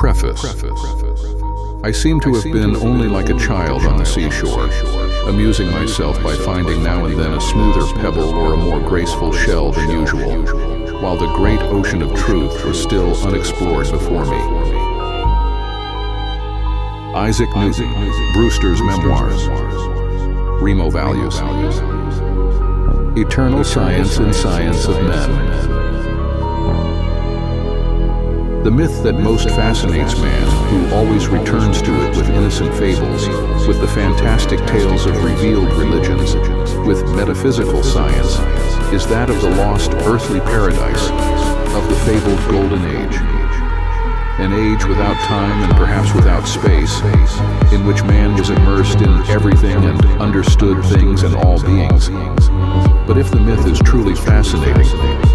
Preface. I seem to have been only like a child on the seashore, amusing myself by finding now and then a smoother pebble or a more graceful shell than usual, while the great ocean of truth was still unexplored before me. Isaac Newton, Brewster's Memoirs. Remo Values. Eternal Science and Science of Men. The myth that most fascinates man, who always returns to it with innocent fables, with the fantastic tales of revealed religions, with metaphysical science, is that of the lost earthly paradise, of the fabled Golden Age. An age without time and perhaps without space, in which man was immersed in everything and understood things and all beings. But if the myth is truly fascinating,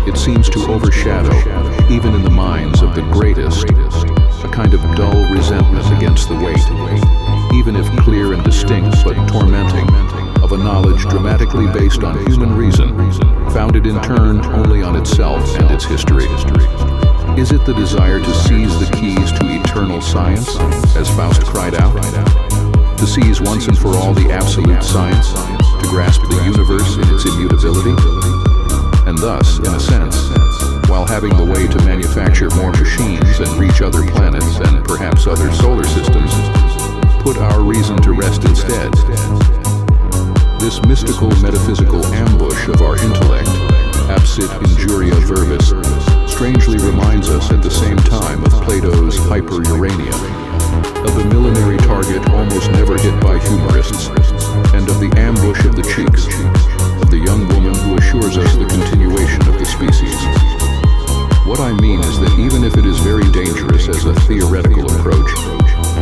it seems to overshadow, even in the minds of the greatest, a kind of dull resentment against the weight, even if clear and distinct but tormenting, of a knowledge dramatically based on human reason, founded in turn only on itself and its history. Is it the desire to seize the keys to eternal science, as Faust cried out? To seize once and for all the absolute science, to grasp the universe in its immutability, and thus, in a sense, while having the way to manufacture more machines and reach other planets and perhaps other solar systems, put our reason to rest instead. This mystical metaphysical ambush of our intellect, absit injuria verbis, strangely reminds us at the same time of Plato's hyper-urania, of the millenary target almost never hit by humorists, and of the ambush of the cheeks, of the young woman who assures us the continuation of the species. What I mean is that even if it is very dangerous as a theoretical approach,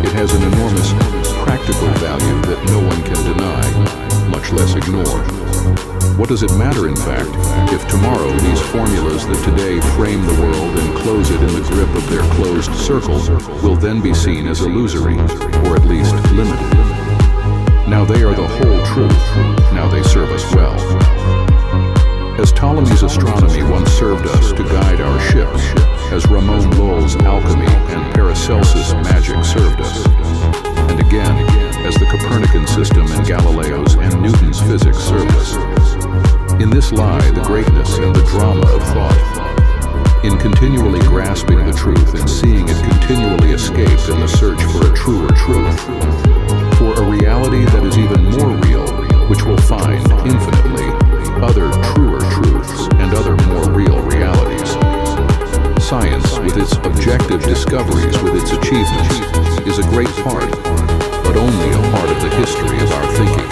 it has an enormous practical value that no one can deny, much less ignore. What does it matter, in fact, if tomorrow these formulas that today frame the world and close it in the grip of their closed circle will then be seen as illusory, or at least limited? Now they are the whole truth. Now they serve us well. As Ptolemy's astronomy once served us to guide our ships, as Ramon Lull's alchemy and Paracelsus' magic served us, and again, as the Copernican system and Galileo's and Newton's physics served us. In this lie the greatness and the drama of thought, in continually grasping the truth and seeing it continually escape in the search for a truer truth, for a reality that is even more real, which will find, infinitely, other truer truths and other more real realities. Science, with its objective discoveries, with its achievements, is a great part, but only a part of the history of our thinking.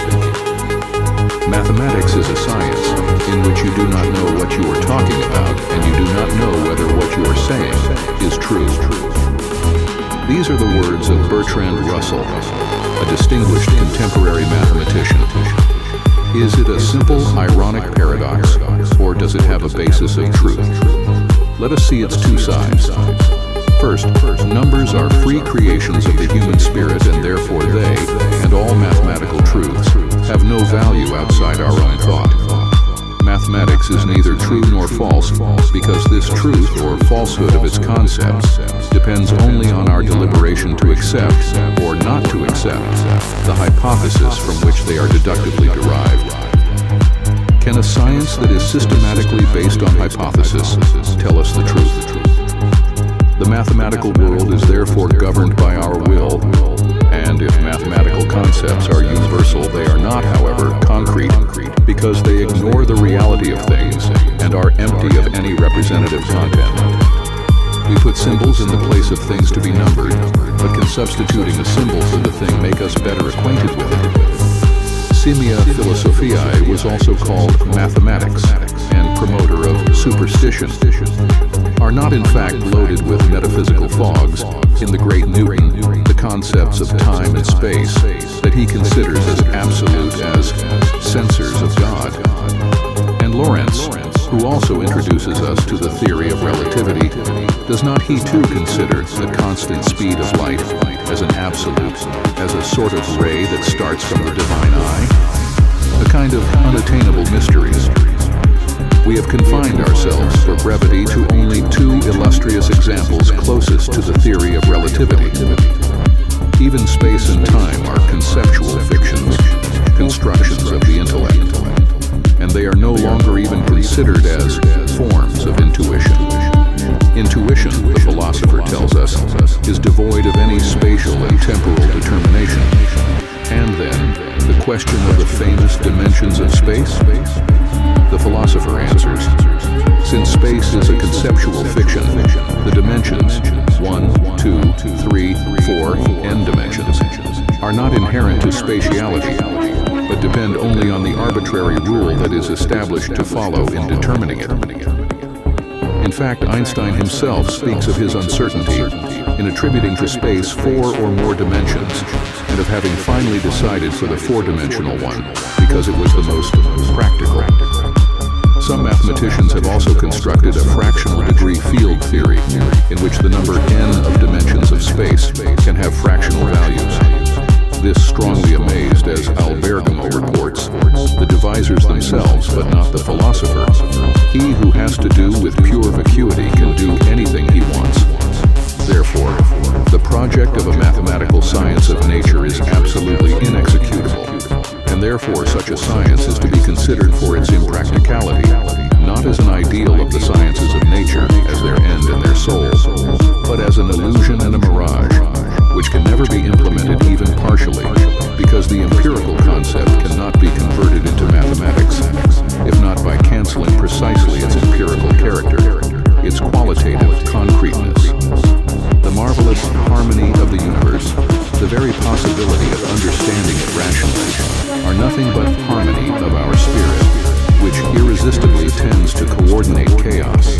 Mathematics is a science in which you do not know what you are talking about, and you do not know whether what you are saying is true. These are the words of Bertrand Russell, a distinguished contemporary mathematician. Is it a simple, ironic paradox, or does it have a basis of truth? Let us see its two sides. First, numbers are free creations of the human spirit, and therefore they, and all mathematical truths, have no value outside our own thought. Mathematics is neither true nor false, because this truth or falsehood of its concepts depends only on our deliberation to accept, or not to accept, the hypothesis from which they are deductively derived. Can a science that is systematically based on hypothesis tell us the truth? The mathematical world is therefore governed by our will, and if mathematical concepts are universal, they are not, however, concrete, because they ignore the reality of things and are empty of any representative content. We put symbols in the place of things to be numbered, but can substituting a symbol for the thing make us better acquainted with it? Simia Philosophiae was also called mathematics, and promoter of superstition, are not in fact loaded with metaphysical fogs in the great Newton, the concepts of time and space that he considers as absolute as censors of God. And Lorentz, who also introduces us to the theory of relativity, does not he too consider the constant speed of light as an absolute, as a sort of ray that starts from the divine eye? A kind of unattainable mystery. We have confined ourselves for brevity to only two illustrious examples closest to the theory of relativity. Even space and time are conceptual fictions, constructions of the intellect, and they are no longer even considered as forms of intuition. Intuition, the philosopher tells us, is devoid of any spatial and temporal determination. And then, the question of the famous dimensions of space? The philosopher answers, since space is a conceptual fiction, the dimensions, 1, 2, 3, 4, n dimensions, are not inherent to spatiality, but depend only on the arbitrary rule that is established to follow in determining it. In fact, Einstein himself speaks of his uncertainty in attributing to space 4 or more dimensions, and of having finally decided for the 4-dimensional one because it was the most practical. Some mathematicians have also constructed a fractional degree field theory in which the number n of dimensions of space can have fractional values. This strongly amazed, as Albergamo reports, the devisers themselves, but not the philosopher. He who has to do with pure vacuity can do anything he wants. Therefore, the project of a mathematical science of nature is absolutely inexecutable, and therefore such a science is to be considered for its impracticality, not as an ideal of the sciences of nature as their end and their soul, but as an illusion and a mirage, which can never be implemented even partially, because the empirical concept cannot be converted into mathematics, if not by canceling precisely its empirical character, its qualitative concreteness. The marvelous harmony of the universe, the very possibility of understanding it rationally, are nothing but harmony of our spirit, which irresistibly tends to coordinate chaos.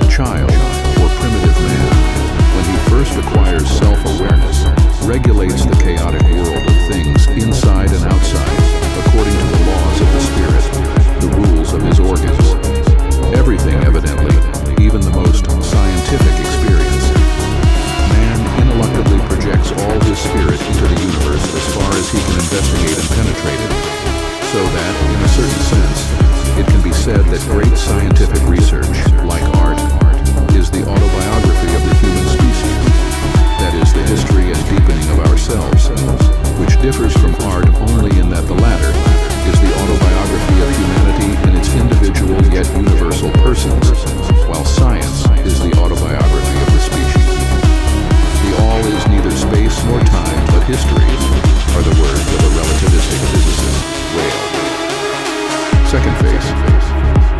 Child, or primitive man, when he first acquires self-awareness, regulates the chaotic world of things inside and outside, according to the laws of the spirit, the rules of his organs. Everything, evidently, even the most scientific experience. Man ineluctably projects all his spirit into the universe as far as he can investigate and penetrate it, so that, in a certain sense, it can be said that great scientific research, like art, is the autobiography of the human species, that is, the history and deepening of ourselves, which differs from art only in that the latter is the autobiography of humanity in its individual yet universal persons, while science is the autobiography of the species. The all is neither space nor time, but history, are the words of a relativistic physicist, Whale. Second phase,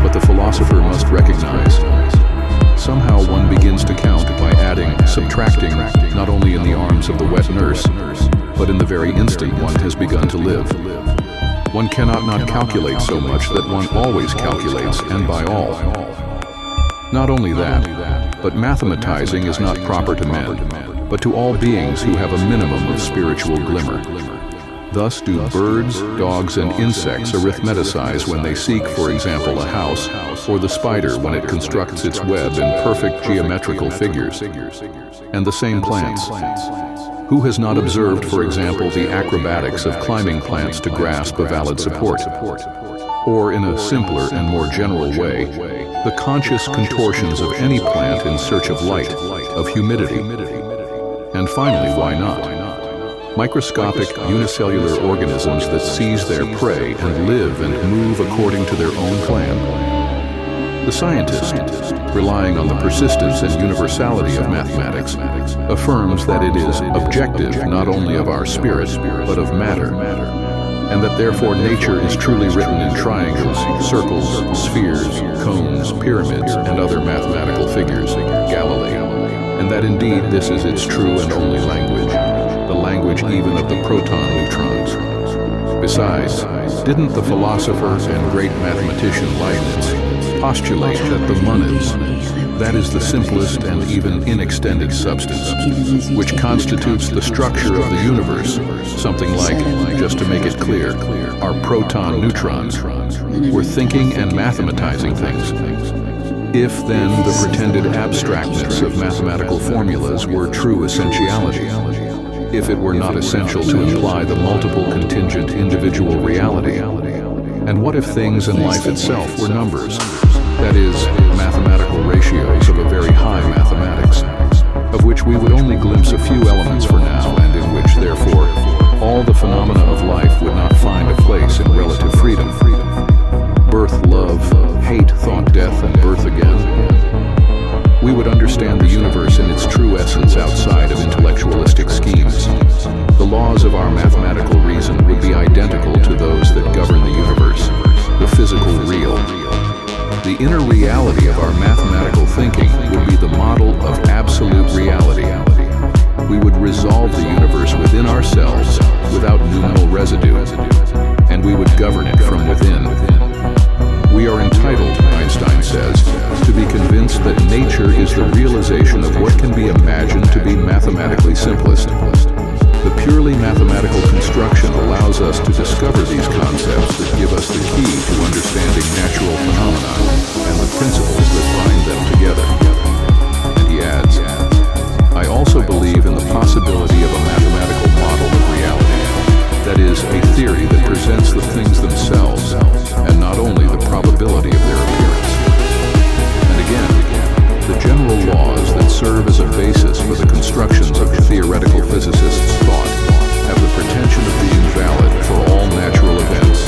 but the philosopher must recognize. Somehow one begins to count by adding, subtracting, not only in the arms of the wet nurse, but in the very instant one has begun to live. One cannot not calculate so much that one always calculates, and by all. Not only that, but mathematizing is not proper to men, but to all beings who have a minimum of spiritual glimmer. Thus do birds, dogs, and insects arithmeticize when they seek, for example, a house, or the spider when it constructs its web in perfect geometrical figures. And the same plants. Who has not observed, for example, the acrobatics of climbing plants to grasp a valid support? Or, in a simpler and more general way, the conscious contortions of any plant in search of light, of humidity. And finally, why not? Microscopic unicellular organisms that seize their prey and live and move according to their own plan. The scientist, relying on the persistence and universality of mathematics, affirms that it is objective not only of our spirit, but of matter, and that therefore nature is truly written in triangles, circles, spheres, cones, pyramids, and other mathematical figures, Galilee, and that indeed this is its true and only language, the language even of the proton-neutrons. Besides, didn't the philosopher and great mathematician Leibniz postulate that the monads, that is the simplest and even inextended substance, which constitutes the structure of the universe, something like, just to make it clear, our proton-neutrons, were thinking and mathematizing things? If, then, the pretended abstractness of mathematical formulas were true essentiality, if it were not essential to imply the multiple contingent individual reality, And what if things and life itself were numbers? That is, mathematical ratios of a very high mathematics, of which we would only glimpse a few elements for now, and in which, therefore, all the phenomena of life would not find a place in relative freedom. Birth, love, hate, thought, death, and birth again. We would understand the universe in its true essence outside of intellectualistic schemes. The laws of our mathematical reason would be identical to those that govern the universe, the physical real. The inner reality of our mathematical thinking would be the model of absolute reality. We would resolve the universe within ourselves without numinal residue, and we would govern it from within. We are entitled, Einstein says, to be convinced that nature is the realization of what can be imagined to be mathematically simplest. The purely mathematical construction allows us to discover these concepts that give us the key to understanding natural phenomena and the principles that bind them together. And he adds, I also believe in the possibility of a mathematical model of reality. That is, a theory that presents the things themselves, and not only the probability of their appearance. And again, the general laws that serve as a basis for the constructions of theoretical physicists' thought have the pretension of being valid for all natural events.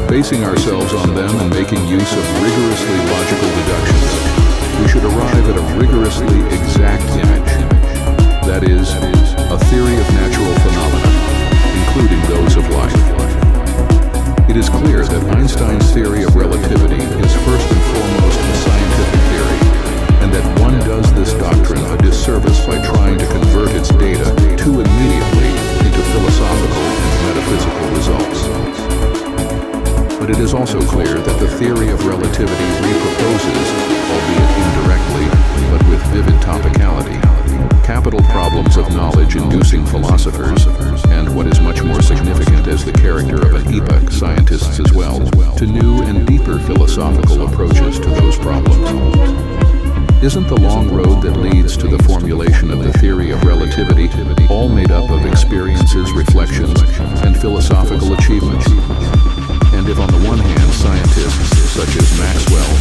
Basing ourselves on them and making use of rigorously logical deductions, we should arrive at a rigorously exact image. That is, a theory of natural phenomena, including those of life. It is clear that Einstein's theory of relativity is first and foremost a scientific theory, and that one does this doctrine a disservice by trying to convert its data too immediately into philosophical and metaphysical results. But it is also clear that the theory of relativity reproposes, albeit indirectly, but with vivid topicality, capital problems of knowledge-inducing philosophers, and what is much more significant as the character of an epoch, scientists as well, to new and deeper philosophical approaches to those problems. Isn't the long road that leads to the formulation of the theory of relativity all made up of experiences, reflections, and philosophical achievements? And if on the one hand scientists such as Maxwell,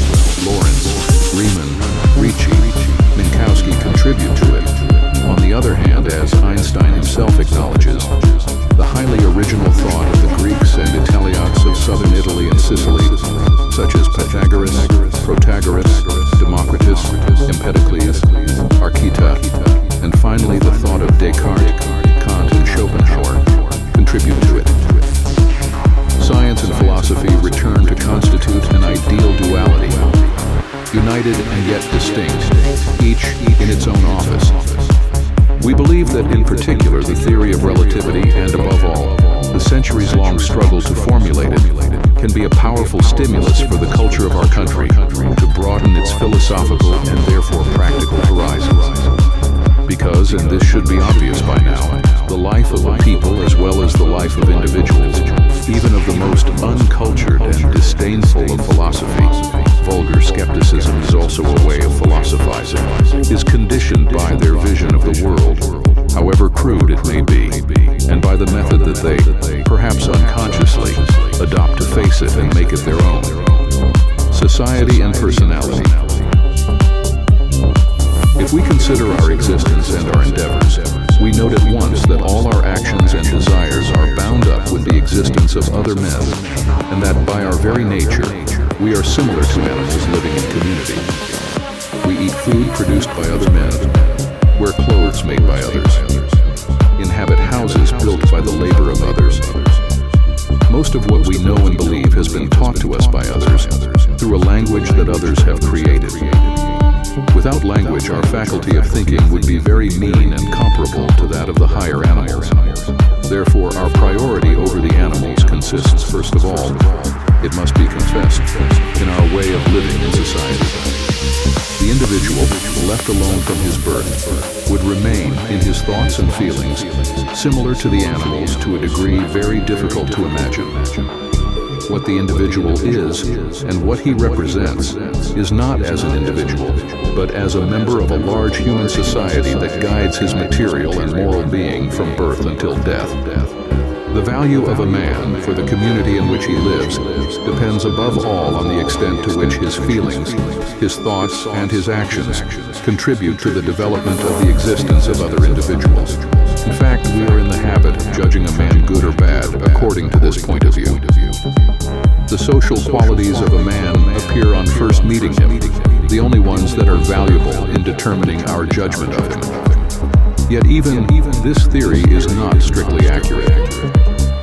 Lorentz, Riemann, Ricci, Minkowski contribute to it, on the other hand, as Einstein himself acknowledges, the highly original thought of the Greeks and Italiots of southern Italy and Sicily, such as Pythagoras, Protagoras, Democritus, Empedocles, Archita, and finally the thought of Descartes, Kant, and Schopenhauer, contribute to it. Science and philosophy return to constitute an ideal duality, united and yet distinct, each in its own office. We believe that in particular the theory of relativity and above all, the centuries-long struggle to formulate it, can be a powerful stimulus for the culture of our country to broaden its philosophical and therefore practical horizons. Because, and this should be obvious by now, the life of a people as well as the life of individuals, even of the most uncultured and disdainful of philosophy, vulgar skepticism is also a way of philosophizing, is conditioned by their vision of the world, however crude it may be, and by the method that they, perhaps unconsciously, adopt to face it and make it their own. Society and personality. If we consider our existence and our endeavors, we note at once that all our actions and desires are bound up with the existence of other men, and that by our very nature, we are similar to animals living in community. We eat food produced by other men, wear clothes made by others, inhabit houses built by the labor of others. Most of what we know and believe has been taught to us by others through a language that others have created. Without language, our faculty of thinking would be very mean and comparable to that of the higher animals. Therefore, our priority over the animals consists, first of all, it must be confessed, in our way of living in society. The individual, left alone from his birth, would remain, in his thoughts and feelings, similar to the animals to a degree very difficult to imagine. What the individual is, and what he represents, is not as an individual, but as a member of a large human society that guides his material and moral being from birth until death. The value of a man for the community in which he lives depends above all on the extent to which his feelings, his thoughts, and his actions contribute to the development of the existence of other individuals. In fact, we are in the habit of judging a man good or bad according to this point of view. The social qualities of a man appear on first meeting him, the only ones that are valuable in determining our judgment of him. Yet even this theory is not strictly accurate.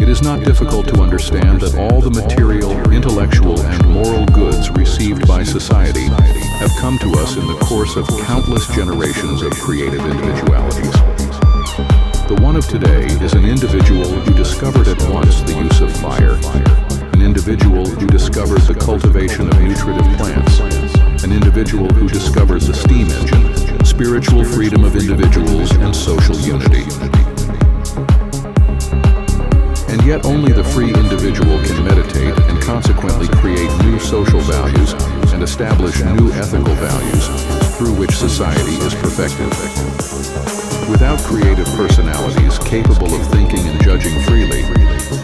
It is not difficult to understand that all the material, intellectual, and moral goods received by society have come to us in the course of countless generations of creative individualities. The one of today is an individual who discovered at once the use of fire, an individual who discovered the cultivation of nutritive plants, an individual who discovered the steam engine, spiritual freedom of individuals, and social unity. And yet only the free individual can meditate and consequently create new social values and establish new ethical values through which society is perfected. Without creative personalities capable of thinking and judging freely,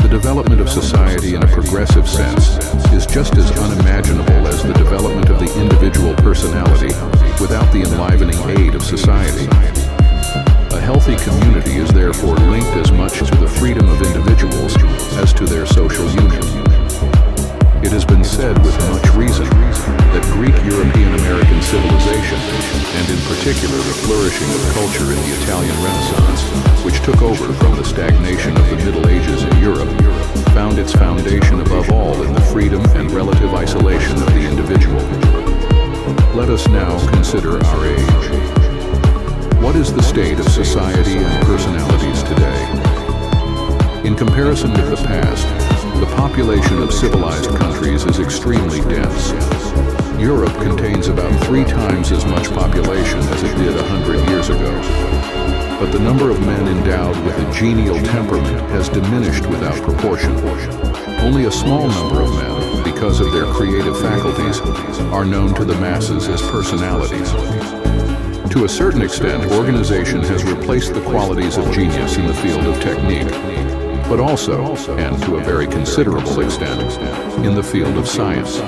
the development of society in a progressive sense is just as unimaginable as the development of the individual personality without the enlivening aid of society. A healthy community is therefore linked as much to the freedom of individuals as to their social union. It has been said with much reason that Greek European-American civilization, and in particular the flourishing of culture in the Italian Renaissance, which took over from the stagnation of the Middle Ages in Europe, found its foundation above all in the freedom and relative isolation of the individual. Let us now consider our age. What is the state of society and personalities today? In comparison with the past, the population of civilized countries is extremely dense. Europe contains about 3 times as much population as it did 100 years ago. But the number of men endowed with a genial temperament has diminished without proportion. Only a small number of men, because of their creative faculties, are known to the masses as personalities. To a certain extent, organization has replaced the qualities of genius in the field of technique, but also, and to a very considerable extent, in the field of science.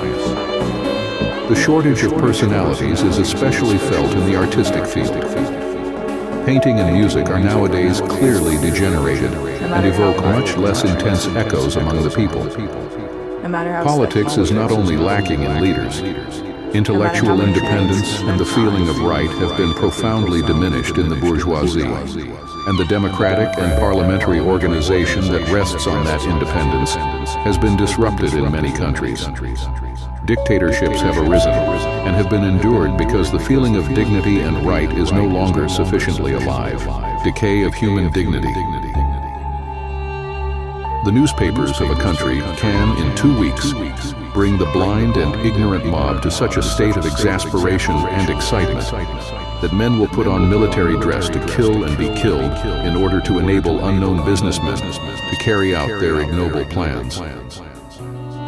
The shortage of personalities is especially felt in the artistic field. Painting and music are nowadays clearly degenerated and evoke much less intense echoes among the people. Politics is not only lacking in leaders. Intellectual independence and the feeling of right have been profoundly diminished in the bourgeoisie, and the democratic and parliamentary organization that rests on that independence has been disrupted in many countries. Dictatorships have arisen and have been endured because the feeling of dignity and right is no longer sufficiently alive. Decay of human dignity. The newspapers of a country can, in 2 weeks, bring the blind and ignorant mob to such a state of exasperation and excitement that men will put on military dress to kill and be killed in order to enable unknown businessmen to carry out their ignoble plans.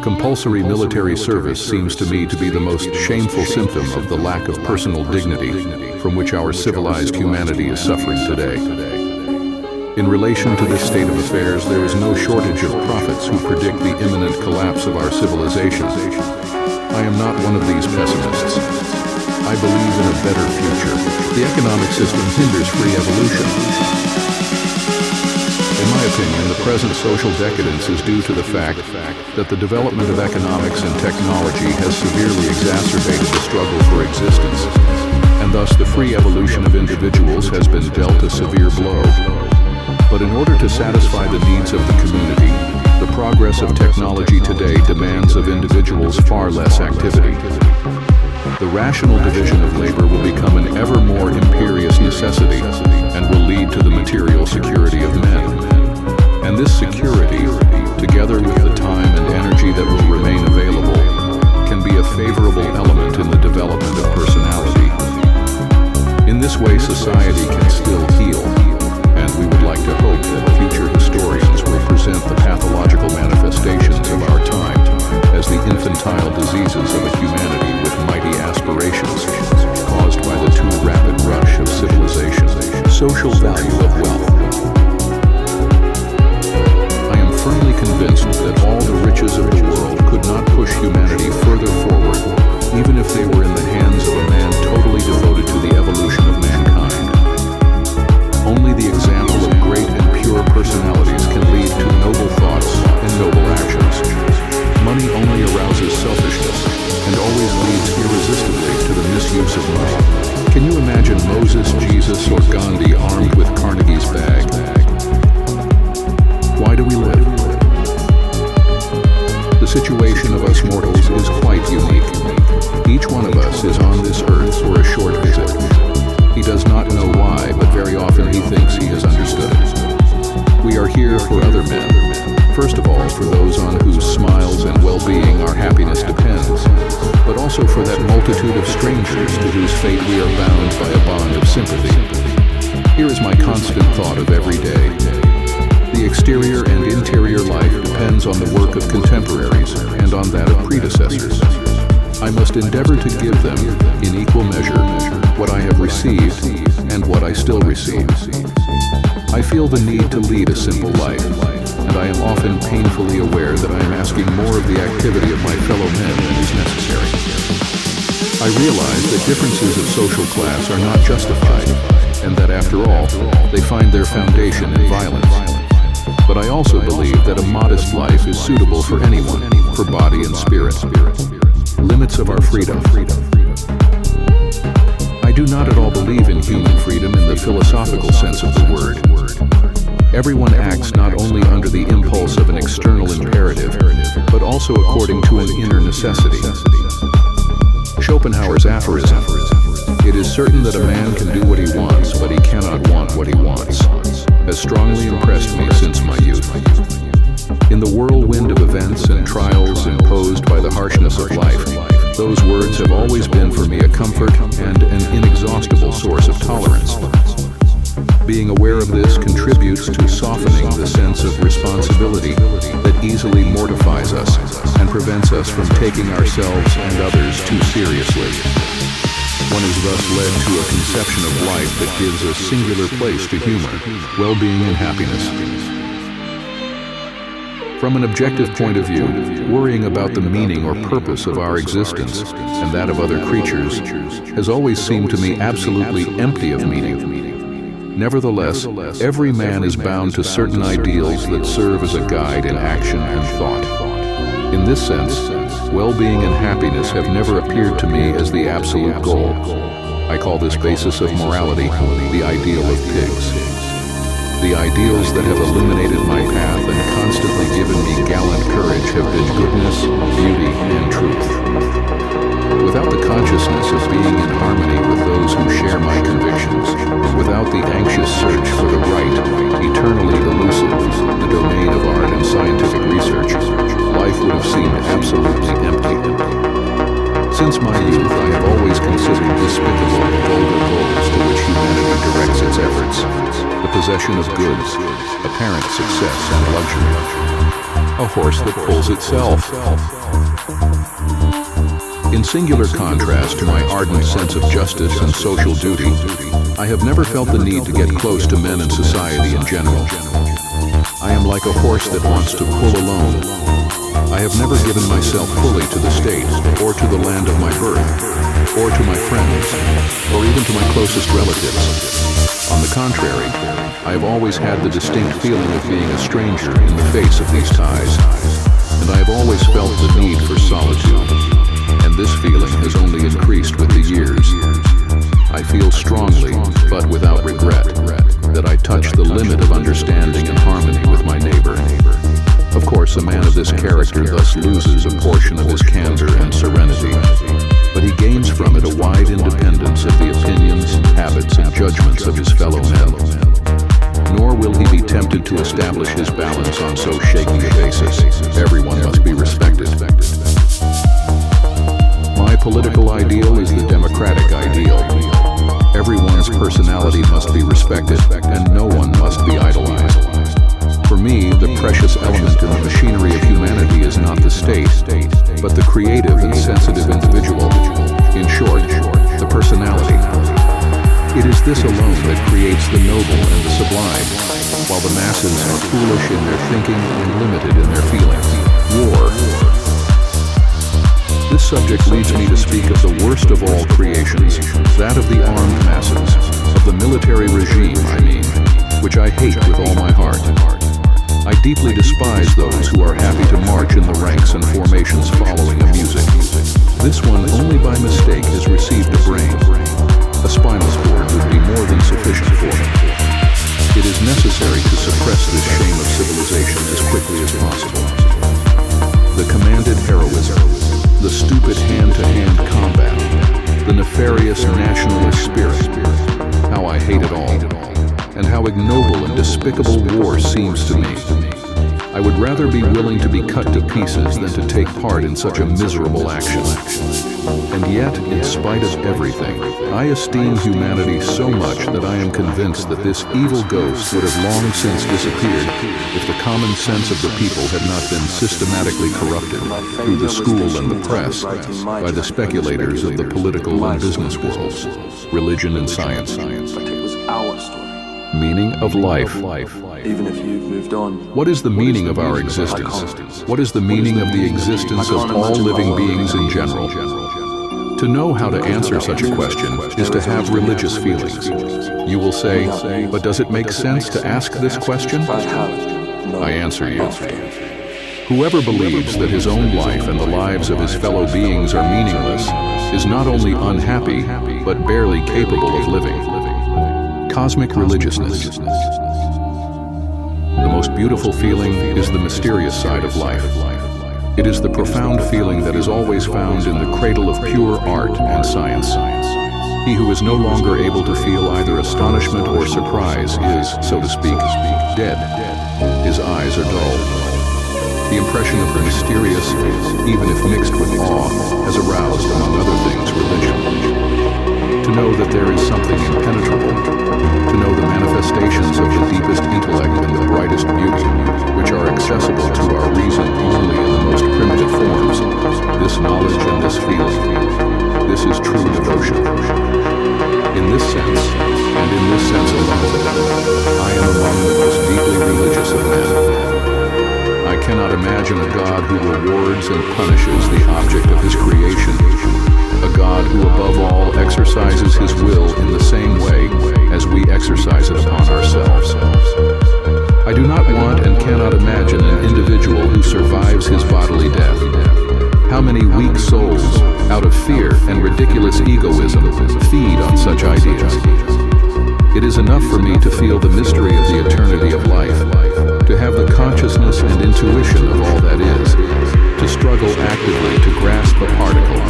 Compulsory military service seems to me to be the most shameful symptom of the lack of personal dignity from which our civilized humanity is suffering today. In relation to this state of affairs, there is no shortage of prophets who predict the imminent collapse of our civilization. I am not one of these pessimists. I believe in a better future. The economic system hinders free evolution. In my opinion, the present social decadence is due to the fact that the development of economics and technology has severely exacerbated the struggle for existence, and thus the free evolution of individuals has been dealt a severe blow. But in order to satisfy the needs of the community, the progress of technology today demands of individuals far less activity. The rational division of labor will become an ever more imperious necessity and will lead to the material security of men. And this security, together with the time and energy that will remain available, can be a favorable element in the development of personality. In this way, society can still heal. And we would like to hope that future historians will present the pathological manifestations of our time as the infantile diseases of a humanity with mighty aspirations caused by the too rapid rush of civilization. Social value of wealth. I am convinced that all the riches of the world could not push humanity further forward, even if they were in the hands of a man totally devoted to the evolution of mankind. Only the example of great and pure personalities can lead to noble thoughts and noble actions. Money only arouses selfishness and always leads irresistibly to the misuse of money. Can you imagine Moses, Jesus, or Gandhi armed with Carnegie's bag? Why do we live? The situation of us mortals is quite unique. Each one of us is on this earth for a short visit. He does not know why, but very often he thinks he has understood. We are here for other men. First of all, for those on whose smiles and well-being our happiness depends, but also for that multitude of strangers to whose fate we are bound by a bond of sympathy. Here is my constant thought of every day. The exterior and interior life depends on the work of contemporaries and on that of predecessors. I must endeavor to give them, in equal measure, what I have received and what I still receive. I feel the need to lead a simple life, and I am often painfully aware that I am asking more of the activity of my fellow men than is necessary. I realize that differences of social class are not justified, and that after all, they find their foundation in violence. But I also believe that a modest life is suitable for anyone, for body and spirit. Limits of our freedom. I do not at all believe in human freedom in the philosophical sense of the word. Everyone acts not only under the impulse of an external imperative, but also according to an inner necessity. Schopenhauer's aphorism, "It is certain that a man can do what he wants, but he cannot want what he wants," has strongly impressed me since my youth. In the whirlwind of events and trials imposed by the harshness of life, those words have always been for me a comfort and an inexhaustible source of tolerance. Being aware of this contributes to softening the sense of responsibility that easily mortifies us and prevents us from taking ourselves and others too seriously. One is thus led to a conception of life that gives a singular place to humor, well-being, and happiness. From an objective point of view, worrying about the meaning or purpose of our existence and that of other creatures has always seemed to me absolutely empty of meaning. Nevertheless, every man is bound to certain ideals that serve as a guide in action and thought. In this sense, well-being and happiness have never appeared to me as the absolute goal. I call this basis of morality the ideal of pigs. The ideals that have illuminated my path and constantly given me gallant courage have been goodness, beauty, and truth. Without the consciousness of being in harmony with those who share my convictions, without the anxious search for the right, eternally elusive, the domain of art and scientific research, life would have seemed absolutely empty. Since my youth, I have always considered despicable the vulgar goals to which humanity directs its efforts, the possession of goods, apparent success and luxury. A horse that pulls itself. In singular contrast to my ardent sense of justice and social duty, I have never felt the need to get close to men and society in general. I am like a horse that wants to pull alone. I have never given myself fully to the state, or to the land of my birth, or to my friends, or even to my closest relatives. On the contrary, I have always had the distinct feeling of being a stranger in the face of these ties, and I have always felt the need for solitude. And this feeling has only increased with the years. I feel strongly, but without regret, that I touch the limit of understanding and harmony with my neighbor. Of course, a man of this character thus loses a portion of his candor and serenity, but he gains from it a wide independence of the opinions, habits, and judgments of his fellow men. Nor will he be tempted to establish his balance on so shaky a basis. Everyone must be respected. My political ideal is the democratic ideal. Everyone's personality must be respected, and no one must be idolized. For me, the precious element in the machinery of humanity is not the state, but the creative and sensitive individual. In short, the personality. It is this alone that creates the noble and the sublime, while the masses are foolish in their thinking and limited in their feelings. War. This subject leads me to speak of the worst of all creations, that of the armed masses, of the military regime, which I hate with all my heart. I deeply despise those who are happy to march in the ranks and formations following a music. This one only by mistake has received a brain. A spinal cord would be more than sufficient for him. It is necessary to suppress this shame of civilization as quickly as possible. The commanded heroism, the stupid hand-to-hand combat, the nefarious nationalist spirit. How I hate it all, and how ignoble and despicable war seems to me. I would rather be willing to be cut to pieces than to take part in such a miserable action. And yet, in spite of everything, I esteem humanity so much that I am convinced that this evil ghost would have long since disappeared if the common sense of the people had not been systematically corrupted through the school and the press by the speculators of the political and business worlds, religion and science. But it was our story. Meaning of life. Even if you've moved on. What is the meaning of our existence? What is the meaning of the existence of all living beings in general? To know how to answer such a question is to have religious feelings. You will say, but does it make sense to ask this question? I answer you. Whoever believes that his own life and the lives of his fellow beings are meaningless is not only unhappy, but barely capable of living. Cosmic religiousness. The most beautiful feeling is the mysterious side of life. It is the profound feeling that is always found in the cradle of pure art and science. He who is no longer able to feel either astonishment or surprise is, so to speak, dead. His eyes are dull. The impression of the mysterious, even if mixed with awe, has aroused, among other things, religion. To know that there is something impenetrable, to know the manifestations of the deepest intellect and the brightest beauty, which are accessible to our reason only in the most primitive forms, this knowledge and this feeling, this is true devotion. In this sense, and in this sense alone, I am among the most deeply religious of men. I cannot imagine a God who rewards and punishes the object of his creation, a God who above all exercises his will in the same way as we exercise it upon ourselves. I do not want and cannot imagine an individual who survives his bodily death. How many weak souls, out of fear and ridiculous egoism, feed on such ideas? It is enough for me to feel the mystery of the eternity of life, to have the consciousness and intuition of all that is, to struggle actively to grasp a particle,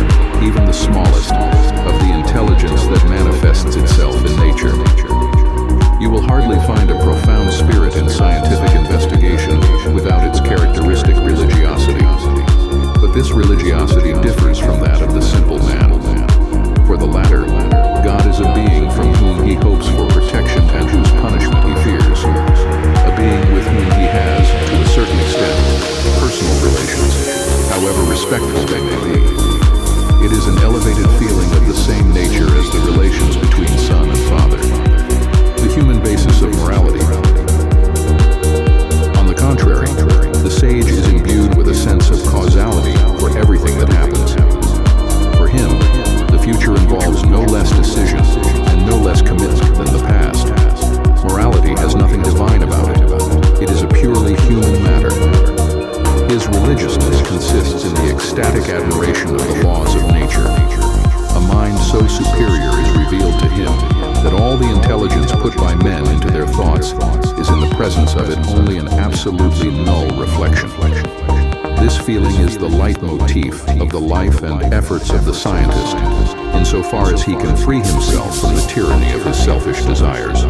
even the smallest, of the intelligence that manifests itself in nature. You will hardly find a profound spirit in scientific investigation without its characteristic religiosity. But this religiosity differs from that of the simple man. For the latter, God is a being from whom he hopes for protection and whose punishment he fears. A being with whom he has, to a certain extent, personal relations, however respectful they may be. It is an elevated feeling of the same nature as the relations between son and father, the human basis of morality. On the contrary, the sage is imbued with a sense of causality for everything that happens. For him, the future involves no less decision and no less commitment than the past. Morality has nothing divine about it. It is a purely human matter. His religiousness consists in the ecstatic admiration of the laws of nature. A mind so superior is revealed to him that all the intelligence put by men into their thoughts is in the presence of it only an absolutely null reflection. This feeling is the leitmotif of the life and efforts of the scientist, insofar as he can free himself from the tyranny of his selfish desires.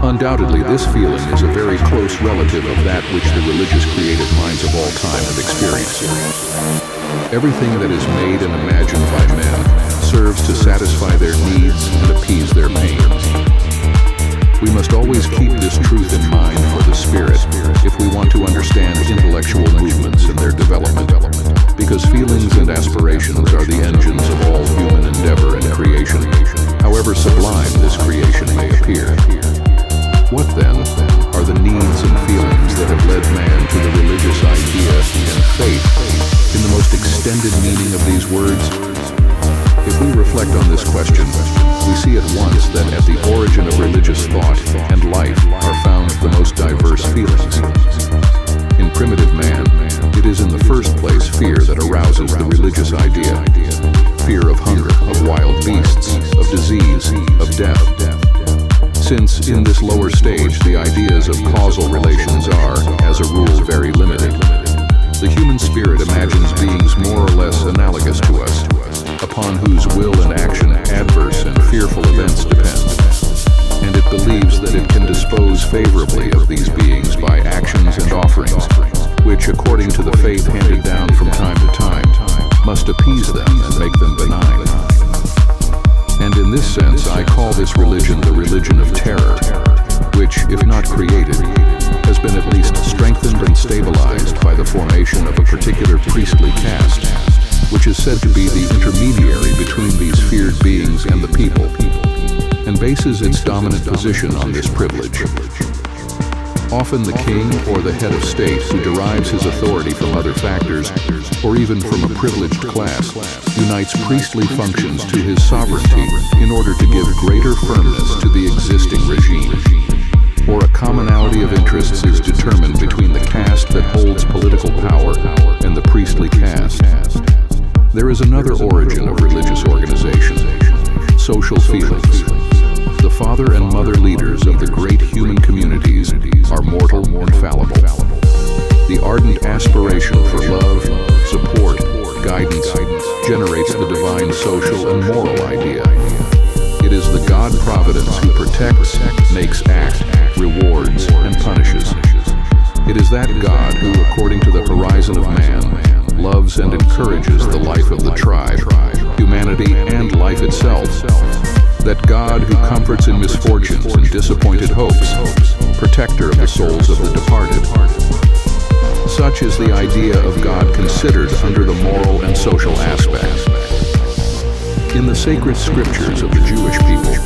Undoubtedly, this feeling is a very close relative of that which the religious creative minds of all time have experienced. Everything that is made and imagined by men serves to satisfy their needs and appease their pains. We must always keep this truth in mind for the spirit if we want to understand intellectual movements and their development, because feelings and aspirations are the engines of all human endeavor and creation, however sublime this creation may appear. What extended meaning of these words? If we reflect on this question, we see at once that at the origin of religious thought and life are found the most diverse feelings. In primitive man, it is in the first place fear that arouses the religious idea. Fear of hunger, of wild beasts, of disease, of death. Since in this lower stage the ideas of causal relations are, as a rule, very limited, the human spirit imagines beings more or less analogous to us, upon whose will and action adverse and fearful events depend. And it believes that it can dispose favorably of these beings by actions and offerings, which, according to the faith handed down from time to time, must appease them and make them benign. And in this sense, I call this religion the religion of terror, which, if not created, has been at least strengthened and stabilized by the formation of a particular priestly caste, which is said to be the intermediary between these feared beings and the people, and bases its dominant position on this privilege. Often the king or the head of state, who derives his authority from other factors, or even from a privileged class, unites priestly functions to his sovereignty in order to give greater firmness to the existing regime. Or a commonality of interests is determined between the caste that holds political power and the priestly caste. There is another origin of religious organization: social feelings. The father and mother leaders of the great human communities are mortal and fallible. The ardent aspiration for love, support, guidance generates the divine social and moral idea. It is the God Providence who protects, makes act, rewards, and punishes. It is that God who, according to the horizon of man, loves and encourages the life of the tribe, humanity, and life itself. That God who comforts in misfortunes and disappointed hopes, protector of the souls of the departed. Such is the idea of God considered under the moral and social aspect. In the sacred scriptures of the Jewish people,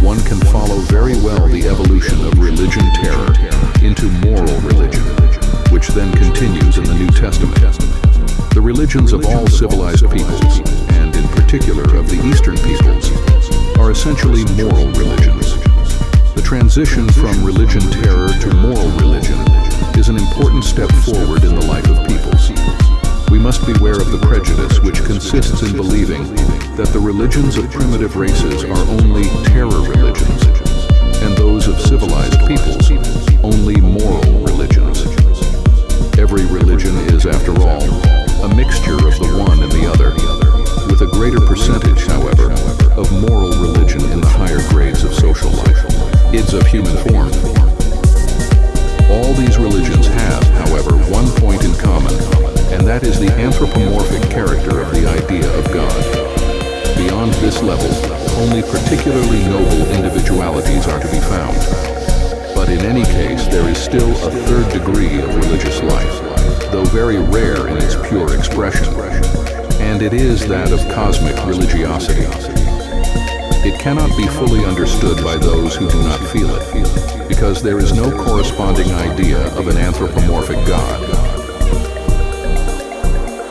one can follow very well the evolution of religion terror into moral religion, which then continues in the New Testament. The religions of all civilized peoples, and in particular of the Eastern peoples, are essentially moral religions. The transition from religion terror to moral religion is an important step forward in the life of peoples. We must beware of the prejudice which consists in believing that the religions of primitive races are only terror religions, and those of civilized peoples only moral religions. Every religion is, after all, a mixture of the one and the other, with a greater percentage, however, of moral religion in the higher grades of social life, ids of human form. All these religions have, however, one point in common, and that is the anthropomorphic character of the idea of God. Beyond this level, only particularly noble individualities are to be found. But in any case, there is still a third degree of religious life, though very rare in its pure expression, and it is that of cosmic religiosity. It cannot be fully understood by those who do not feel it, because there is no corresponding idea of an anthropomorphic God.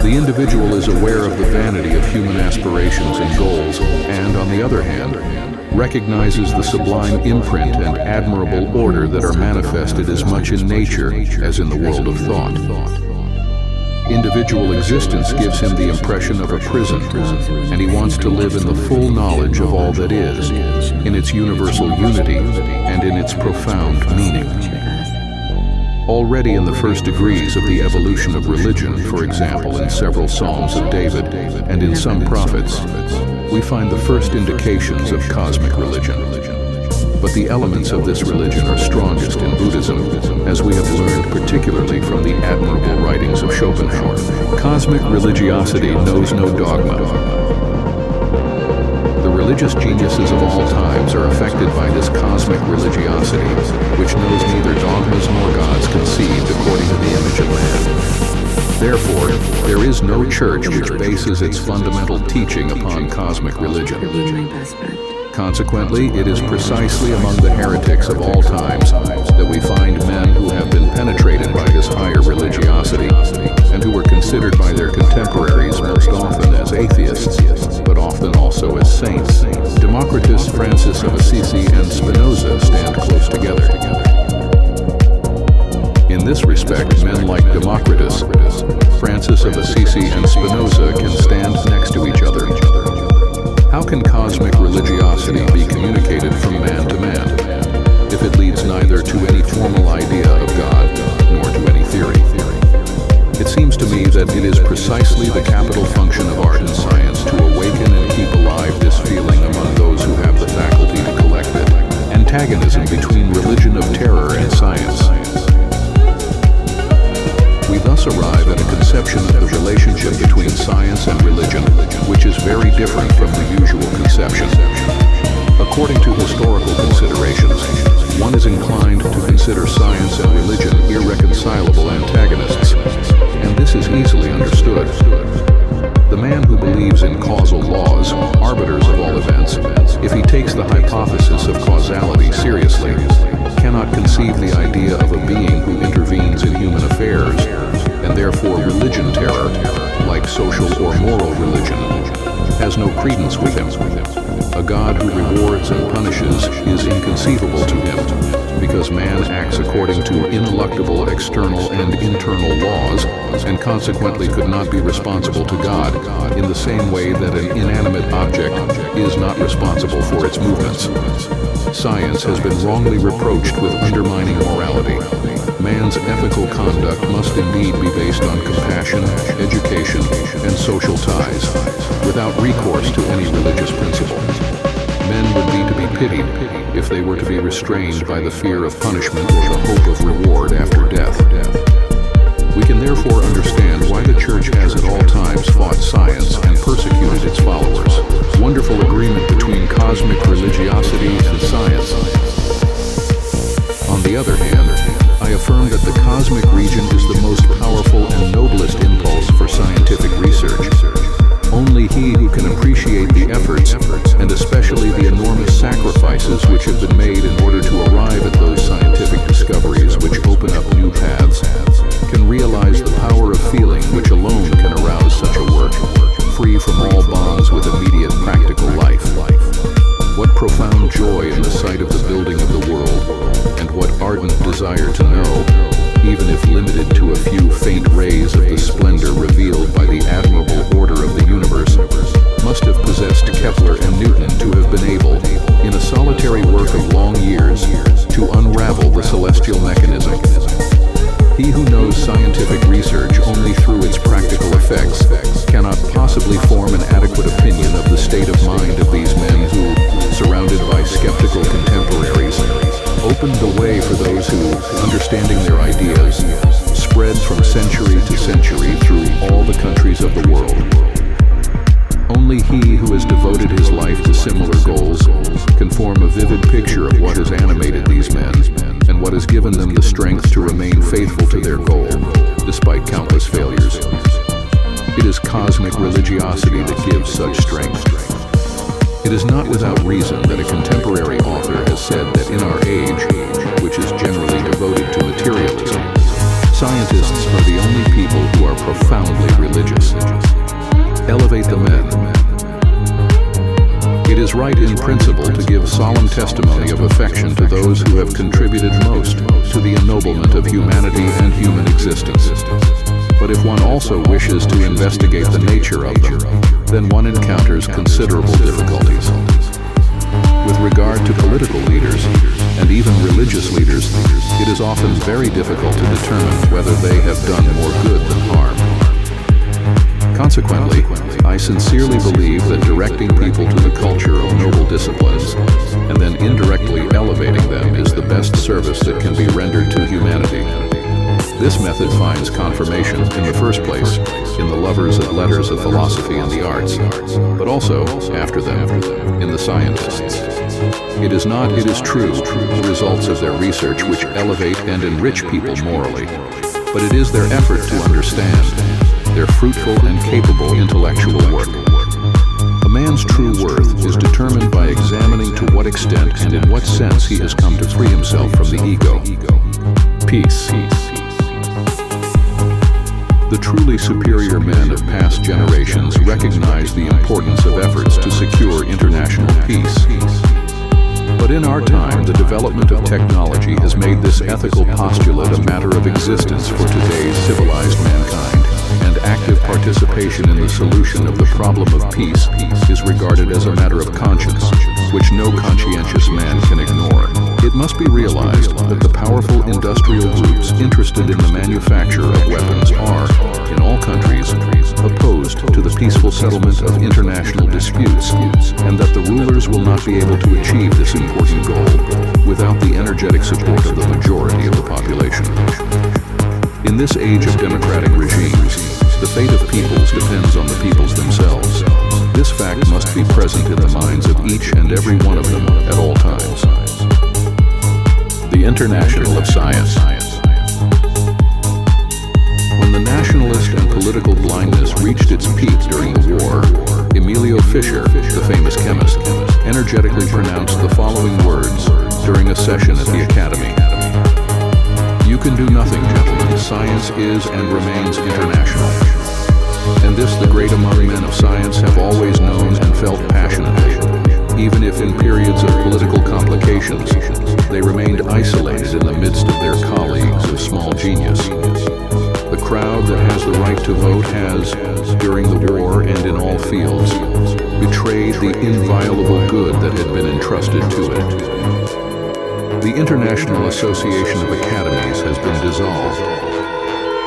The individual is aware of the vanity of human aspirations and goals, and, on the other hand, recognizes the sublime imprint and admirable order that are manifested as much in nature as in the world of thought. Individual existence gives him the impression of a prison, and he wants to live in the full knowledge of all that is, in its universal unity and in its profound meaning. Already in the first degrees of the evolution of religion, for example, in several Psalms of David and in some prophets, we find the first indications of cosmic religion. But the elements of this religion are strongest in Buddhism, as we have learned particularly from the admirable writings of Schopenhauer. Cosmic religiosity knows no dogma. The religious geniuses of all times are affected by this cosmic religiosity, which knows neither dogmas nor gods conceived according to the image of man. Therefore, there is no church which bases its fundamental teaching upon cosmic religion. Consequently, it is precisely among the heretics of all times that we find men who have been penetrated by this higher religiosity and who were considered by their contemporaries Francis of Assisi and Spinoza can stand next to each other? How can cosmic religiosity be communicated from man to man, if it leads neither to any formal idea of God nor to any theory? It seems to me that it is precisely the capital function of art and science to awaken and keep alive this feeling among those who have the faculty to collect it. Antagonism between religion of terror and science. We thus arrive at a conception of the relationship between science and religion, which is very different from the usual conception. According to historical considerations, one is inclined to consider science and religion irreconcilable antagonists, and this is easily understood. The man who believes in causal laws, arbiters of all events, if he takes the hypothesis of causality seriously, cannot conceive the idea of a being who intervenes in human affairs, and therefore religion terror, like social or moral religion, has no credence with him. A God who rewards and punishes is inconceivable to him, because man acts according to ineluctable external and internal laws, and consequently could not be responsible to God in the same way that an inanimate object is not responsible for its movements. Science has been wrongly reproached with undermining morality. Man's ethical conduct must indeed be based on compassion, education, and social ties, without recourse to any religious principle. Men would be to be pitied if they were to be restrained by the fear of punishment or the hope of reward after death. We can therefore understand why the Church has at all times fought science and persecuted its followers. Wonderful agreement between cosmic religiosity and science. On the other hand, I affirm that the cosmic region is the most powerful and noblest impulse for scientific research. Only he who can appreciate the efforts, and especially the enormous sacrifices which have been made in order to arrive at those scientific discoveries which open up new paths, can realize the power of feeling which alone can arouse such a work, free from all bonds with immediate practical life. What profound joy in the sight of the building of the world, and what ardent desire to know, even if limited to a few faint rays of the splendor revealed by the admirable order of the universe, must have possessed Kepler and Newton to have been able, in a solitary work of long years, to unravel the celestial mechanism. He who knows scientific research only through its practical effects cannot possibly form an adequate opinion of the state of mind of these men who, surrounded by skeptical contemporaries, opened the way for those who, understanding their ideas, spread from century to century through all the countries of the world. Only he who has devoted his life to similar goals can form a vivid picture of what has animated these men and what has given them the strength to remain faithful to their goal, despite countless failures. It is cosmic religiosity that gives such strength. It is not without reason that a contemporary author has said that in our age, which is generally devoted to materialism, scientists are the only people who are profoundly religious. Elevate the men. It is right in principle to give solemn testimony of affection to those who have contributed most to the ennoblement of humanity and human existence. But if one also wishes to investigate the nature of them, then one encounters considerable difficulties. With regard to political leaders, and even religious leaders, it is often very difficult to determine whether they have done more good than harm. Consequently, I sincerely believe that directing people to the culture of noble disciplines, and then indirectly elevating them, is the best service that can be rendered to humanity. This method finds confirmation, in the first place, in the lovers of letters, of philosophy, and the arts, but also, after them, in the scientists. It is true, the results of their research which elevate and enrich people morally, but it is their effort to understand, their fruitful and capable intellectual work. A man's true worth is determined by examining to what extent and in what sense he has come to free himself from the ego. Peace. The truly superior men of past generations recognize the importance of efforts to secure international peace. But in our time, the development of technology has made this ethical postulate a matter of existence for today's civilized mankind, and active participation in the solution of the problem of peace is regarded as a matter of conscience, which no conscientious man can ignore. It must be realized that the powerful industrial groups interested in the manufacture of weapons are, in all countries, opposed to the peaceful settlement of international disputes, and that the rulers will not be able to achieve this important goal without the energetic support of the majority of the population. In this age of democratic regimes, the fate of peoples depends on the peoples themselves. This fact must be present in the minds of each and every one of them at all times. The International of Science. When the nationalist and political blindness reached its peak during the war, Emilio Fischer, the famous chemist, energetically pronounced the following words during a session at the Academy. "You can do nothing, gentlemen. Science is and remains international." And this the great among men of science have always known and felt passionately, even if in periods of political complications, they remained isolated in the midst of their colleagues of small genius. The crowd that has the right to vote has, during the war and in all fields, betrayed the inviolable good that had been entrusted to it. The International Association of Academies has been dissolved.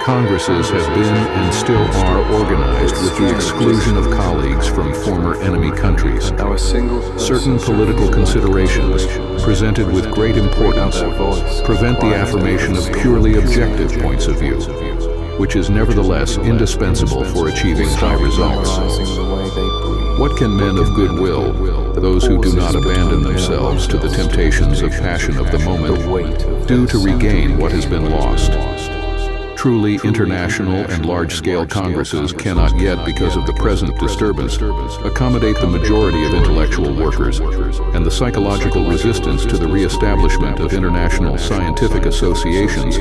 Congresses have been and still are organized with the exclusion of colleagues from former enemy countries. Certain political considerations, presented with great importance, prevent the affirmation of purely objective points of view, which is nevertheless indispensable for achieving high results. What can men of good will, those who do not abandon themselves to the temptations of passion of the moment, do to regain what has been lost? Truly international and large-scale congresses cannot yet, because of the present disturbance, accommodate the majority of intellectual workers, and the psychological resistance to the re-establishment of international scientific associations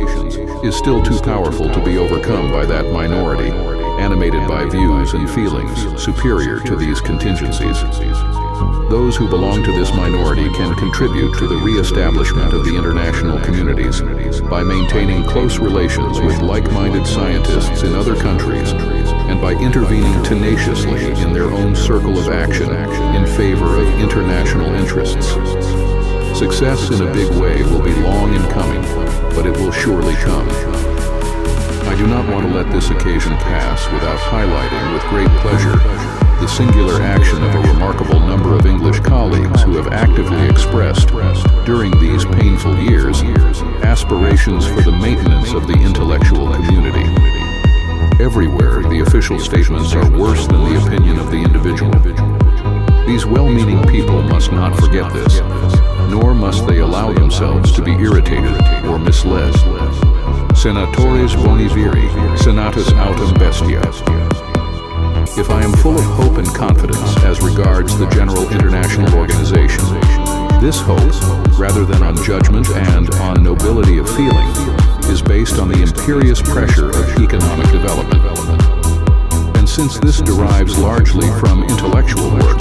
is still too powerful to be overcome by that minority, animated by views and feelings superior to these contingencies. Those who belong to this minority can contribute to the re-establishment of the international communities by maintaining close relations with like-minded scientists in other countries and by intervening tenaciously in their own circle of action in favor of international interests. Success in a big way will be long in coming, but it will surely come. I do not want to let this occasion pass without highlighting with great pleasure the singular action of a remarkable number of English colleagues who have actively expressed, during these painful years, aspirations for the maintenance of the intellectual community. Everywhere, the official statements are worse than the opinion of the individual. These well-meaning people must not forget this, nor must they allow themselves to be irritated or misled. Senatores boni viri, senatus autem bestia. If I am full of hope and confidence as regards the general international organization, this hope, rather than on judgment and on nobility of feeling, is based on the imperious pressure of economic development. And since this derives largely from intellectual work,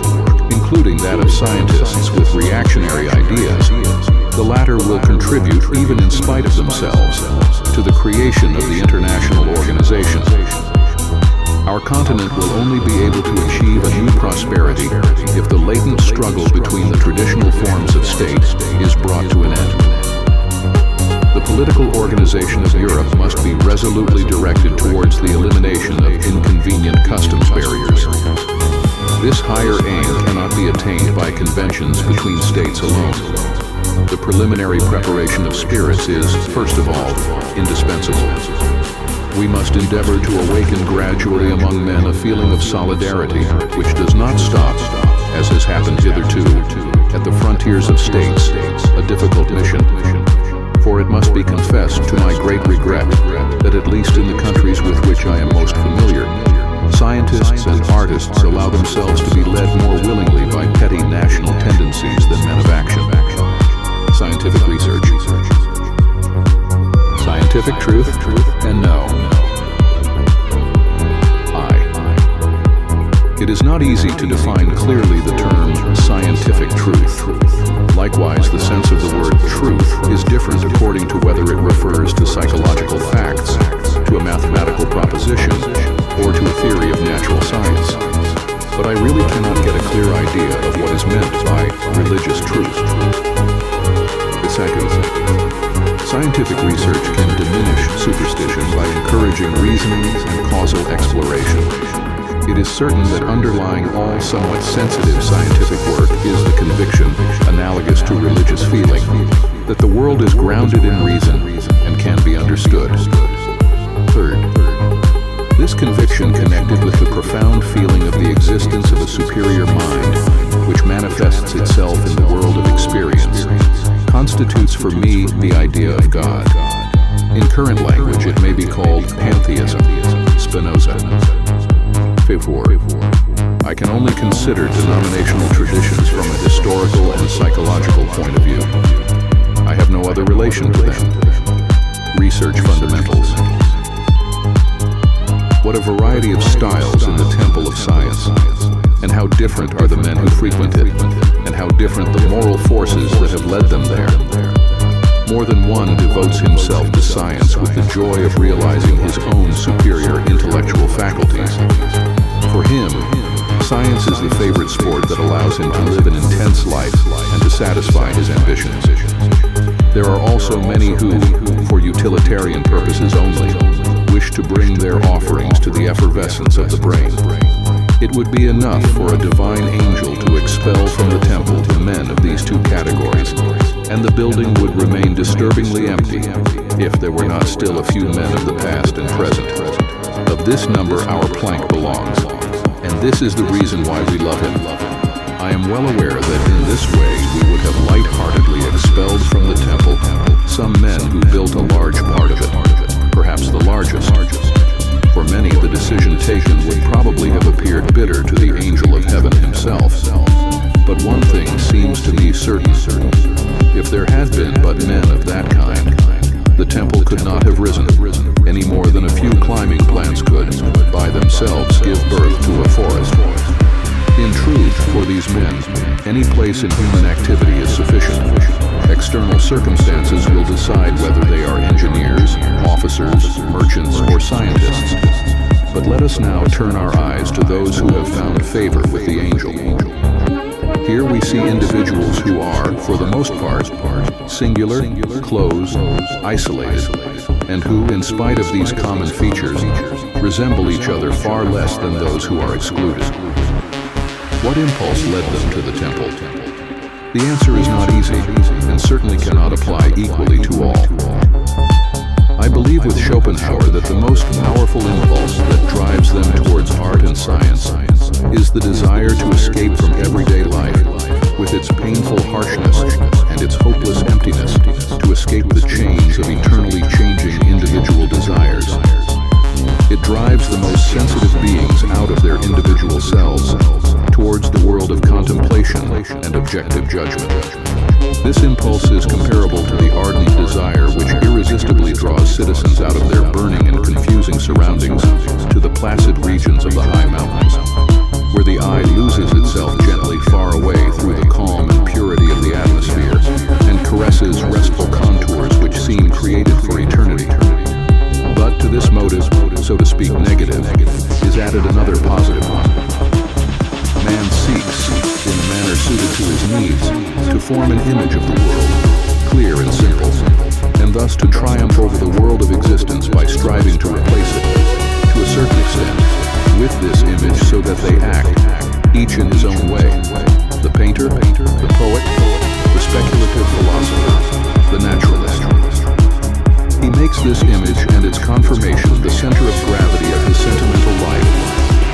including that of scientists with reactionary ideas, the latter will contribute, even in spite of themselves, to the creation of the international organization. Our continent will only be able to achieve a new prosperity if the latent struggle between the traditional forms of state is brought to an end. The political organization of Europe must be resolutely directed towards the elimination of inconvenient customs barriers. This higher aim cannot be attained by conventions between states alone. The preliminary preparation of spirits is, first of all, indispensable. We must endeavor to awaken gradually among men a feeling of solidarity, which does not stop, as has happened hitherto, at the frontiers of states, a difficult mission. For it must be confessed, to my great regret, that at least in the countries with which I am most familiar, scientists and artists allow themselves to be led more willingly by petty national tendencies than men of action. Scientific research. Scientific truth, and no. It is not easy to define clearly the term scientific truth. Likewise, the sense of the word truth is different according to whether it refers to psychological facts, to a mathematical proposition, or scientific research can diminish superstition by encouraging reasoning and causal exploration. It is certain that underlying all somewhat sensitive scientific work is the conviction, analogous to religious feeling, that the world is grounded in reason and can be understood. Third, this conviction, connected with the profound feeling of the existence of a superior mind, which manifests itself in the world of experience, constitutes for me the idea of God. In current language, it may be called pantheism, Spinoza. I can only consider denominational traditions from a historical and psychological point of view. I have no other relation to them. Research fundamentals. What a variety of styles in the temple of science, and how different are the men who frequent it, and how different the moral forces that have led them there. More than one devotes himself to science with the joy of realizing his own superior intellectual faculties. For him, science is the favorite sport that allows him to live an intense life and to satisfy his ambitions. There are also many who, for utilitarian purposes only, wish to bring their offerings to the effervescence of the brain. It would be enough for a divine angel to expel from the temple the men of these two categories, and the building would remain disturbingly empty if there were not still a few men of the past and present. Of this number our Planck belongs, and this is the reason why we love him. I am well aware that in this way we would have lightheartedly expelled from the temple some men who built a large part of it, perhaps the largest. For many, the decision taken would probably have appeared bitter to the angel of heaven himself. But one thing seems to me certain. If there had been but men of that kind, the temple could not have risen, any more than a few climbing plants could, by themselves, give birth to a forest. In truth, for these men, any place in human activity is sufficient. External circumstances will decide whether they are engineers, officers, merchants, or scientists. But let us now turn our eyes to those who have found favor with the angel. Here we see individuals who are, for the most part, singular, closed, isolated, and who, in spite of these common features, resemble each other far less than those who are excluded. What impulse led them to the temple? The answer is not easy, and certainly cannot apply equally to all. I believe with Schopenhauer that the most powerful impulse that drives them towards art and science is the desire to escape from everyday life, with its painful harshness and its hopeless emptiness, to escape the chains of eternally changing individual desires. It drives the most sensitive beings out of their individual selves towards the world of contemplation and objective judgment. This impulse is comparable to the ardent desire which irresistibly draws citizens out of their burning and confusing surroundings to the placid regions of the high mountains, where the eye loses itself gently far away through the calm and purity of the atmosphere and caresses restful contours which seem created for eternity. But to this motive, so to speak negative, is added another positive one. Man seeks, in a manner suited to his needs, to form an image of the world, clear and simple, and thus to triumph over the world of existence by striving to replace it, to a certain extent, with this image so that they act, each in his own way. The painter, the poet, the speculative philosopher, the naturalist. He makes this image and its confirmation the center of gravity of his sentimental life,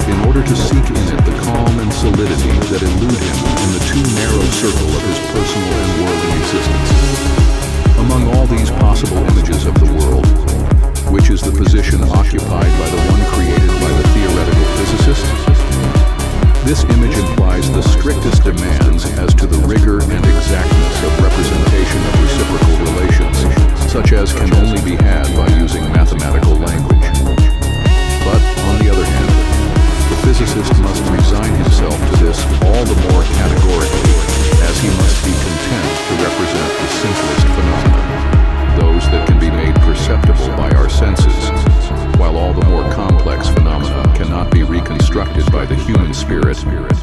in order to seek in it the calm and solidity that elude him in the too narrow circle of his personal and worldly existence. Among all these possible images of the world, which is the position occupied by the one created by the theoretical physicist? This image implies the strictest demands as to the rigor and exactness of representation of reciprocal relations, such as can only be had by using mathematical language. But, on the other hand, the physicist must resign himself to this all the more categorically, as he must be content to represent the simplest phenomena, those that can be made perceptible by our senses, while all the more complex phenomena cannot be reconstructed by the human spirit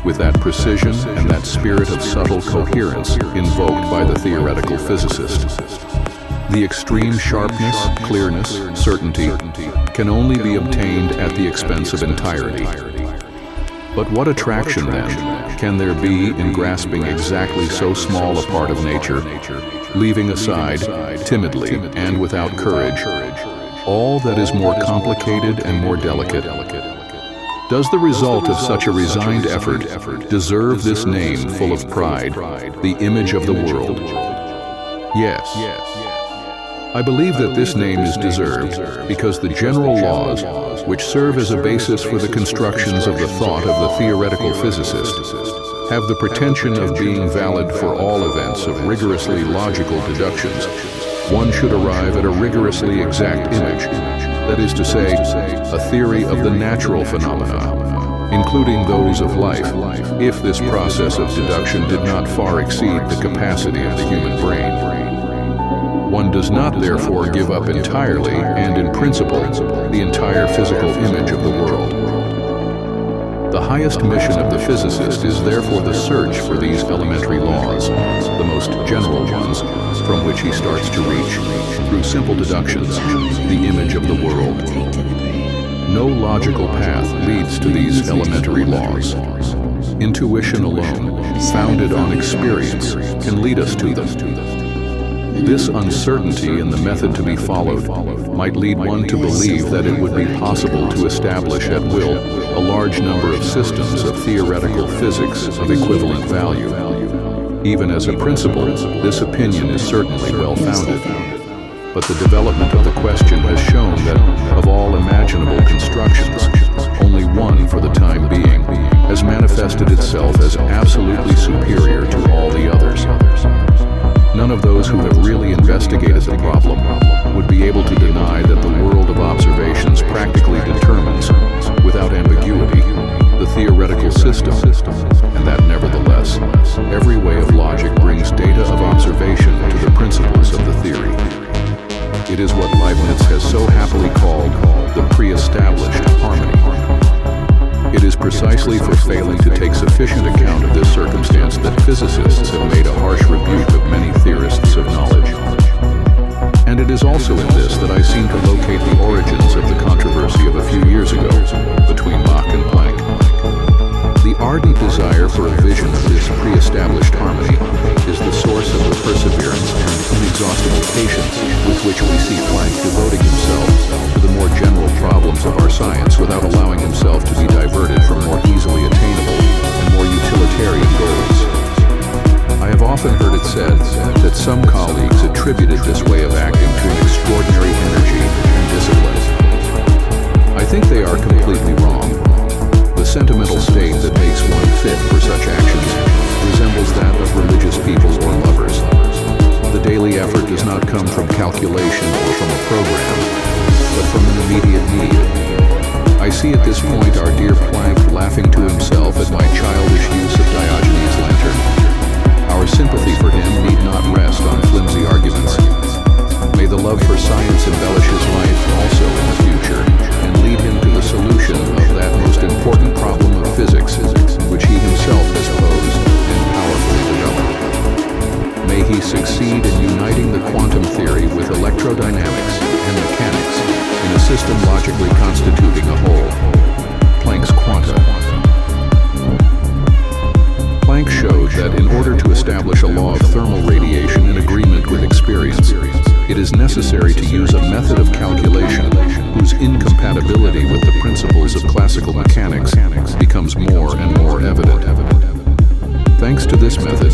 with that precision and that spirit of subtle coherence invoked by the theoretical physicist. The extreme sharpness, clearness, certainty can only be obtained at the expense of entirety. But what attraction, then, can there be in grasping exactly so small a part of nature, leaving aside, timidly and without courage, all that is more complicated and more delicate? Does the result of such a resigned effort deserve this name full of pride, the image of the world? Yes. I believe that this name is deserved because the general laws, which serve as a basis for the constructions of the thought of the theoretical physicist, have the pretension of being valid for all events of rigorously logical deductions. One should arrive at a rigorously exact image, that is to say, a theory of the natural phenomena, including those of life, if this process of deduction did not far exceed the capacity of the human brain. One does not therefore give up entirely and in principle the entire physical image of the world. The highest mission of the physicist is therefore the search for these elementary laws, the most general ones, from which he starts to reach, through simple deductions, the image of the world. No logical path leads to these elementary laws. Intuition alone, founded on experience, can lead us to them. This uncertainty in the method to be followed might lead one to believe that it would be possible to establish at will a large number of systems of theoretical physics of equivalent value. Even as a principle, this opinion is certainly well-founded. But the development of the question has shown that, of all imaginable constructions, only one, for the time being, has manifested itself as absolutely superior to all the others. None of those who have really investigated the problem would be able to deny that the world of observations practically determines, without ambiguity, the theoretical system, and that nevertheless, every way of logic brings data of observation to the principles of the theory. It is what Leibniz has so happily called the pre-established harmony. It is precisely for failing to take sufficient account of this circumstance that physicists have made a harsh rebuke of many theorists of knowledge. And it is also in this that I seem to locate the origins of the controversy of a few years ago between Mach and Planck. The ardent desire for a vision of this pre-established harmony is the source of the perseverance and inexhaustible patience with which we see Planck devoting himself to the more general problems of our science without allowing himself to be diverted from more easily attainable and more utilitarian goals. I have often heard it said that some colleagues attributed this way of acting to an extraordinary energy and discipline. I think they are completely wrong. The sentimental state that makes one fit for such actions resembles that of religious people or lovers. The daily effort does not come from calculation or from a program, but from an immediate need. I see at this point our dear Planck laughing to himself at my childish use of Diogenes' lantern. Our sympathy for him need not rest on flimsy arguments. May the love for science embellish his life also in the future and lead him to the solution of that most important problem of physics, which he himself has posed and powerfully developed. May he succeed in uniting the quantum theory with electrodynamics and mechanics in a system logically constituting a whole. Planck's quanta. Planck showed that in order to establish a law of thermal radiation in agreement with experience, it is necessary to use a method of calculation whose incompatibility with the principles of classical mechanics becomes more and more evident. Thanks to this method,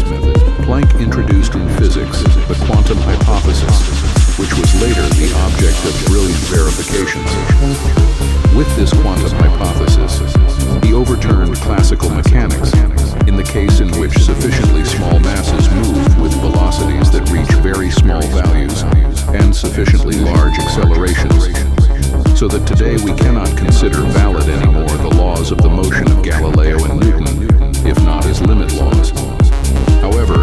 Planck introduced in physics the quantum hypothesis, which was later the object of brilliant verifications. With this quantum hypothesis, he overturned classical mechanics in the case in which sufficiently small masses move with velocities that reach very small values and sufficiently large accelerations, so that today we cannot consider valid anymore the laws of the motion of Galileo and Newton, if not as limit laws. However,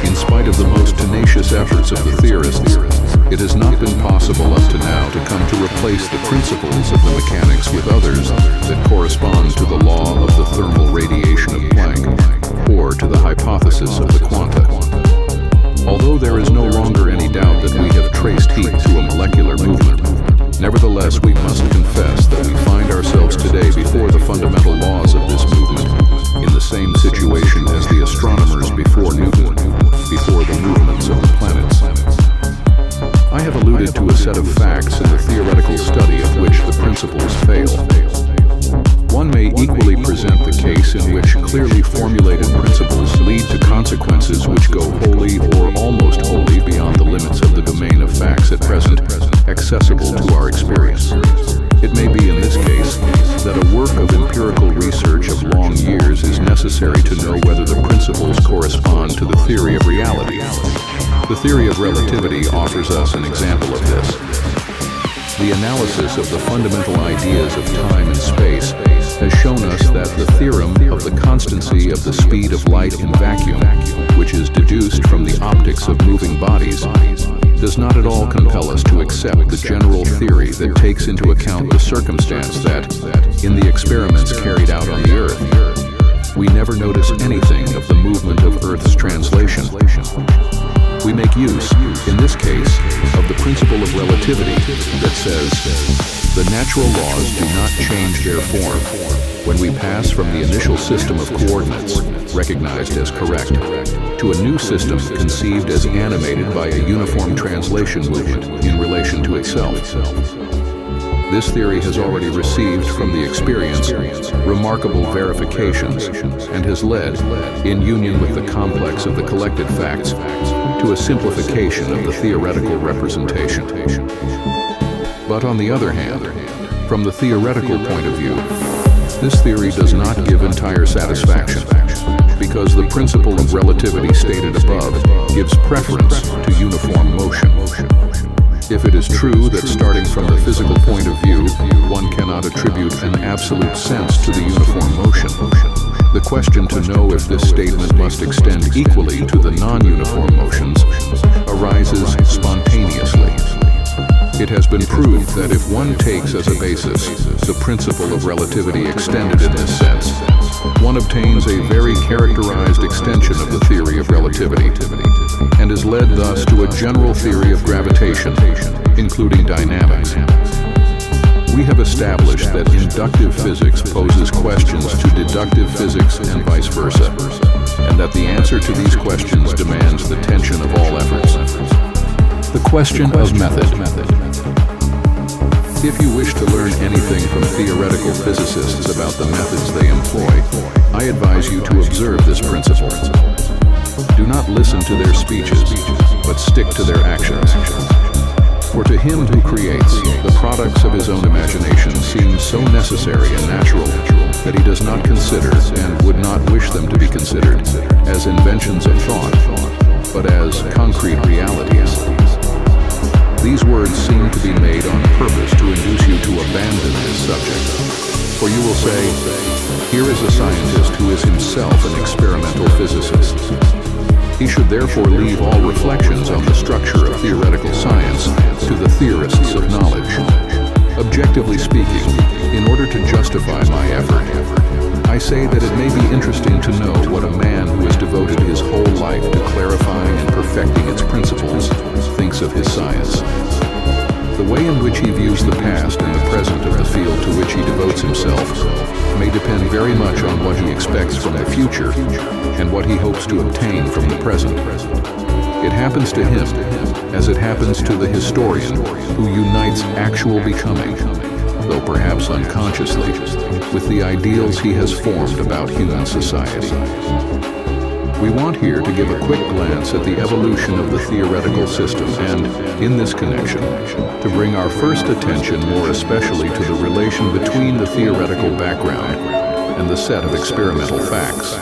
in spite of the most tenacious efforts of the theorists, it has not been possible up to now to come to replace the principles of the mechanics with others that correspond to the law of the thermal radiation of Planck, or to the hypothesis of the quanta. Although there is no longer any doubt that we have traced heat to a molecular movement, nevertheless we must confess that we find ourselves today before the fundamental laws of this movement, in the same situation as the astronomers before Newton, before the movements of the planets. I have alluded to a set of facts in the theoretical study of which the principles fail. One may equally present the case in which clearly formulated principles lead to consequences which go wholly or almost wholly beyond the limits of the domain of facts at present accessible to our experience. It may be in this case that a work of empirical research of long years is necessary to know whether the principles correspond to the theory of reality. The theory of relativity offers us an example of this. The analysis of the fundamental ideas of time and space has shown us that the theorem of the constancy of the speed of light in vacuum, which is deduced from the optics of moving bodies, does not at all compel us to accept the general theory that takes into account the circumstance that, in the experiments carried out on the Earth, we never notice anything of the movement of Earth's translation. We make use, in this case, of the principle of relativity that says, the natural laws do not change their form when we pass from the initial system of coordinates, recognized as correct, to a new system conceived as animated by a uniform translation movement in relation to itself. This theory has already received from the experience remarkable verifications and has led, in union with the complex of the collected facts, to a simplification of the theoretical representation. But on the other hand, from the theoretical point of view, this theory does not give entire satisfaction, because the principle of relativity stated above gives preference to uniform motion. If it is true that starting from the physical point of view, one cannot attribute an absolute sense to the uniform motion, the question to know if this statement must extend equally to the non-uniform motions arises spontaneously. It has been proved that if one takes as a basis the principle of relativity extended in this sense, one obtains a very characterized extension of the theory of relativity, and is led thus to a general theory of gravitation, including dynamics. We have established that inductive physics poses questions to deductive physics and vice versa, and that the answer to these questions demands the tension of all efforts. The question of method. If you wish to learn anything from theoretical physicists about the methods they employ, I advise you to observe this principle. Do not listen to their speeches, but stick to their actions. For to him who creates, the products of his own imagination seem so necessary and natural that he does not consider, and would not wish them to be considered, as inventions of thought, but as concrete realities. These words seem to be made on purpose to induce you to abandon this subject. For you will say, here is a scientist who is himself an experimental physicist. He should therefore leave all reflections on the structure of theoretical science to the theorists of knowledge. Objectively speaking, in order to justify my effort, I say that it may be interesting to know what a man who has devoted his whole life to clarifying and perfecting its principles thinks of his science. The way in which he views the past and the present of the field to which he devotes himself may depend very much on what he expects from the future and what he hopes to obtain from the present. It happens to him, as it happens to the historian, who unites actual becoming, though perhaps unconsciously, with the ideals he has formed about human society. We want here to give a quick glance at the evolution of the theoretical system and, in this connection, to bring our first attention more especially to the relation between the theoretical background and the set of experimental facts.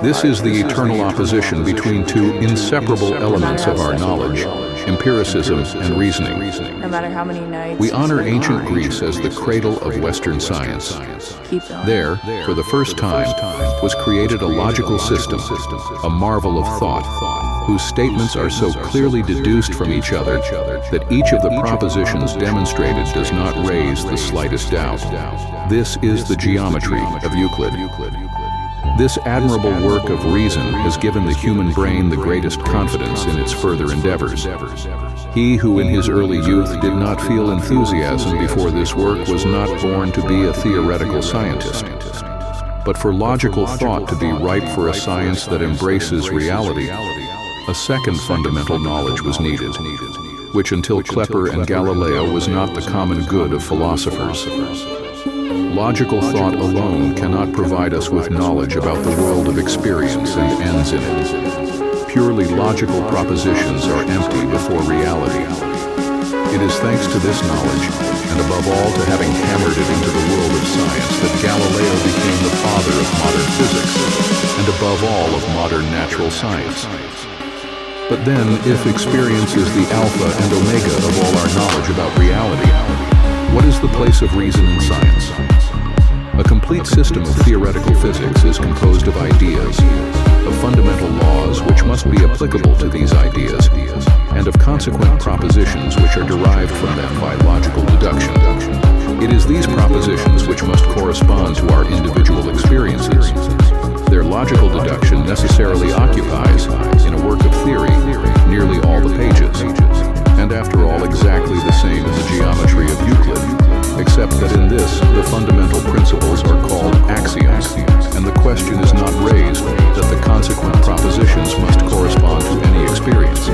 This is the eternal opposition between two inseparable elements of our knowledge, empiricism and reasoning. No matter how many nights. We honor ancient Greece as the cradle of Western science. There, for the first time, was created a logical system, a marvel of thought, whose statements are so clearly deduced from each other that each of the propositions demonstrated does not raise the slightest doubt. This is the geometry of Euclid. This admirable work of reason has given the human brain the greatest confidence in its further endeavors. He who in his early youth did not feel enthusiasm before this work was not born to be a theoretical scientist, but for logical thought to be ripe for a science that embraces reality. A second fundamental knowledge was needed, which until Kepler and Galileo was not the common good of philosophers. Logical thought alone cannot provide us with knowledge about the world of experience and ends in it. Purely logical propositions are empty before reality. It is thanks to this knowledge, and above all to having hammered it into the world of science, that Galileo became the father of modern physics, and above all of modern natural science. But then, if experience is the alpha and omega of all our knowledge about reality, what is the place of reason in science? A complete system of theoretical physics is composed of ideas, of fundamental laws which must be applicable to these ideas, and of consequent propositions which are derived from them by logical deduction. It is these propositions which must correspond to our individual experiences. Their logical deduction necessarily occupies, in a work of theory, nearly all the pages, and after all exactly the same as the geometry of Euclid, except that in this the fundamental principles are called axioms, and the question is not raised that the consequent propositions must correspond to any experience.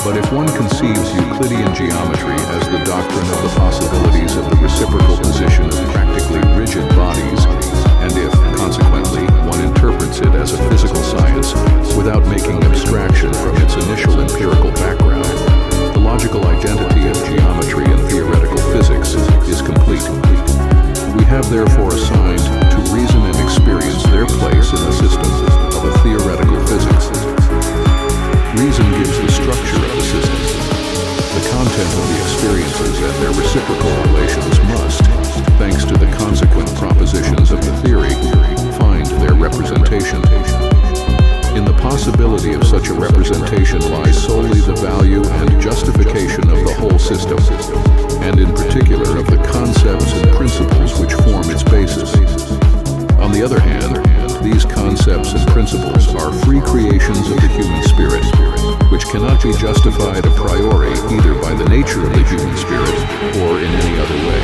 But if one conceives Euclidean geometry as the doctrine of the possibilities of the reciprocal position of practically rigid bodies, and if, consequently, one interprets it as a physical science without making abstraction from its initial empirical background, the logical identity of geometry and theoretical physics is complete. We have therefore assigned to reason and experience their place in the system of a theoretical physics. Reason gives the structure of the system. The content of the experiences and their reciprocal relations must, thanks to the consequent propositions of the theory, find their representation. In the possibility of such a representation lies solely the value and justification of the whole system, and in particular of the concepts and principles which form its basis. On the other hand, these concepts and principles are free creations of the human spirit, which cannot be justified a priori either by the nature of the human spirit or in any other way.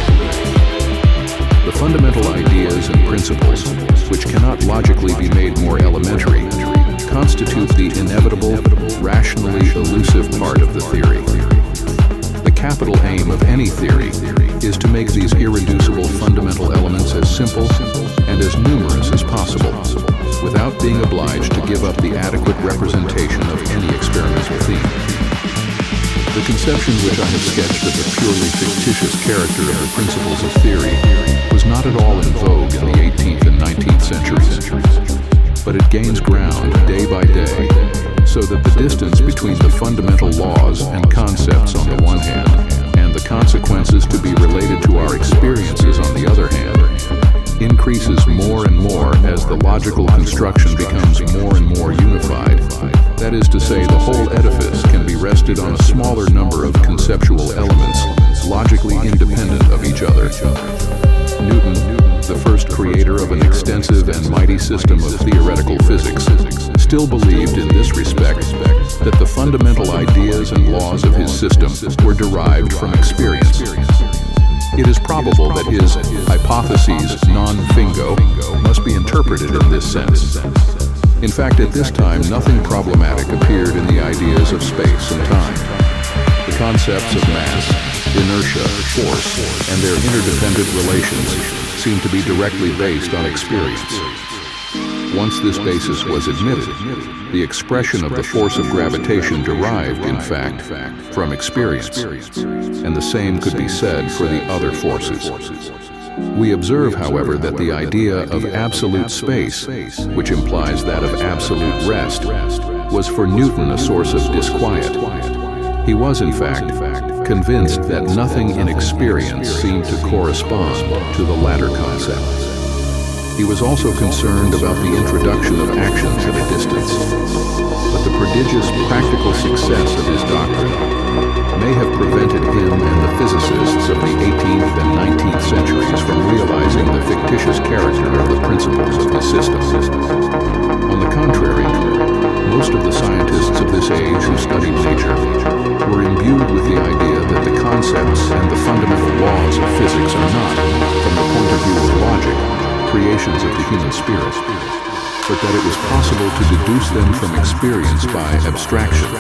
The fundamental ideas and principles, which cannot logically be made more elementary, constitute the inevitable, rationally elusive part of the theory. The capital aim of any theory is to make these irreducible fundamental elements as simple and as numerous as possible, without being obliged to give up the adequate representation of any experimental theme. The conception which I have sketched of the purely fictitious character of the principles of theory was not at all in vogue in the 18th and 19th centuries, but it gains ground day by day, so that the distance between the fundamental laws and concepts on the one hand, and the consequences to be related to our experiences on the other hand, increases more and more as the logical construction becomes more and more unified. That is to say, the whole edifice can be rested on a smaller number of conceptual elements, logically independent of each other. Newton, the first creator of an extensive and mighty system of theoretical physics, still believed in this respect that the fundamental ideas and laws of his system were derived from experience. It is probable that his hypotheses non fingo must be interpreted in this sense. In fact, at this time, nothing problematic appeared in the ideas of space and time. The concepts of mass, inertia, force, and their interdependent relations seem to be directly based on experience. Once this basis was admitted, the expression of the force of gravitation derived, in fact, from experience, and the same could be said for the other forces. We observe, however, that the idea of absolute space, which implies that of absolute rest, was for Newton a source of disquiet. He was, in fact, convinced that nothing in experience seemed to correspond to the latter concept. He was also concerned about the introduction of actions at a distance, but the prodigious practical success of his doctrine may have prevented him and the physicists of the 18th and 19th centuries from realizing the fictitious character of the principles of his system. On the contrary, most of the scientists of this age who studied nature were imbued with the idea that the concepts and the fundamental laws of physics are not, from the point of view of logic, creations of the human spirit, but that it was possible to deduce them from experience by abstraction,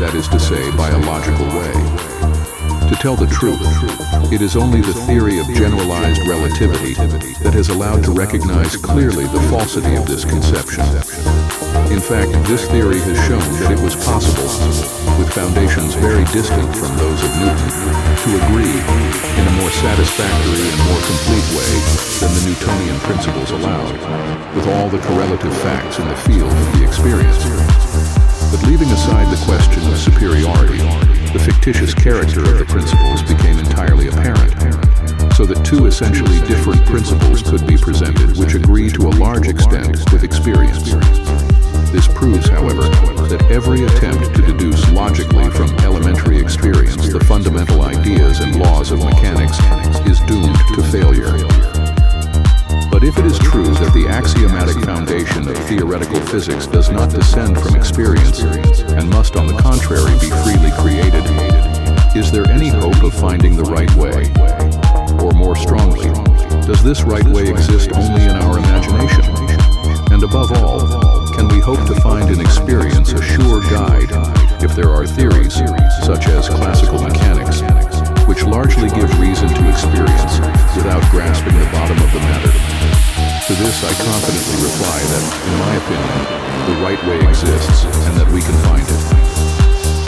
that is to say, by a logical way. To tell the truth, it is only the theory of generalized relativity that has allowed to recognize clearly the falsity of this conception. In fact, this theory has shown that it was possible, with foundations very distant from those of Newton, to agree in a more satisfactory and more complete way than the Newtonian principles allowed, with all the correlative facts in the field of the experience. But leaving aside the question of superiority, the fictitious character of the principles became entirely apparent, so that two essentially different principles could be presented which agree to a large extent with experience. This proves, however, that every attempt to deduce logically from elementary experience the fundamental ideas and laws of mechanics is doomed to failure. But if it is true that the axiomatic foundation of theoretical physics does not descend from experience and must, on the contrary, be freely created, is there any hope of finding the right way? Or more strongly, does this right way exist only in our imagination? And above all, can we hope to find in experience a sure guide if there are theories, such as classical mechanics, which largely give reason to experience without grasping the bottom of the matter? To this I confidently reply that, in my opinion, the right way exists and that we can find it.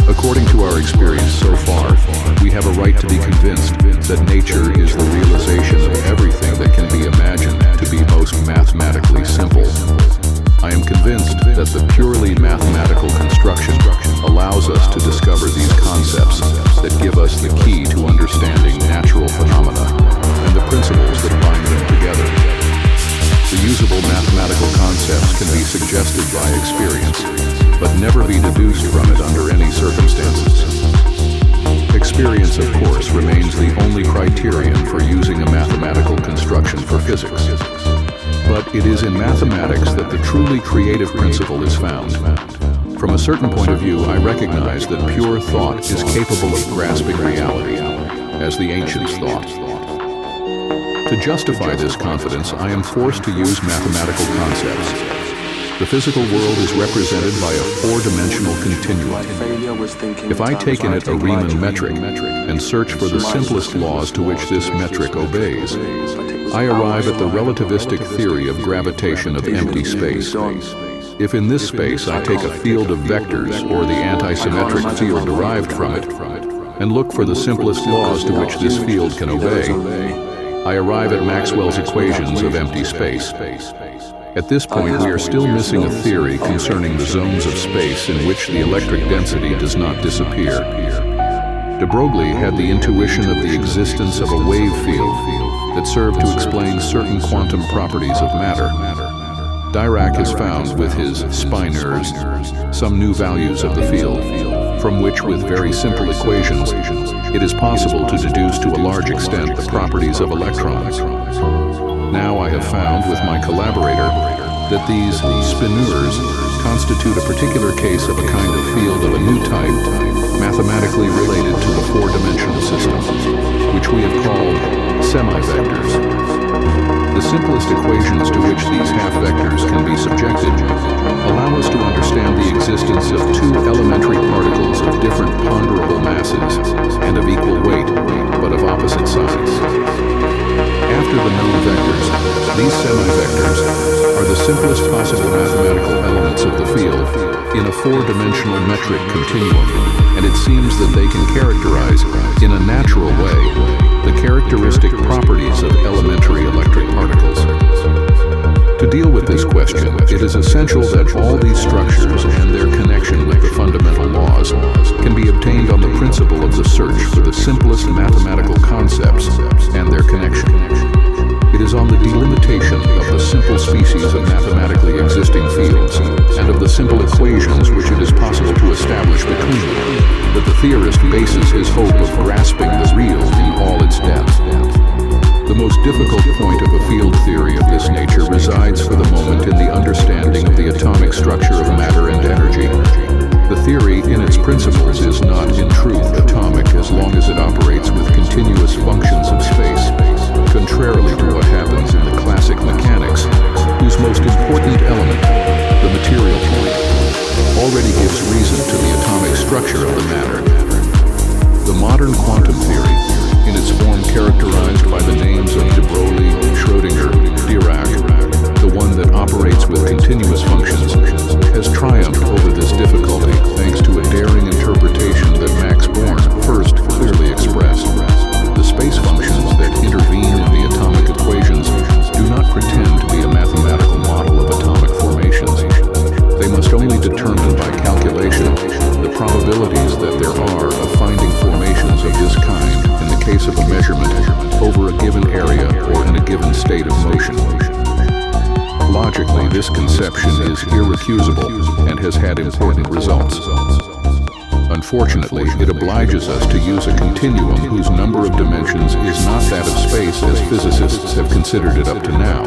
According to our experience so far, we have a right to be convinced that nature is the realization of everything that can be imagined to be most mathematically simple. I am convinced that the purely mathematical construction allows us to discover these concepts that give us the key to understanding natural phenomena and the principles that bind them together. The usable mathematical concepts can be suggested by experience, but never be deduced from it under any circumstances. Experience, of course, remains the only criterion for using a mathematical construction for physics. But it is in mathematics that the truly creative principle is found. From a certain point of view, I recognize that pure thought is capable of grasping reality, as the ancients thought. To justify this confidence, I am forced to use mathematical concepts. The physical world is represented by a four-dimensional continuum. If I take in it a Riemann metric and search for the simplest laws to which this metric obeys, I arrive at the relativistic theory of gravitation of empty space. If in this space I take a field of vectors or the antisymmetric field derived from it, and look for the simplest laws to which this field can obey, I arrive at Maxwell's equations of empty space. At this point, we are still missing a theory concerning the zones of space in which the electric density does not disappear. De Broglie had the intuition of the existence of a wave field that served to explain certain quantum properties of matter. Dirac has found, with his spinors, some new values of the field, from which, with very simple equations, it is possible to deduce to a large extent the properties of electrons. Now I have found, with my collaborator, that these spinors constitute a particular case of a kind of field of a new type, mathematically related to a four-dimensional system, which we have called semivectors. The simplest equations to which these half-vectors can be subjected allow us to understand the existence of two elementary particles of different ponderable masses and of equal weight, but of opposite size. After the known vectors, these semivectors are the simplest possible mathematical elements of the field in a four-dimensional metric continuum, and it seems that they can characterize, in a natural way, the characteristic properties of elementary electric particles. To deal with this question, it is essential that all these structures and their connection with the fundamental laws can be obtained on the principle of the search for the simplest mathematical concepts and their connection. It is on the delimitation of the simple species of mathematically existing fields and of the simple equations which it is possible to establish between them that the theorist bases his hope of grasping the real in all its depth. structure of the matter. The modern quantum theory, in its form characterized by the names of de Broglie, Schrödinger, Dirac, the one that operates with continuous functions, has triumphed over this difficulty thanks to a daring interpretation that Max Born first clearly expressed. The space functions that intervene in the atomic equations do not pretend to be a mathematical model of atomic formations. They must only determine by calculation the probabilities that there are of finding formations of this kind in the case of a measurement over a given area or in a given state of motion. Logically, this conception is irrefutable and has had important results. Unfortunately, it obliges us to use a continuum whose number of dimensions is not that of space as physicists have considered it up to now,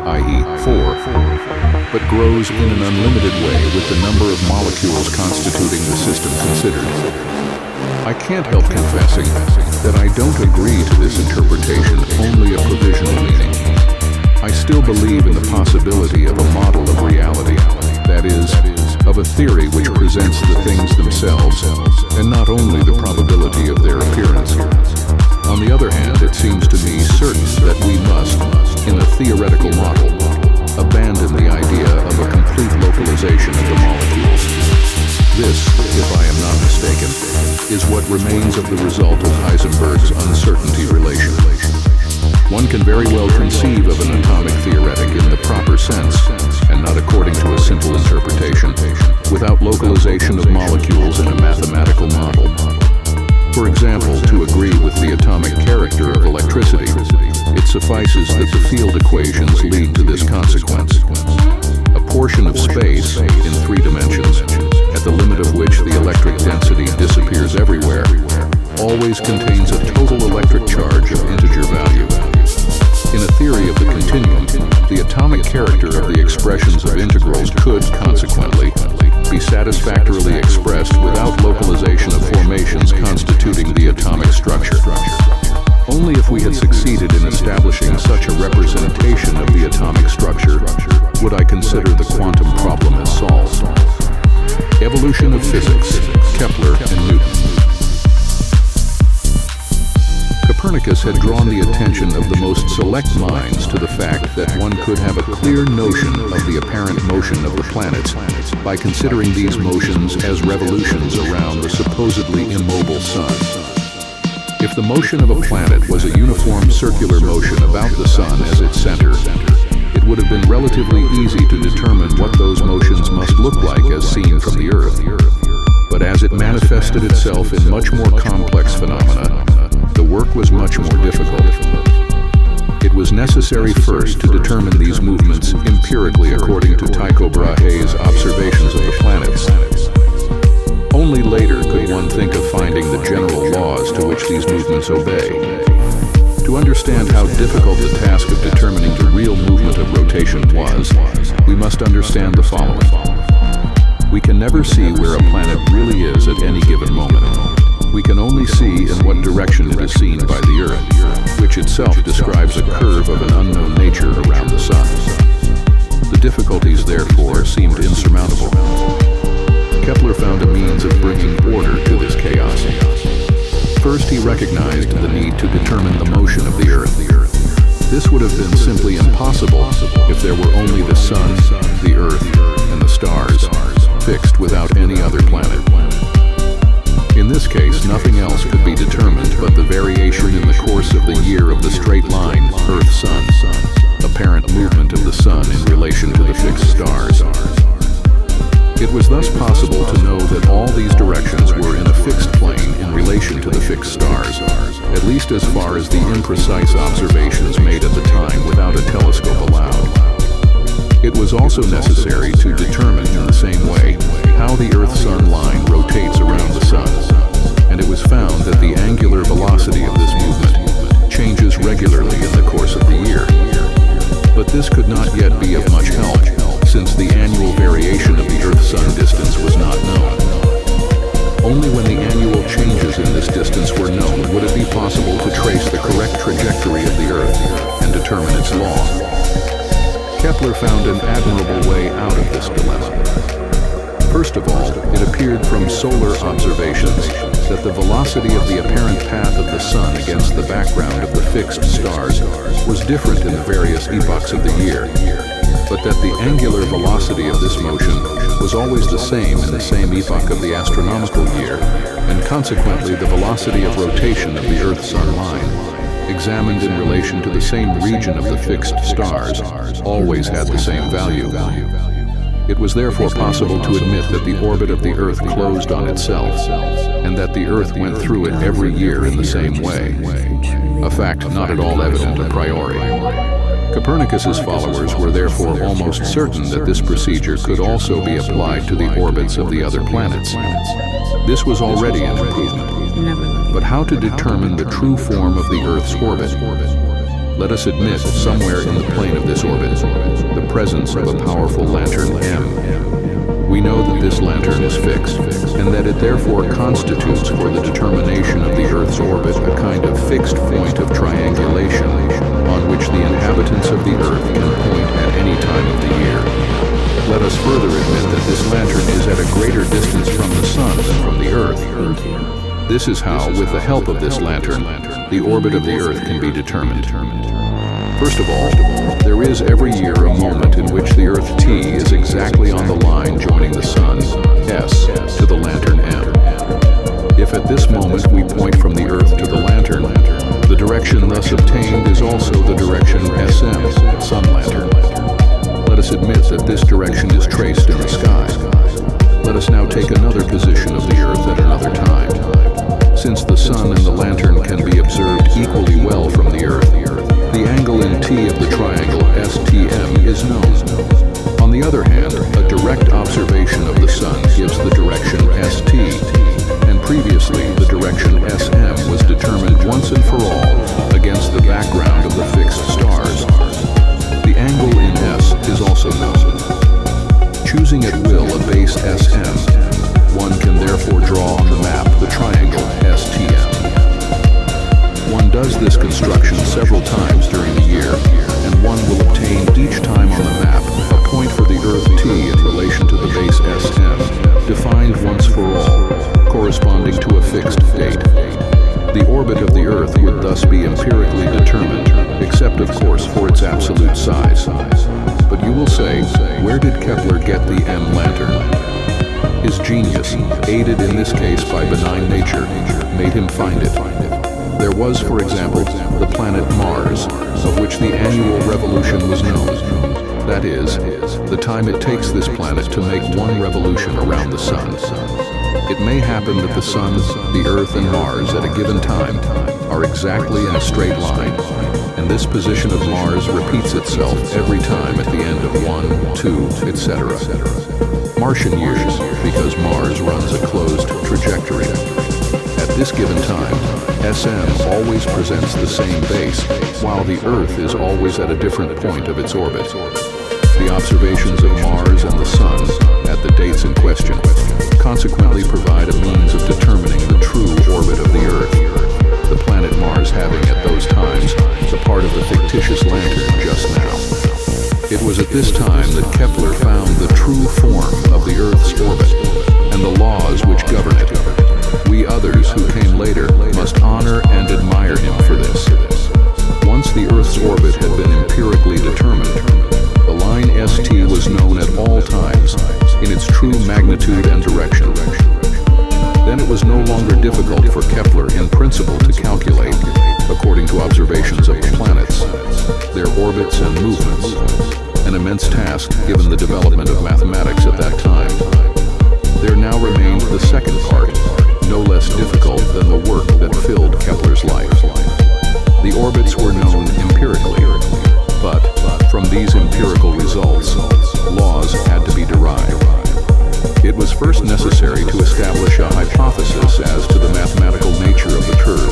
i.e. 4, but grows in an unlimited way with the number of molecules constituting the system considered. I can't help confessing that I don't agree to this interpretation only a provisional meaning. I still believe in the possibility of a model of reality, that is, of a theory which presents the things themselves, and not only the probability of their appearance. On the other hand, it seems to me certain that we must, in a theoretical model, abandon the idea of a complete localization of the molecules. This, if I am not mistaken, is what remains of the result of Heisenberg's uncertainty relation. One can very well conceive of an atomic theoretic in the proper sense, and not according to a simple interpretation, without localization of molecules in a mathematical model. For example, to agree with the atomic character of electricity, it suffices that the field equations lead to this consequence. A portion of space, in 3 dimensions, at the limit of which the electric density disappears everywhere, always contains a total electric charge of integer value. In a theory of the continuum, the atomic character of the expressions of integrals could, consequently, be satisfactorily expressed without localization of formations constituting the atomic structure. Only if we had succeeded in establishing such a representation of the atomic structure would I consider the quantum problem as solved. Evolution of physics, Kepler and Newton. Copernicus had drawn the attention of the most select minds to the fact that one could have a clear notion of the apparent motion of the planets by considering these motions as revolutions around the supposedly immobile sun. If the motion of a planet was a uniform circular motion about the sun as its center, it would have been relatively easy to determine what those motions must look like as seen from the Earth. But as it manifested itself in much more complex phenomena, the work was much more difficult. It was necessary first to determine these movements empirically according to Tycho Brahe's observations of the planets. Only later could one think of finding the general laws to which these movements obey. To understand how difficult the task of determining the real movement of rotation was, we must understand the following. We can never see where a planet really is at any given moment. We can only see in what direction it is seen by the Earth, which itself describes a curve of an unknown nature around the Sun. The difficulties, therefore, seemed insurmountable. Kepler found a means of bringing order to this chaos. First, he recognized the need to determine the motion of the Earth. This would have been simply impossible if there were only the Sun, the Earth, and the stars, fixed without any other planet. In this case, nothing else could be determined but the variation in the course of the year of the straight line, Earth-Sun, apparent movement of the Sun in relation to the fixed stars. It was thus possible to know that all these directions were in a fixed plane in relation to the fixed stars, at least as far as the imprecise observations made at the time without a telescope allowed. It was also necessary to determine in the same way how the Earth-Sun line rotates around the Sun, and it was found that the angular velocity of this movement changes regularly in the course of the year. But this could not yet be of much help, since the annual variation of the Earth-Sun distance was not known. Only when the annual changes in this distance were known would it be possible to trace the correct trajectory of the Earth and determine its law. Kepler found an admirable way out of this dilemma. First of all, it appeared from solar observations that the velocity of the apparent path of the sun against the background of the fixed stars was different in the various epochs of the year, but that the angular velocity of this motion was always the same in the same epoch of the astronomical year, and consequently the velocity of rotation of the Earth-Sun line, examined in relation to the same region of the fixed stars, always had the same value. It was therefore possible to admit that the orbit of the Earth closed on itself, and that the Earth went through it every year in the same way, a fact not at all evident a priori. Copernicus's followers were therefore almost certain that this procedure could also be applied to the orbits of the other planets. This was already an improvement. But how to determine the true form of the Earth's orbit? Let us admit somewhere in the plane of this orbit the presence of a powerful lantern M. We know that this lantern is fixed, and that it therefore constitutes for the determination of the Earth's orbit a kind of fixed point of triangulation on which the inhabitants of the Earth can point at any time of the year. Let us further admit that this lantern is at a greater distance from the sun than from the Earth. This is how, with the help of this lantern, the orbit of the Earth can be determined. First of all, there is every year a moment in which the Earth T is exactly on the line joining the Sun, S, to the lantern M. If at this moment we point from the Earth to the lantern, the direction thus obtained is also the direction SM, Sun lantern. Let us admit that this direction is traced in the sky. Let us now take another position of the Earth at another time. Since the Sun and the lantern can be observed equally well from the Earth, the angle in T of the triangle STM is known. On the other hand, a direct observation of the Sun gives the direction ST, and previously the direction SM was determined once and for all against the background of the fixed stars. The angle in S is also known. Choosing at will a base SM, one can therefore draw on the map the triangle STM. One does this construction several times during the year, and one will obtain each time on the map a point for the Earth T in relation to the base SM, defined once for all, corresponding to a fixed date. The orbit of the Earth would thus be empirically determined, except of course for its absolute size. But you will say, where did Kepler get the M lantern? His genius, aided in this case by benign nature, made him find it. There was, for example, the planet Mars, of which the annual revolution was known. That is, the time it takes this planet to make one revolution around the Sun. It may happen that the Sun, the Earth, and Mars at a given time are exactly in a straight line, and this position of Mars repeats itself every time at the end of 1, 2, etc. Martian years, because Mars runs a closed trajectory. At this given time, SM always presents the same base, while the Earth is always at a different point of its orbit. The observations of Mars and the Sun, at the dates in question, consequently provide a means of determining the true orbit of the Earth, the planet Mars having at those times the part of the fictitious lantern just now. It was at this time that Kepler found the true form of the Earth's orbit and the laws which govern it. We others who came later must honor and admire him for this. Once the Earth's orbit had been empirically determined, the line ST was known at all times in its true magnitude and direction. Then it was no longer difficult for Kepler in principle to calculate, according to observations of the planets, their orbits and movements, an immense task given the development of mathematics at that time. There now remained the second part, no less difficult than the work that filled Kepler's life. The orbits were known empirically, but from these empirical results, laws had to be derived. It was first necessary to establish a hypothesis as to the mathematical nature of the curve,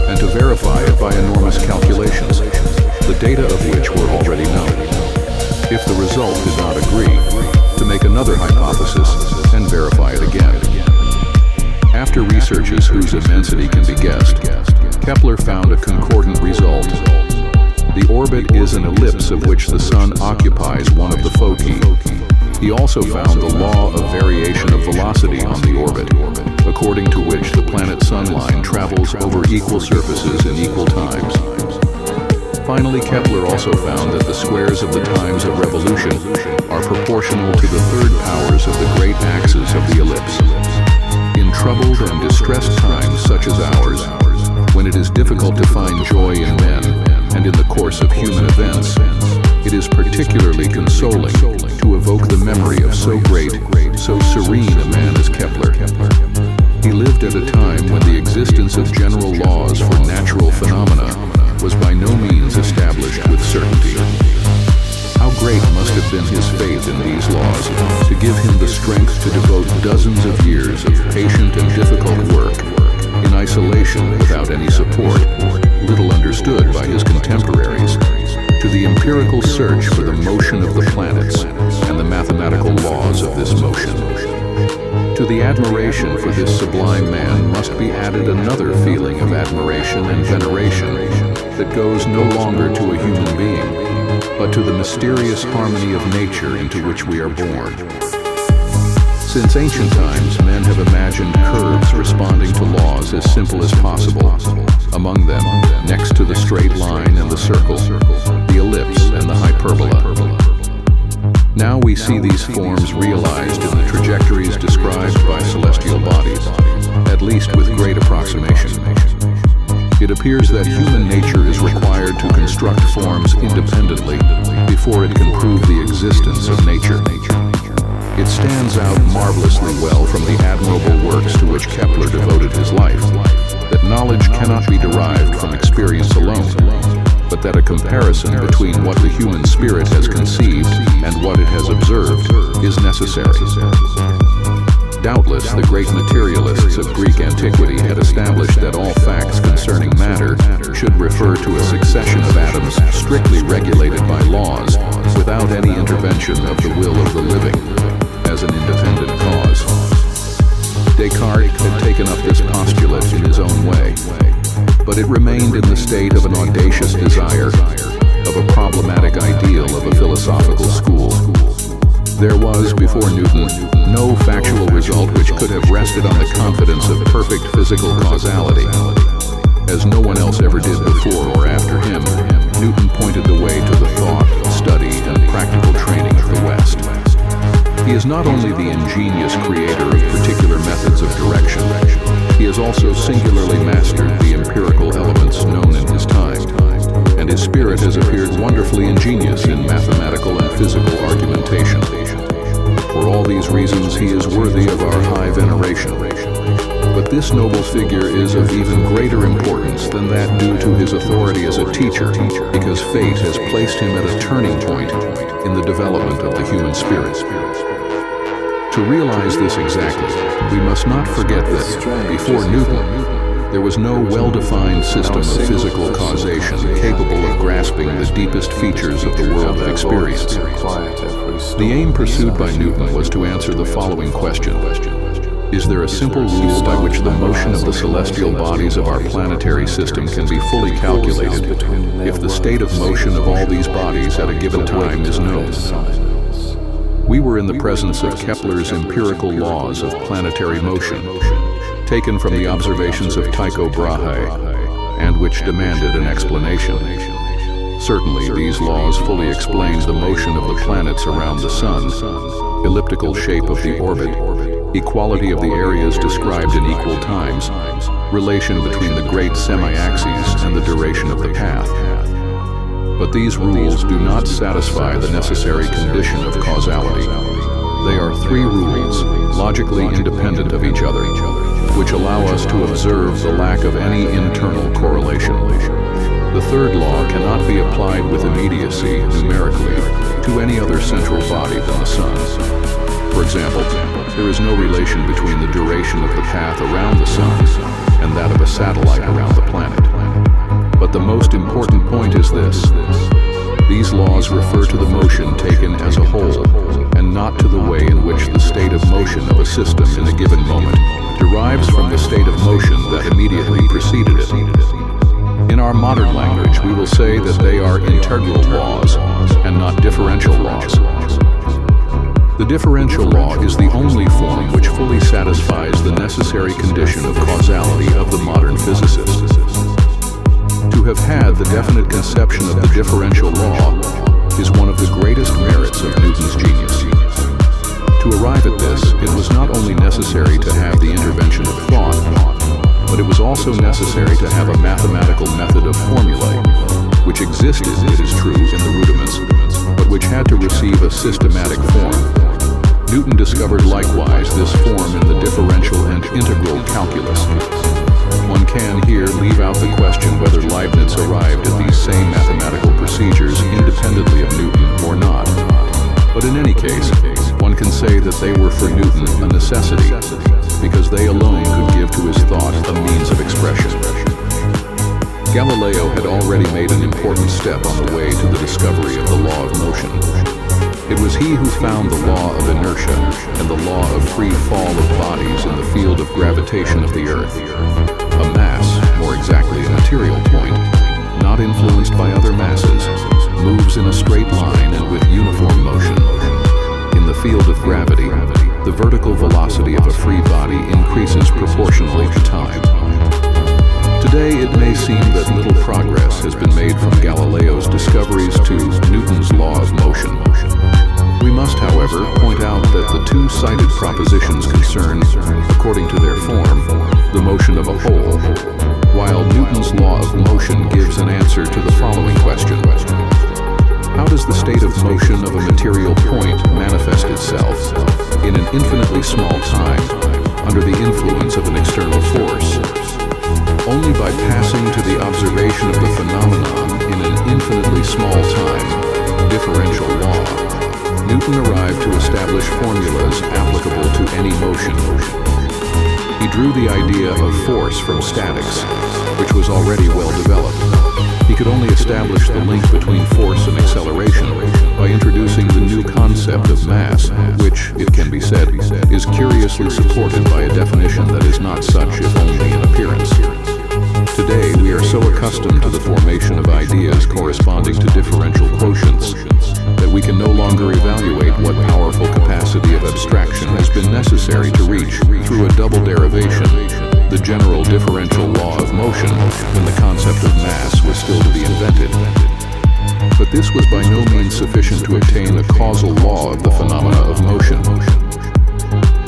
and to verify it by enormous calculations, the data of which were already known. If the result did not agree, to make another hypothesis and verify it again. After researches whose immensity can be guessed, Kepler found a concordant result. The orbit is an ellipse of which the Sun occupies one of the foci. He also found the law of variation of velocity on the orbit, according to which the planet-sun line travels over equal surfaces in equal times. Finally, Kepler also found that the squares of the times of revolution are proportional to the third powers of the great axes of the ellipse. In troubled and distressed times such as ours, when it is difficult to find joy in men and in the course of human events, it is particularly consoling to evoke the memory of so great, so serene a man as Kepler. He lived at a time when the existence of general laws for natural phenomena was by no means established with certainty. How great must have been his faith in these laws to give him the strength to devote dozens of years of patient and difficult work in isolation without any support, little understood by his contemporaries, to the empirical search for the motion of the planets and the mathematical laws of this motion. To the admiration for this sublime man must be added another feeling of admiration and veneration that goes no longer to a human being, but to the mysterious harmony of nature into which we are born. Since ancient times, men have imagined curves responding to laws as simple as possible. Among them, next to the straight line and the circle, the ellipse and the hyperbola. Now we see these forms realized in the trajectories described by celestial bodies, at least with great approximation. It appears that human nature is required to construct forms independently before it can prove the existence of nature. It stands out marvelously well from the admirable works to which Kepler devoted his life, that knowledge cannot be derived from experience alone, but that a comparison between what the human spirit has conceived and what it has observed is necessary. Doubtless, the great materialists of Greek antiquity had established that all facts concerning matter should refer to a succession of atoms strictly regulated by laws, without any intervention of the will of the living, as an independent cause. Descartes had taken up this postulate in his own way, but it remained in the state of an audacious desire, of a problematic ideal of a philosophical school. There was, before Newton, no factual result which could have rested on the confidence of perfect physical causality. As no one else ever did before or after him, Newton pointed the way to the thought, study, and practical training of the West. He is not only the ingenious creator of particular methods of direction, he has also singularly mastered the empirical elements known in his time, and his spirit has appeared wonderfully ingenious in mathematical and physical argumentation. For all these reasons, he is worthy of our high veneration. But this noble figure is of even greater importance than that due to his authority as a teacher, because fate has placed him at a turning point in the development of the human spirit. To realize this exactly, we must not forget that, before Newton, there was no well-defined system of physical causation capable of grasping the deepest features of the world of experience. The aim pursued by Newton was to answer the following question: is there a simple rule by which the motion of the celestial bodies of our planetary system can be fully calculated if the state of motion of all these bodies at a given time is known? We were in the presence of Kepler's empirical laws of planetary motion, taken from the observations of Tycho Brahe, and which demanded an explanation. Certainly, these laws fully explained the motion of the planets around the Sun, elliptical shape of the orbit, equality of the areas described in equal times, relation between the great semi-axes and the duration of the path. But these rules do not satisfy the necessary condition of causality. They are three rules, logically independent of each other, which allow us to observe the lack of any internal correlation. The third law cannot be applied with immediacy, numerically, to any other central body than the Sun. For example, there is no relation between the duration of the path around the Sun and that of a satellite around the planet. But the most important point is this: these laws refer to the motion taken as a whole, and not to the way in which the state of motion of a system in a given moment derives from the state of motion that immediately preceded it. In our modern language, we will say that they are integral laws and not differential laws. The differential law is the only form which fully satisfies the necessary condition of causality of the modern physicist. To have had the definite conception of the differential law is one of the greatest merits of Newton's genius. To arrive at this, it was not only necessary to have the intervention of thought, but it was also necessary to have a mathematical method of formulae, which existed, it is true, in the rudiments, but which had to receive a systematic form. Newton discovered likewise this form in the differential and integral calculus. One can here leave out the question whether Leibniz arrived at these same mathematical procedures independently of Newton or not. But in any case, one can say that they were for Newton a necessity, because they alone could give to his thought a means of expression. Galileo had already made an important step on the way to the discovery of the law of motion. It was he who found the law of inertia and the law of free fall of bodies in the field of gravitation of the Earth. A mass, more exactly a material point, not influenced by other masses, moves in a straight line and with uniform motion. In the field of gravity, the vertical velocity of a free body increases proportionally to time. Today, it may seem that little progress has been made from Galileo's discoveries to Newton's law of motion. We must, however, point out that the two cited propositions concern, according to their form, the motion of a whole, while Newton's law of motion gives an answer to the following question. How does the state of motion of a material point manifest itself in an infinitely small time under the influence of an external force? Only by passing to the observation of the phenomenon in an infinitely small time, differential law, Newton arrived to establish formulas applicable to any motion. He drew the idea of force from statics, which was already well developed. He could only establish the link between force and acceleration by introducing the new concept of mass, which, it can be said, is curiously supported by a definition that is not such if only in appearance. Today, we are so accustomed to the formation of ideas corresponding to differential quotients that we can no longer evaluate what powerful capacity of abstraction has been necessary to reach through a double derivation, the general differential law of motion, when the concept of mass was still to be invented. But this was by no means sufficient to obtain a causal law of the phenomena of motion.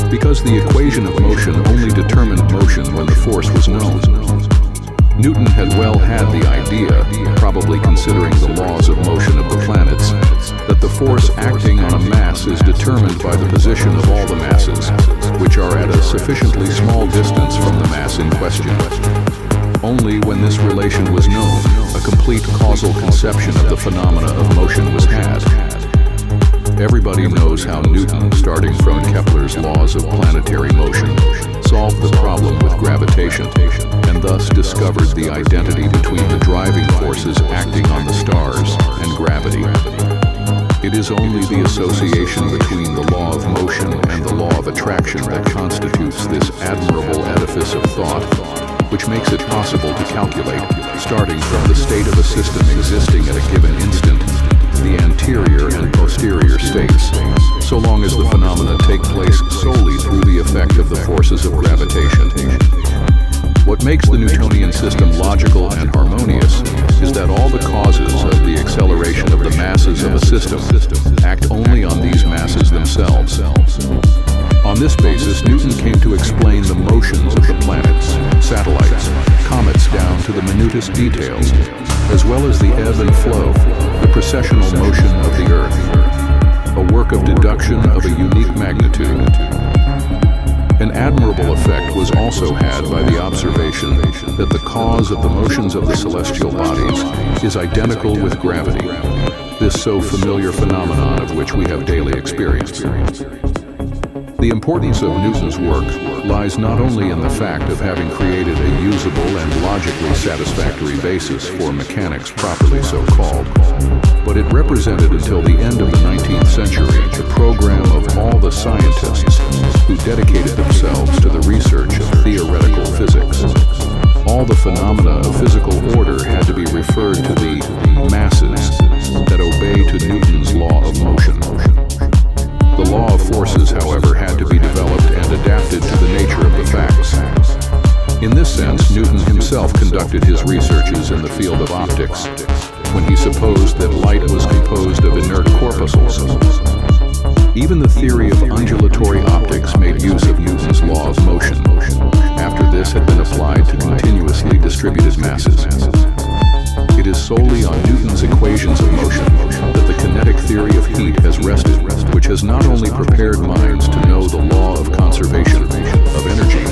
Because the equation of motion only determined motion when the force was known, Newton had well had the idea, probably considering the laws of motion of the planets, that the force acting on a mass is determined by the position of all the masses, which are at a sufficiently small distance from the mass in question. Only when this relation was known, a complete causal conception of the phenomena of motion was had. Everybody knows how Newton, starting from Kepler's laws of planetary motion, solved the problem with gravitation, and thus discovered the identity between the driving forces acting on the stars and gravity. It is only the association between the law of motion and the law of attraction that constitutes this admirable edifice of thought, which makes it possible to calculate, starting from the state of a system existing at a given instant, the anterior and posterior states, so long as the phenomena take place solely through the effect of the forces of gravitation. What makes the Newtonian system logical and harmonious is that all the causes of the acceleration of the masses of a system act only on these masses themselves. On this basis, Newton came to explain the motions of the planets, satellites, comets down to the minutest details, as well as the ebb and flow, the precessional motion of the Earth, a work of deduction of a unique magnitude. An admirable effect was also had by the observation that the cause of the motions of the celestial bodies is identical with gravity, this so familiar phenomenon of which we have daily experience. The importance of Newton's work lies not only in the fact of having created a usable and logically satisfactory basis for mechanics properly so called, but it represented until the end of the 19th century the program of all the scientists who dedicated themselves to the research of theoretical physics. All the phenomena of physical order had to be referred to the masses that obey to Newton's law of motion. The law of forces, however, had to be developed and adapted to the nature of the facts. In this sense, Newton himself conducted his researches in the field of optics when he supposed that light was composed of inert corpuscles. Even the theory of undulatory optics made use of Newton's law of motion, after this had been applied to continuously distributed masses. It is solely on Newton's equations of motion that the kinetic theory of heat has rested, which has not only prepared minds to know the law of conservation of energy,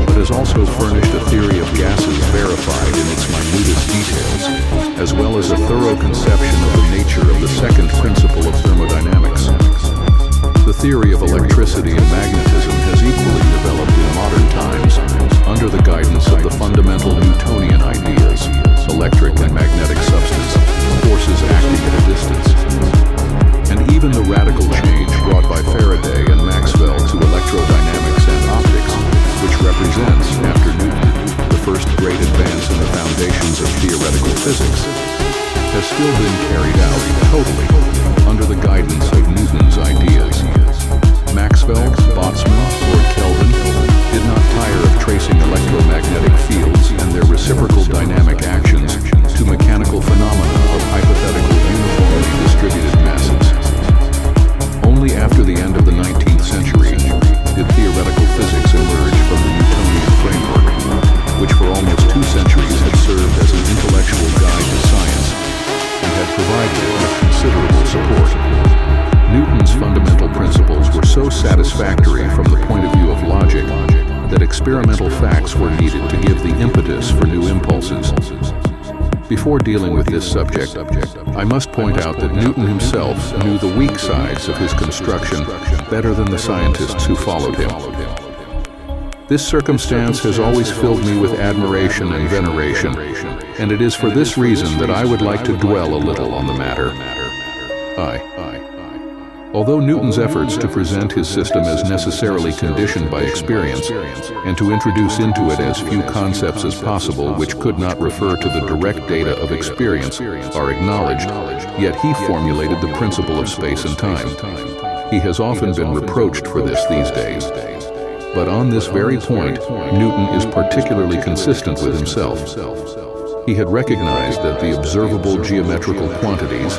but has also furnished a theory of gases verified in its minutest details, as well as a thorough conception of the nature of the second principle of thermodynamics. The theory of electricity and magnetism has equally developed in modern times under the guidance of the fundamental Newtonian ideas, electric and magnetic substance, forces acting at a distance. And even the radical change brought by Faraday and Maxwell to electrodynamics and optics, which represents, after Newton, the first great advance in the foundations of theoretical physics, has still been carried out totally under the guidance of Newton's ideas. Maxwell, Boltzmann, Lord Kelvin did not tire of tracing electromagnetic fields and their reciprocal dynamic actions to mechanical phenomena of hypothetical uniformly distributed masses. Only after the end of the 19th century did theoretical physics emerge from the Newtonian framework, which for almost 2 centuries had served as an intellectual guide to science and had provided it with considerable support. Newton's fundamental principles were so satisfactory from the point of view of logic that experimental facts were needed to give the impetus for new impulses. Before dealing with this subject, I must point out that Newton himself knew the weak sides of his construction better than the scientists who followed him. This circumstance has always filled me with admiration and veneration, and it is for this reason that I would like to dwell a little on the matter. Although Newton's efforts to present his system as necessarily conditioned by experience and to introduce into it as few concepts as possible which could not refer to the direct data of experience are acknowledged, yet he formulated the principle of space and time. He has often been reproached for this these days. But on this very point, Newton is particularly consistent with himself. He had recognized that the observable geometrical quantities,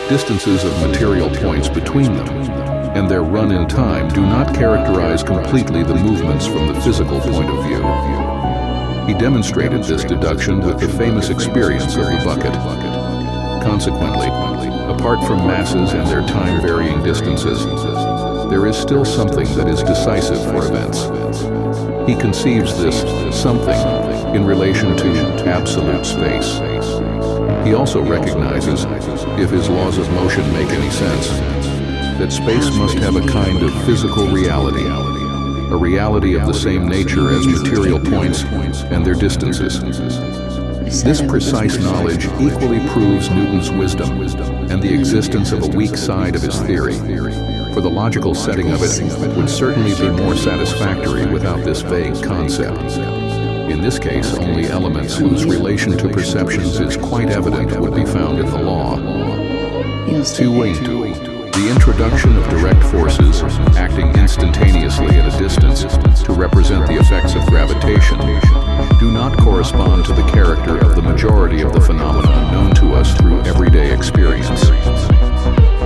distances of material points between them, and their run in time do not characterize completely the movements from the physical point of view. He demonstrated this deduction with the famous experience of the bucket. Consequently, apart from masses and their time-varying distances, there is still something that is decisive for events. He conceives this something in relation to absolute space. He also recognizes, if his laws of motion make any sense, that space must have a kind of physical reality, a reality of the same nature as material points and their distances. This precise knowledge equally proves Newton's wisdom and the existence of a weak side of his theory, for the logical setting of it would certainly be more satisfactory without this vague concept. In this case, only elements whose relation to perceptions is quite evident would be found in the law. The introduction of direct forces acting instantaneously at a distance to represent the effects of gravitation do not correspond to the character of the majority of the phenomena known to us through everyday experience.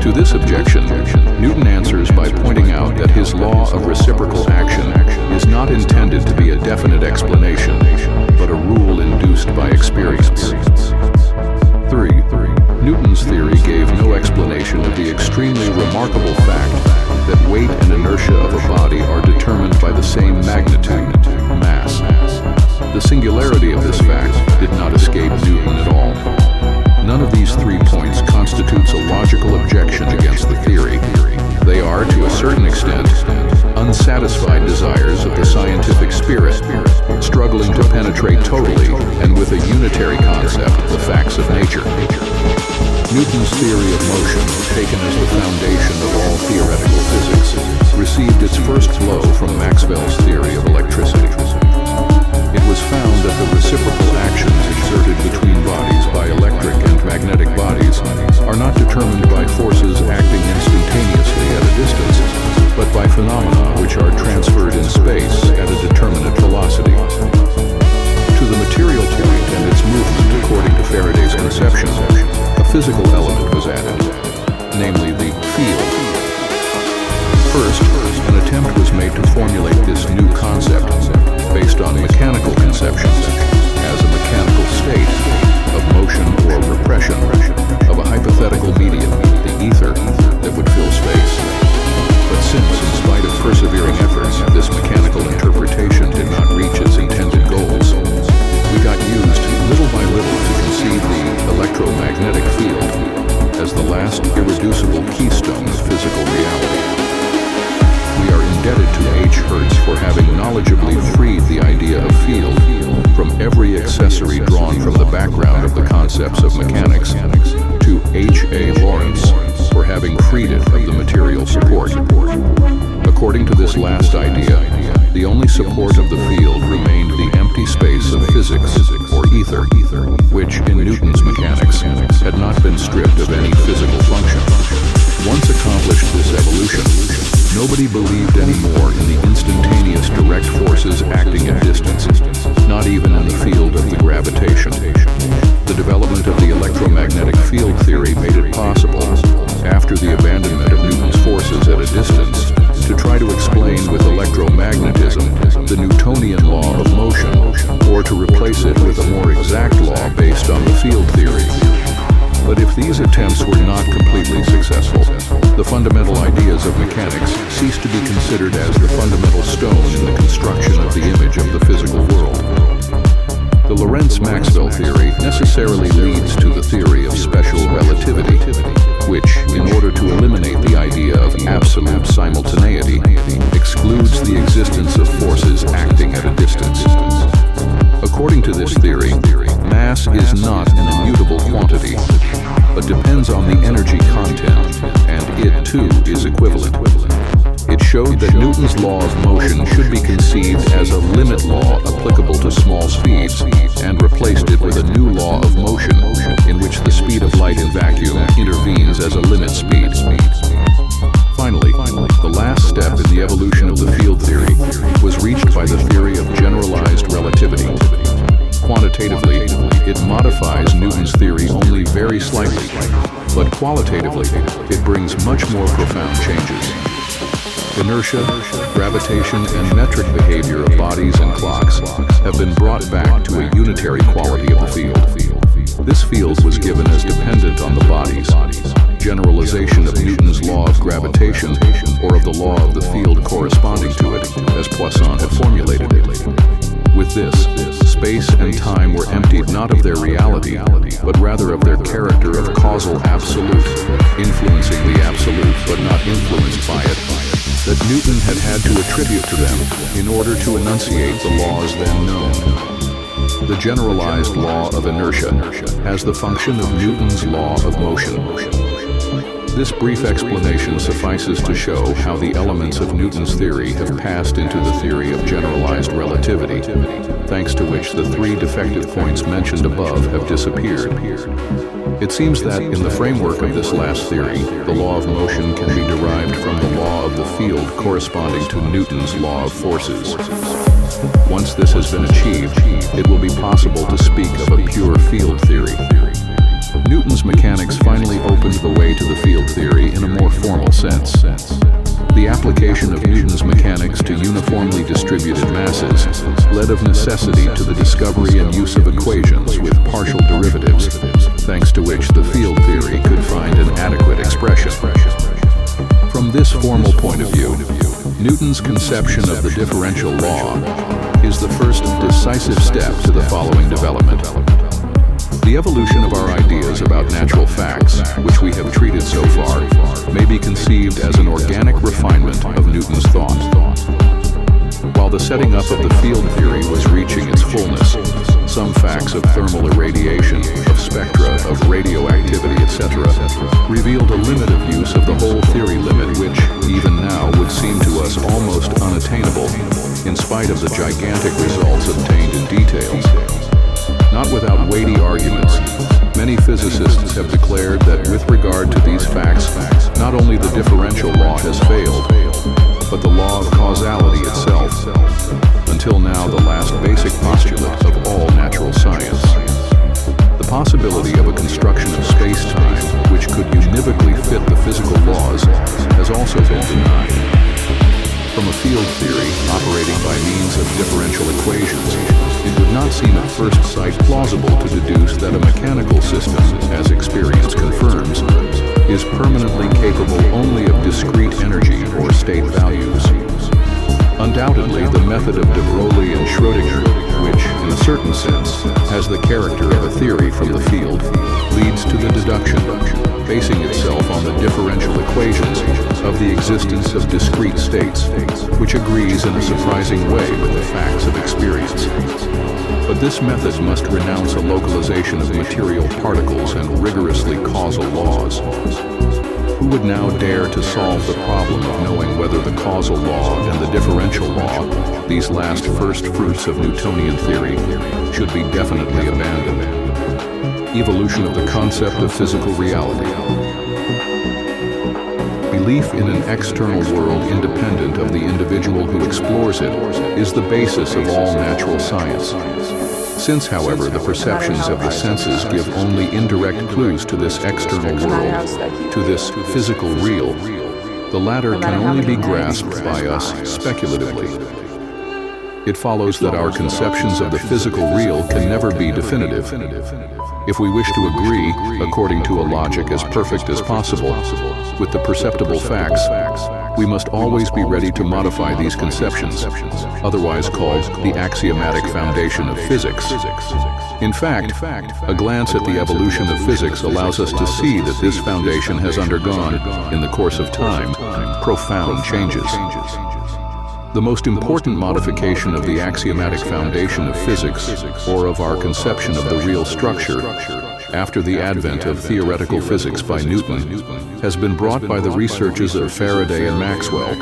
To this objection, Newton answers by pointing out that his law of reciprocal action is not intended to be a definite explanation, but a rule induced by experience. 3. Newton's theory gave no explanation of the extremely remarkable fact that weight and inertia of a body are determined by the same magnitude, mass. The singularity of this fact did not escape Newton at all. None of these 3 points constitutes a logical objection against the theory. They are, to a certain extent, unsatisfied desires of the scientific spirit, struggling to penetrate totally and with a unitary concept the facts of nature. Newton's theory of motion, taken as the foundation of all theoretical physics, received its first blow from Maxwell's theory of electricity. It was found that the reciprocal actions exerted between bodies by electric and magnetic bodies are not determined by forces acting instantaneously at a distance, physical element was added, namely the field. First, an attempt was made to formulate this new concept based on mechanical conceptions as a mechanical state of motion or repression of a hypothetical medium, the ether, that would fill space. But since, in spite of persevering efforts, this mechanical interpretation did not reach its intended goals, we got used little by little to conceive the electromagnetic field as the last irreducible keystone of physical reality. We are indebted to H. Hertz for having knowledgeably freed the idea of field from every accessory drawn from the background of the concepts of mechanics, to H. A. Lawrence for having freed it of the material support. According to this last idea, the only support of the field remained the empty space of physics, or ether, which in Newton's mechanics had not been stripped of any physical function. Once accomplished this evolution, nobody believed anymore in the instantaneous direct forces acting at distance, not even in the field of the gravitation. The development of the electromagnetic field theory made it possible, after the abandonment of Newton's forces at a distance, to try to explain with electromagnetism the Newtonian law of motion, or to replace it with a more exact law based on the field theory. But if these attempts were not completely successful, the fundamental ideas of mechanics ceased to be considered as the fundamental stone in the construction of the image of the physical world. The Lorentz-Maxwell theory necessarily leads to the theory of special relativity, which, in order to eliminate the idea of absolute simultaneity, excludes the existence of forces acting at a distance. According to this theory, mass is not an immutable quantity, but depends on the energy content, and it too is equivalent. It showed that Newton's law of motion should be conceived as a limit law applicable to small speeds, and replaced it with a new law of motion in which the speed of light in vacuum intervenes as a limit speed. Finally, the last step in the evolution of the field theory was reached by the theory of generalized relativity. Quantitatively, it modifies Newton's theory only very slightly, but qualitatively, it brings much more profound changes. Inertia, gravitation, and metric behavior of bodies and clocks have been brought back to a unitary quality of the field. This field was given as dependent on the bodies. Generalization of Newton's law of gravitation, or of the law of the field corresponding to it, as Poisson had formulated it. With this, space and time were emptied not of their reality, but rather of their character of causal absolute, influencing the absolute but not influenced by it, that Newton had to attribute to them in order to enunciate the laws then known. The generalized law of inertia has the function of Newton's law of motion. This brief explanation suffices to show how the elements of Newton's theory have passed into the theory of generalized relativity, thanks to which the three defective points mentioned above have disappeared. It seems that in the framework of this last theory, the law of motion can be derived from the law of the field corresponding to Newton's law of forces. Once this has been achieved, it will be possible to speak of a pure field theory. Newton's mechanics finally opened the way to the field theory in a more formal sense. The application of Newton's mechanics to uniformly distributed masses led of necessity to the discovery and use of equations with partial derivatives, thanks to which the field theory could find an adequate expression. From this formal point of view, Newton's conception of the differential law is the first decisive step to the following development. The evolution of our ideas about natural facts, which we have treated so far, may be conceived as an organic refinement of Newton's thought. While the setting up of the field theory was reaching its fullness, some facts of thermal irradiation, of spectra, of radioactivity, etc., revealed a limit of use of the whole theory limit which, even now, would seem to us almost unattainable, in spite of the gigantic results obtained in details. Not without weighty arguments, many physicists have declared that with regard to these facts, not only the differential law has failed, but the law of causality itself, until now the last basic postulate of all natural science. The possibility of a construction of space-time which could univocally fit the physical laws has also been denied. From a field theory operating by means of differential equations, it would not seem at first sight plausible to deduce that a mechanical system, as experience confirms, is permanently capable only of discrete energy or state values. Undoubtedly, the method of de Broglie and Schrödinger, which, in a certain sense, has the character of a theory from the field, leads to the deduction, basing itself on the differential equations of the existence of discrete states, which agrees in a surprising way with the facts of experience. But this method must renounce a localization of material particles and rigorously causal laws. Who would now dare to solve the problem of knowing whether the causal law and the differential law, these last first fruits of Newtonian theory, should be definitely abandoned? Evolution of the concept of physical reality. Belief in an external world independent of the individual who explores it is the basis of all natural science. Since, however, the perceptions of the senses give only indirect clues to this external world, to this physical real, the latter can only be grasped by us speculatively. It follows that our conceptions of the physical real can never be definitive. If we wish to agree, according to a logic as perfect as possible, with the perceptible facts, we must always be ready to modify these conceptions, otherwise called the axiomatic foundation of physics. In fact, a glance at the evolution of physics allows us to see that this foundation has undergone, in the course of time, profound changes. The most important modification of the axiomatic foundation of physics, or of our conception of the real structure, after the advent of theoretical physics by Newton, has been brought by the researches of Faraday and Maxwell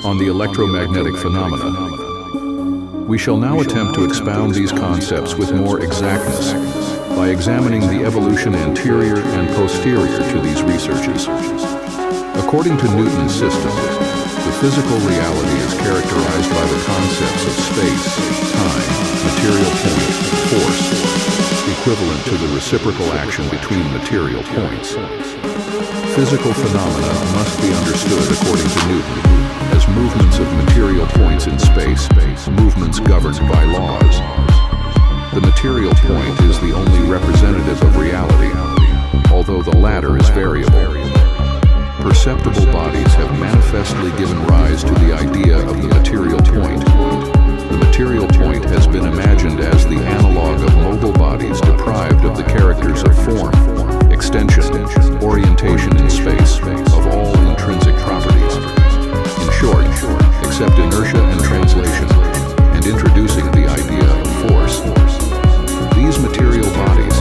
on the electromagnetic phenomena. We shall now attempt to expound these concepts with more exactness by examining the evolution anterior and posterior to these researches. According to Newton's system, the physical reality is characterized by the concepts of space, time, material point, force, equivalent to the reciprocal action between material points. Physical phenomena must be understood, according to Newton, as movements of material points in space, movements governed by laws. The material point is the only representative of reality, although the latter is variable. Perceptible bodies have manifestly given rise to the idea of the material point. The material point has been imagined as the analog of mobile bodies deprived of the characters of form, extension, orientation in space, of all intrinsic properties. In short, except inertia and translation, and introducing the idea of force. These material bodies,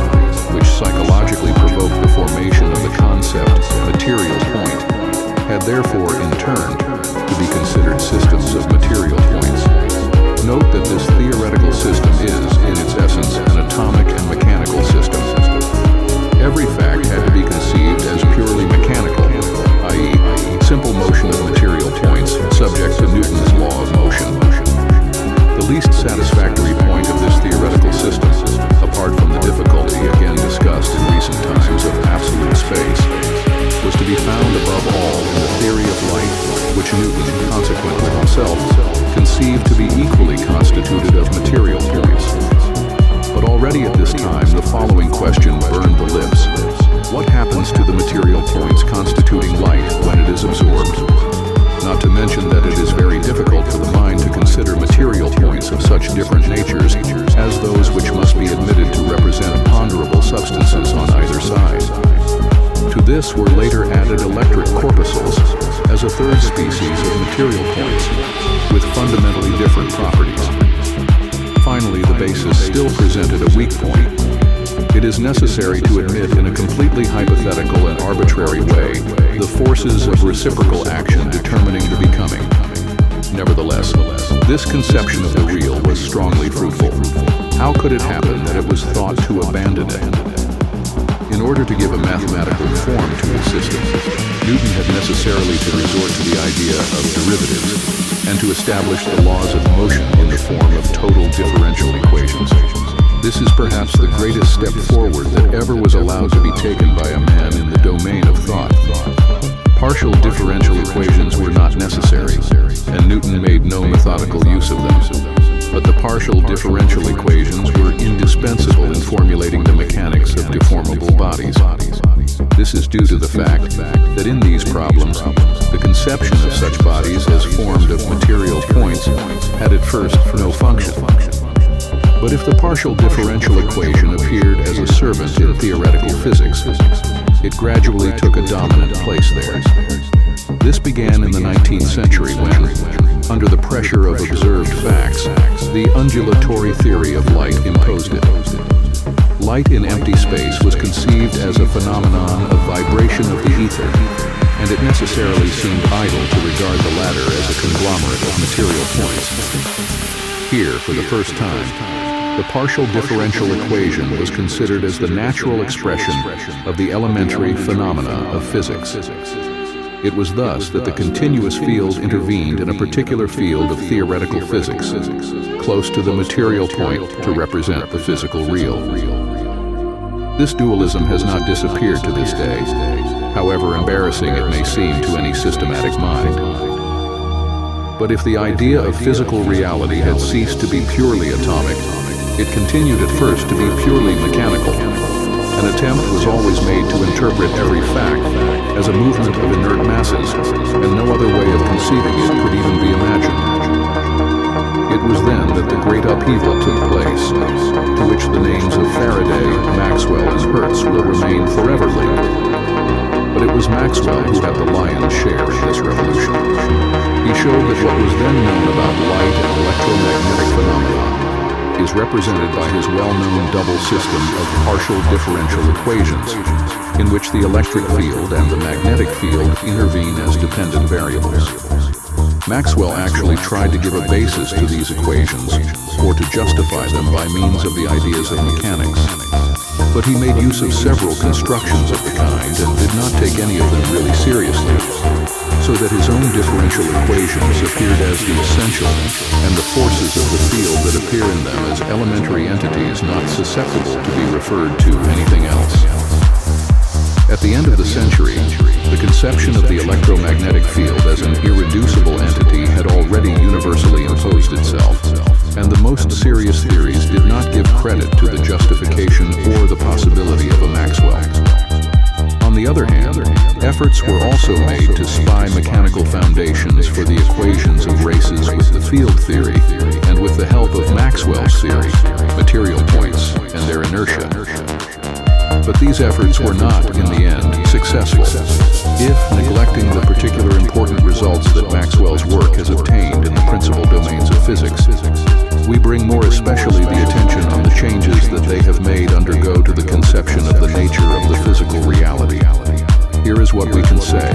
which psychologically provoke the formation of the concept material point, had therefore in turn to be considered systems of material points. Note that this theoretical system is, in its essence, an atomic and mechanical system. Every fact had to be conceived as purely mechanical, i.e., simple motion of material points subject to Newton's law of motion. The least satisfactory point of this theoretical system, apart from the difficulty again discussed in recent times of absolute space, was to be found above all in the theory of light, which Newton, consequently himself, conceived to be equally constituted of material points. But already at this time, the following question burned the lips. What happens to the material points constituting light when it is absorbed? Not to mention that it is very difficult for the mind to consider material points of such different natures as those which must be admitted to represent ponderable substances on either side. To this were later added electric corpuscles as a third species of material points with fundamentally different properties. Finally, the basis still presented a weak point. It is necessary to admit in a completely hypothetical and arbitrary way the forces of reciprocal action determining the becoming. Nevertheless, this conception of the real was strongly fruitful. How could it happen that it was thought to abandon it? In order to give a mathematical form to his system, Newton had necessarily to resort to the idea of derivatives and to establish the laws of motion in the form of total differential equations. This is perhaps the greatest step forward that ever taken by a man in the domain of thought. Partial differential equations were not necessary, and Newton made no methodical use of them. But the partial differential equations were indispensable in formulating the mechanics of deformable bodies. This is due to the fact that in these problems, the conception of such bodies as formed of material points had at first no function. But if the partial differential equation appeared as a servant in theoretical physics, it gradually took a dominant place there. This began in the 19th century when, under the pressure of observed facts, the undulatory theory of light imposed it. Light in empty space was conceived as a phenomenon of vibration of the ether, and it necessarily seemed idle to regard the latter as a conglomerate of material points. Here, for the first time, the partial differential equation was considered as the natural expression of the elementary phenomena of physics. It was thus that the continuous field intervened in a particular field of theoretical physics, close to the material point to represent the physical real. This dualism has not disappeared to this day, however embarrassing it may seem to any systematic mind. But if the idea of physical reality had ceased to be purely atomic, it continued at first to be purely mechanical. An attempt was always made to interpret every fact as a movement of inert masses, and no other way of conceiving it could even be imagined. It was then that the great upheaval took place, to which the names of Faraday, Maxwell, and Hertz will remain forever linked. But it was Maxwell who had the lion's share in this revolution. He showed that what was then known about light and electromagnetic phenomena is represented by his well-known double system of partial differential equations, in which the electric field and the magnetic field intervene as dependent variables. Maxwell actually tried to give a basis to these equations, or to justify them by means of the ideas of mechanics. But he made use of several constructions of the kind and did not take any of them really seriously, so that his own differential equations appeared as the essential, and the forces of the field that appear in them as elementary entities not susceptible to be referred to anything else. At the end of the century, the conception of the electromagnetic field as an irreducible entity had already universally imposed itself, and the most serious theories did not give credit to the justification or the possibility of a Maxwell. On the other hand, efforts were also made to spy mechanical foundations for the equations of races with the field theory, and with the help of Maxwell's theory, material points and their inertia. But these efforts were not, in the end, successful, if, neglecting the particular important results that Maxwell's work has obtained in the principal domains of physics, we bring more especially the attention on the changes that they have made undergo to the conception of the nature of the physical reality. Here is what we can say.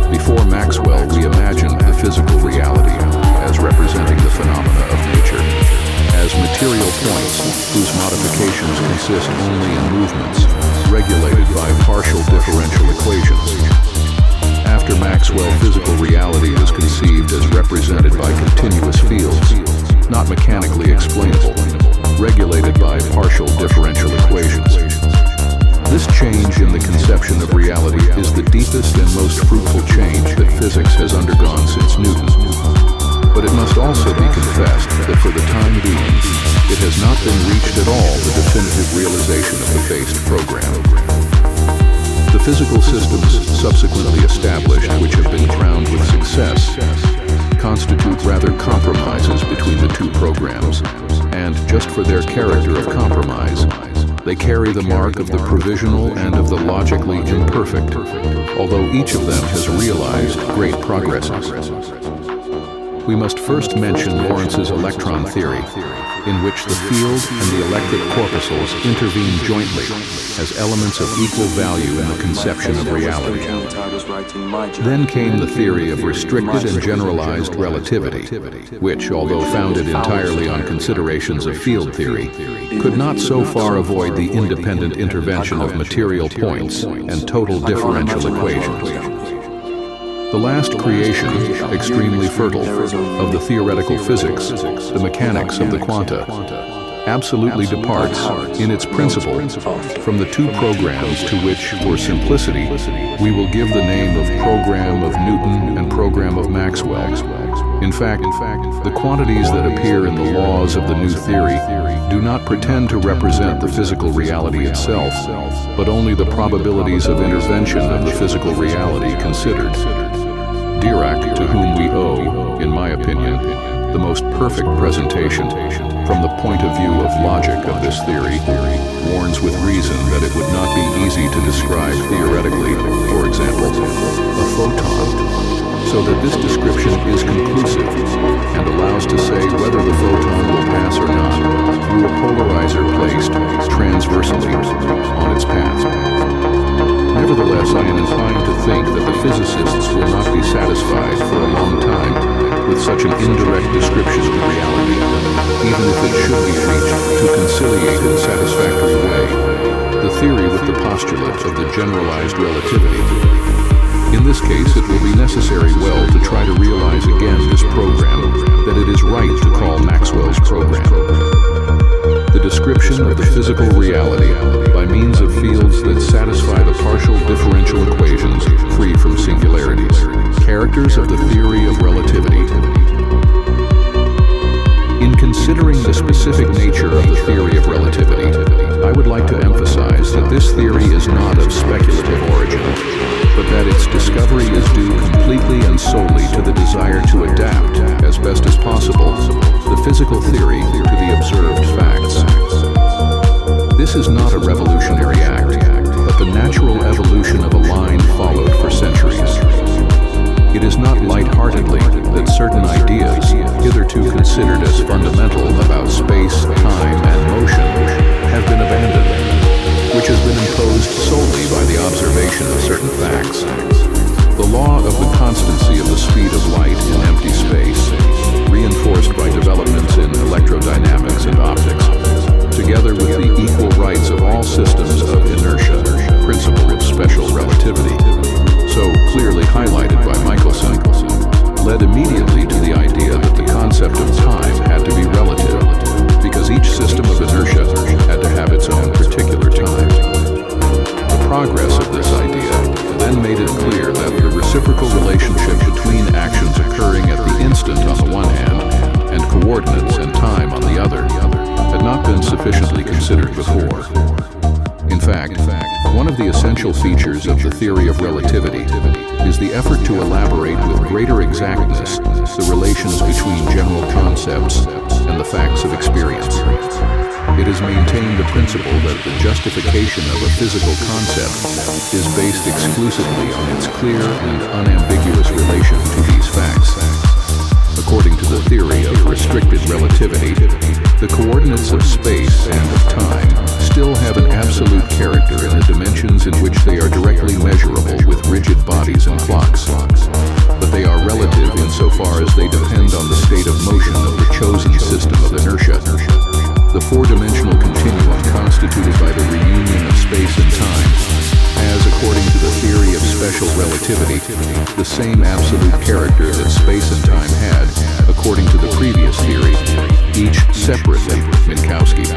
Before Maxwell, we imagined the physical reality as representing the phenomena of nature, as material points whose modifications consist only in movements regulated by partial differential equations. After Maxwell, physical reality was conceived as represented by continuous fields, not mechanically explainable, regulated by partial differential equations. This change in the conception of reality is the deepest and most fruitful change that physics has undergone since Newton. But it must also be confessed that for the time being, it has not been reached at all the definitive realization of the phased program. The physical systems subsequently established, which have been crowned with success, constitute rather compromises between the two programs, and just for their character of compromise, they carry the mark of the provisional and of the logically imperfect, although each of them has realized great progresses. We must first mention Lorenz's electron theory, in which the field and the electric corpuscles intervene jointly as elements of equal value in the conception of reality. Then came the theory of restricted and generalized relativity, which, although founded entirely on considerations of field theory, could not so far avoid the independent intervention of material points and total differential equations. The last creation, extremely fertile, of the theoretical physics, the mechanics of the quanta, absolutely departs, in its principle, from the two programs to which, for simplicity, we will give the name of program of Newton and program of Maxwell. In fact, the quantities that appear in the laws of the new theory do not pretend to represent the physical reality itself, but only the probabilities of intervention of the physical reality considered. Dirac, to whom we owe, in my opinion, the most perfect presentation from the point of view of logic of this theory, warns with reason that it would not be easy to describe theoretically, for example, a photon, so that this description is conclusive and allows to say whether the photon will pass or not through a polarizer placed transversely on its path. Nevertheless, I am inclined to think that the physicists will not be satisfied for a long time with such an indirect description of reality, even if it should be reached to conciliate in a satisfactory way the theory with the postulate of the generalized relativity. In this case, it will be necessary well to try to realize again this program that it is right to call Maxwell's program. The description of the physical reality by means of fields that satisfy the partial differential equations free from singularities. Characters of the theory of relativity. In considering the specific nature of the theory of relativity, I would like to emphasize that this theory is not of speculative origin, but that its discovery is due completely and solely to the desire to adapt, as best as possible, the physical theory to the observed facts. This is not a revolutionary act, but the natural evolution of a line followed for centuries. It is not lightheartedly that certain ideas, hitherto considered as fundamental about space, time, and motion, have been abandoned, which has been imposed solely by the observation of certain facts. The law of the constancy of the speed of light in empty space, reinforced by developments in electrodynamics and optics, together with the equal rights of all systems of inertia, principle of special relativity, so clearly highlighted by Michelson, led immediately to the idea that the concept of time had to be relative, because each system of inertia had to have its own particular time. The progress of this idea then made it clear that the reciprocal relationship between actions occurring at the instant on the one hand and coordinates and time on the other had not been sufficiently considered before. In fact, one of the essential features of the theory of relativity is the effort to elaborate with greater exactness the relations between general concepts and the facts of experience. It has maintained the principle that the justification of a physical concept is based exclusively on its clear and unambiguous relation to these facts. According to the theory of restricted relativity, the coordinates of space and of time still have an absolute character in the dimensions in which they are directly measurable with rigid bodies and clocks. But they are relative insofar as they depend on the state of motion of the chosen system of inertia. The four-dimensional continuum constituted by the reunion of space and time has, according to the theory of special relativity, the same absolute character that space and time had, according to the previous theory, each separately, Minkowski.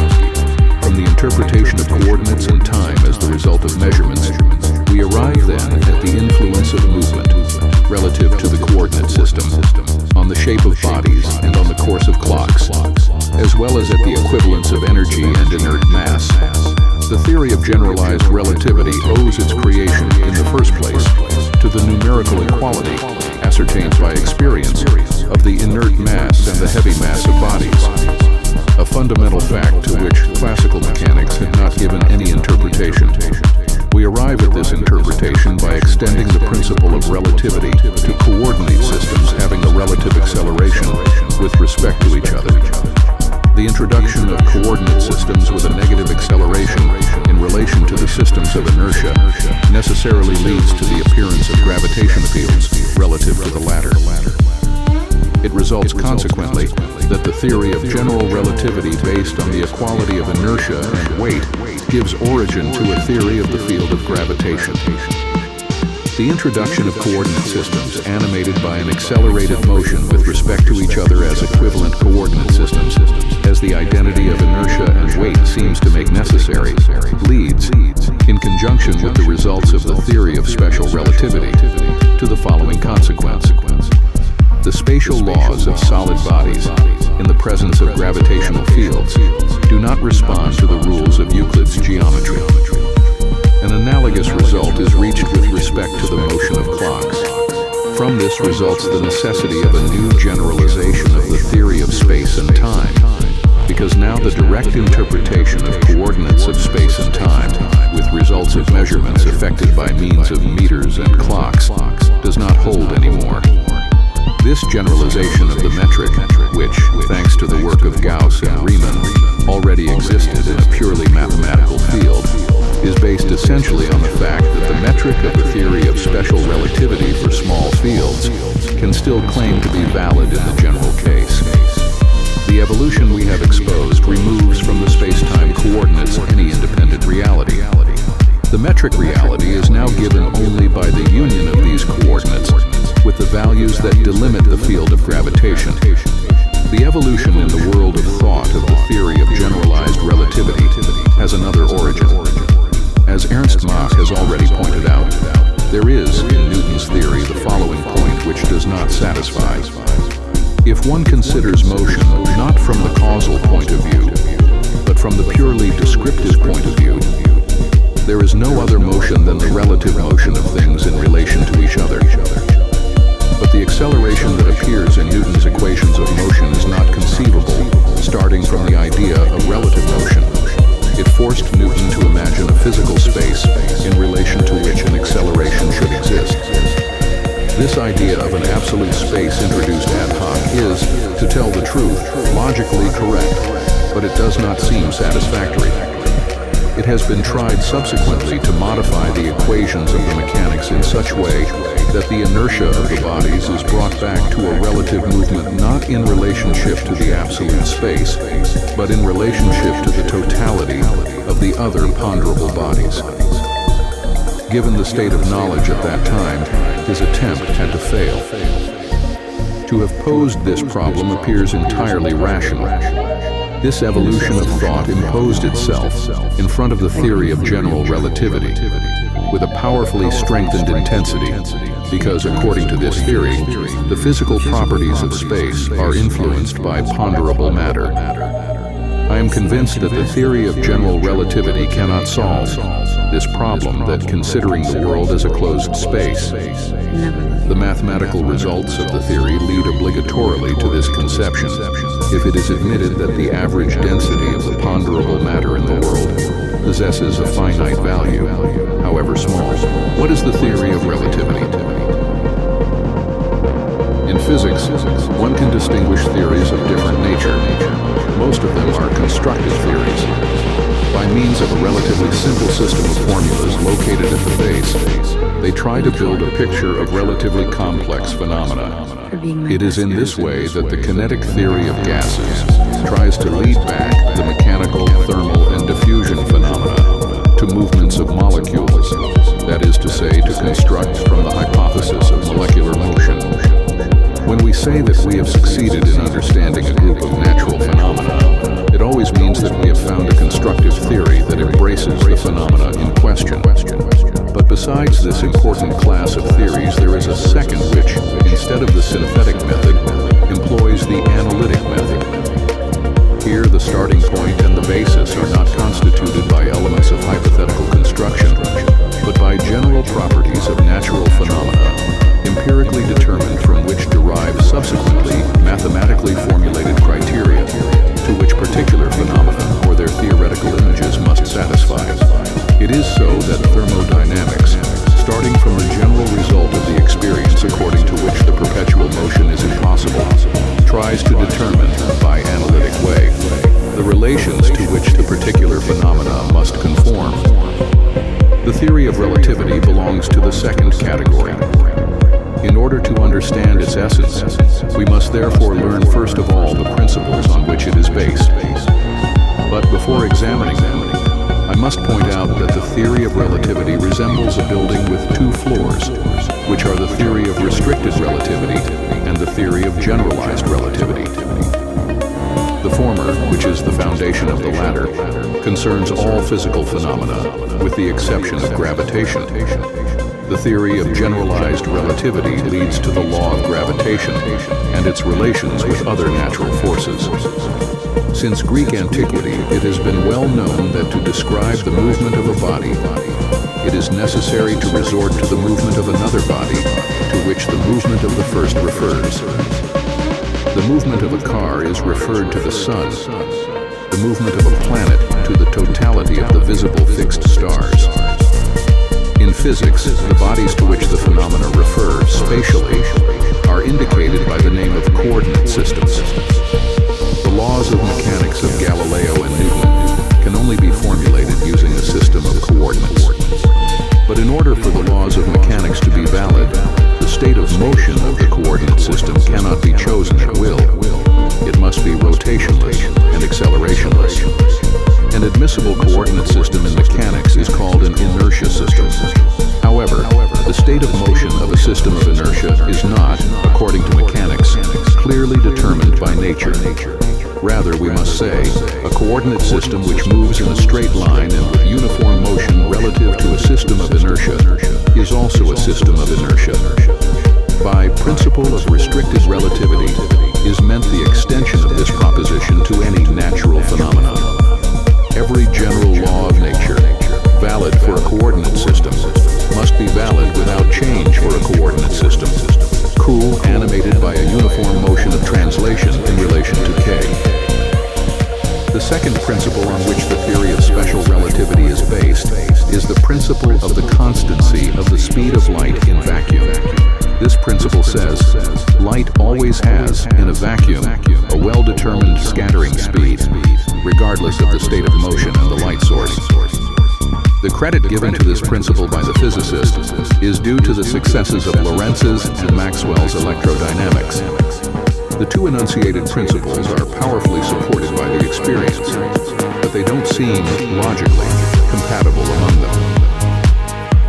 From the interpretation of coordinates and time as the result of measurements, we arrive then at the influence of movement, relative to the coordinate system, on the shape of bodies and on the course of clocks, as well as at the equivalence of energy and inert mass. The theory of generalized relativity owes its creation, in the first place, to the numerical equality, ascertained by experience, of the inert mass and the heavy mass of bodies, a fundamental fact to which classical mechanics had not given any interpretation. We arrive at this interpretation by extending the principle of relativity to coordinate systems having a relative acceleration with respect to each other. The introduction of coordinate systems with a negative acceleration in relation to the systems of inertia necessarily leads to the appearance of gravitation fields relative to the latter. It results consequently that the theory of general relativity based on the equality of inertia and weight gives origin to a theory of the field of gravitation. The introduction of coordinate systems animated by an accelerated motion with respect to each other as equivalent coordinate systems, as the identity of inertia and weight seems to make necessary, leads, in conjunction with the results of the theory of special relativity, to the following consequence. The spatial laws of solid bodies, in the presence of gravitational fields, do not respond to the rules of Euclid's geometry. An analogous result is reached with respect to the motion of clocks. From this results the necessity of a new generalization of the theory of space and time, because now the direct interpretation of coordinates of space and time, with results of measurements effected by means of meters and clocks, does not hold anymore. This generalization of the metric, which, thanks to the work of Gauss and Riemann, already existed in a purely mathematical field, is based essentially on the fact that the metric of the theory of special relativity for small fields can still claim to be valid in the general case. The evolution we have exposed removes from the space-time coordinates any independent reality. The metric reality is now given only by the union of these coordinates with the values that delimit the field of gravitation. The evolution in the world of thought of the theory of generalized relativity has another origin. As Ernst Mach has already pointed out, there is, in Newton's theory, the following point which does not satisfy. If one considers motion not from the causal point of view, but from the purely descriptive point of view, there is no other motion than the relative motion of things in relation to each other. But the acceleration that appears in Newton's equations of motion is not conceivable, starting from the idea of relative motion. It forced Newton to imagine a physical space in relation to which an acceleration should exist. This idea of an absolute space introduced ad hoc is, to tell the truth, logically correct, but it does not seem satisfactory. It has been tried subsequently to modify the equations of the mechanics in such way that the inertia of the bodies is brought back to a relative movement not in relationship to the absolute space, but in relationship to the totality of the other ponderable bodies. Given the state of knowledge at that time, his attempt had to fail. To have posed this problem appears entirely rational. This evolution of thought imposed itself in front of the theory of general relativity with a powerfully strengthened intensity, because according to this theory, the physical properties of space are influenced by ponderable matter. I am convinced that the theory of general relativity cannot solve this problem, that considering the world as a closed space, the mathematical results of the theory lead obligatorily to this conception, if it is admitted that the average density of the ponderable matter in the world possesses a finite value, however small. What is the theory of relativity? In physics, one can distinguish theories of different nature. Most of them are constructive theories. By means of a relatively simple system of formulas located at the base, they try to build a picture of relatively complex phenomena. It is in this way that the kinetic theory of gases tries to lead back the mechanical, thermal, and diffusion phenomena to movements of molecules, that is to say, to construct from the hypothesis of molecular motion. When we say that we have succeeded in understanding a group of natural phenomena, it always means that we have found a constructive theory that embraces the phenomena in question. But besides this important class of theories, there is a second which, instead of the synthetic method, employs the analytic method. Here, the starting point and the basis are not constituted by elements of hypothetical construction, but by general properties of natural phenomena, empirically determined, from which derive subsequently mathematically formulated criteria to which particular phenomena or their theoretical images must satisfy. It is so that thermodynamics, starting from the general result of the experience according to which the perpetual motion is impossible, tries to determine, by analytic way, the relations to which the particular phenomena must conform. The theory of relativity belongs to the second category. In order to understand its essence, we must therefore learn first of all the principles on which it is based. But before examining them, I I must point out that the theory of relativity resembles a building with two floors, which are the theory of restricted relativity and the theory of generalized relativity. The former, which is the foundation of the latter, concerns all physical phenomena, with the exception of gravitation. The theory of generalized relativity leads to the law of gravitation and its relations with other natural forces. Since Greek antiquity, it has been well known that to describe the movement of a body, it is necessary to resort to the movement of another body, to which the movement of the first refers. The movement of a car is referred to the sun, the movement of a planet to the totality of the visible fixed stars. In physics, the bodies to which the phenomena refer spatially are indicated by the name of coordinate systems. The laws of mechanics of Galileo and Newton can only be formulated using a system of coordinates. But in order for the laws of mechanics to be valid, the state of motion of the coordinate system cannot be chosen at will. It must be rotationless and accelerationless. An admissible coordinate system in mechanics is called an inertia system. However, the state of motion of a system of inertia is not, according to mechanics, clearly determined by nature. Rather, we must say, a coordinate system which moves in a straight line and with uniform motion relative to a system of inertia is also a system of inertia. By principle of restricted relativity is meant the extension of this proposition to any natural phenomenon. Every general law of nature, valid for a coordinate system, must be valid without change for a coordinate system, cool animated by a uniform motion of translation in relation to k. The second principle on which the theory of special relativity is based is the principle of the constancy of the speed of light in vacuum. This principle says, light always has, in a vacuum, a well-determined scattering speed, regardless of the state of motion and the light source. The credit given to this principle by the physicist is due to the successes of Lorentz's and Maxwell's electrodynamics. The two enunciated principles are powerfully supported by the experience, but they don't seem logically compatible among them.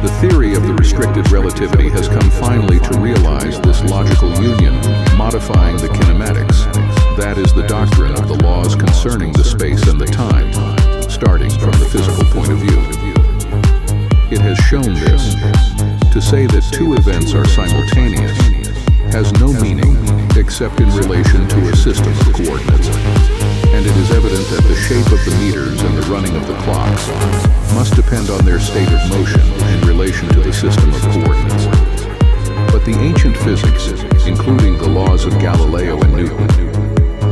The theory of the restricted relativity has come finally to realize this logical union, modifying the kinematics. That is the doctrine of the laws concerning the space and the time, starting from the physical point of view. It has shown this. To say that two events are simultaneous has no meaning except in relation to a system of coordinates. And it is evident that the shape of the meters and the running of the clocks must depend on their state of motion in relation to the system of coordinates. But the ancient physics, including the laws of Galileo and Newton,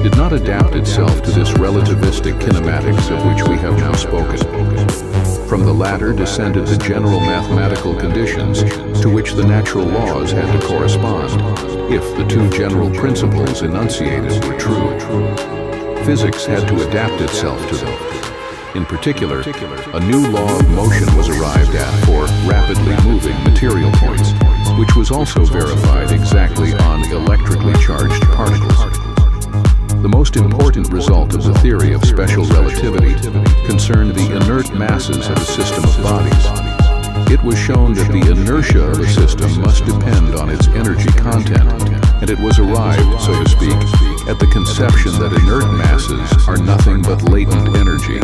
did not adapt itself to this relativistic kinematics of which we have now spoken. From the latter descended the general mathematical conditions to which the natural laws had to correspond, if the two general principles enunciated were true. Physics had to adapt itself to them. In particular, a new law of motion was arrived at for rapidly moving material points, which was also verified exactly on electrically charged particles. The most important result of the theory of special relativity concerned the inert masses of a system of bodies. It was shown that the inertia of a system must depend on its energy content, and it was arrived, so to speak, at the conception that inert masses are nothing but latent energy.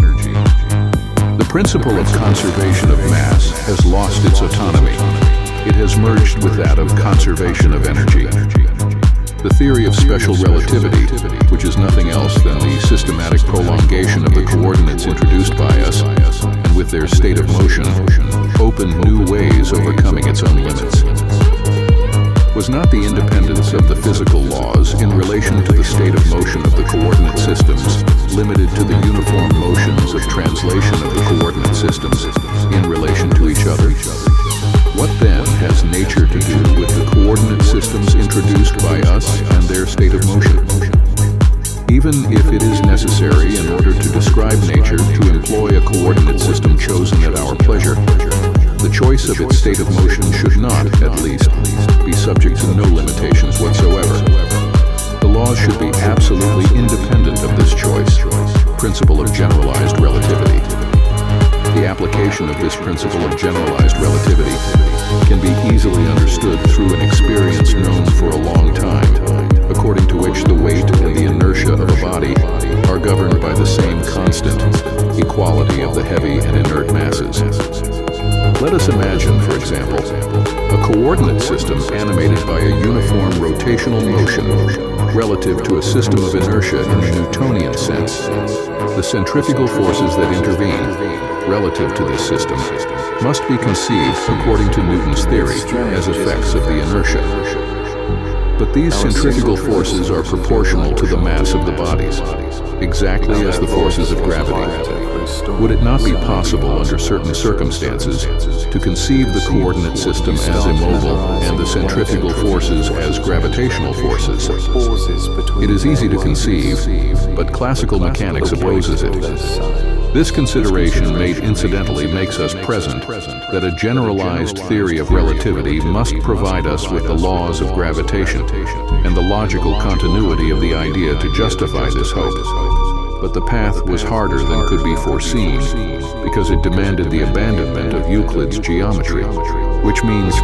The principle of conservation of mass has lost its autonomy. It has merged with that of conservation of energy. The theory of special relativity, which is nothing else than the systematic prolongation of the coordinates introduced by us, and with their state of motion, opened new ways overcoming its own limits. Was not the independence of the physical laws in relation to the state of motion of the coordinate systems limited to the uniform motions of translation of the coordinate systems in relation to each other? What then has nature to do with the coordinate systems introduced by us and their state of motion? Even if it is necessary in order to describe nature to employ a coordinate system chosen at our pleasure, the choice of its state of motion should not, at least, be subject to no limitations whatsoever. The laws should be absolutely independent of this choice, principle of generalized relativity. The application of this principle of generalized relativity can be easily understood through an experience known for a long time, according to which the weight and the inertia of a body are governed by the same constant, equality of the heavy and inert masses. Let us imagine, for example, a coordinate system animated by a uniform rotational motion relative to a system of inertia in the Newtonian sense. The centrifugal forces that intervene relative to this system must be conceived, according to Newton's theory, as effects of the inertia. But these centrifugal forces are proportional to the mass of the bodies, exactly as the forces of gravity. Would it not be possible, under certain circumstances, to conceive the coordinate system as immobile and the centrifugal forces as gravitational forces? It is easy to conceive, but classical mechanics opposes it. This consideration made incidentally makes us present that a generalized theory of relativity must provide us with the laws of gravitation and the logical continuity of the idea to justify this hope. But the path was harder than could be foreseen because it demanded the abandonment of Euclid's geometry, which means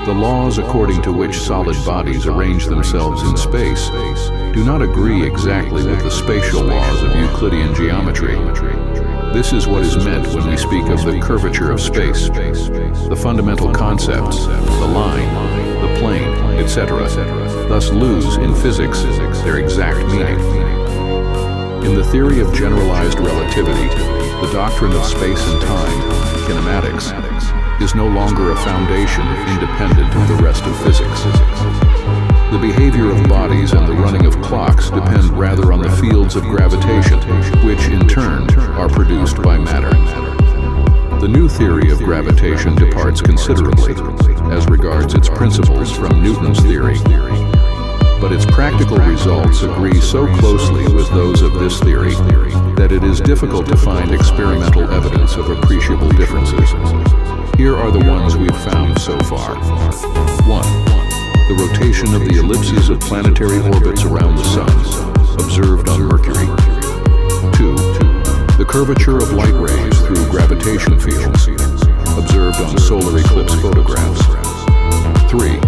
the laws according to which solid bodies arrange themselves in space do not agree exactly with the spatial laws of Euclidean geometry. This is what is meant when we speak of the curvature of space. The fundamental concepts, the line, the plane, etc., thus lose in physics their exact meaning. In the theory of generalized relativity, the doctrine of space and time, kinematics, is no longer a foundation independent of the rest of physics. The behavior of bodies and the running of clocks depend rather on the fields of gravitation, which in turn are produced by matter. The new theory of gravitation departs considerably, as regards its principles, from Newton's theory. But its practical results agree so closely with those of this theory that it is difficult to find experimental evidence of appreciable differences. Here are the ones we've found so far. 1. The rotation of the ellipses of planetary orbits around the Sun, observed on Mercury. 2. The curvature of light rays through gravitation fields, observed on solar eclipse photographs. 3.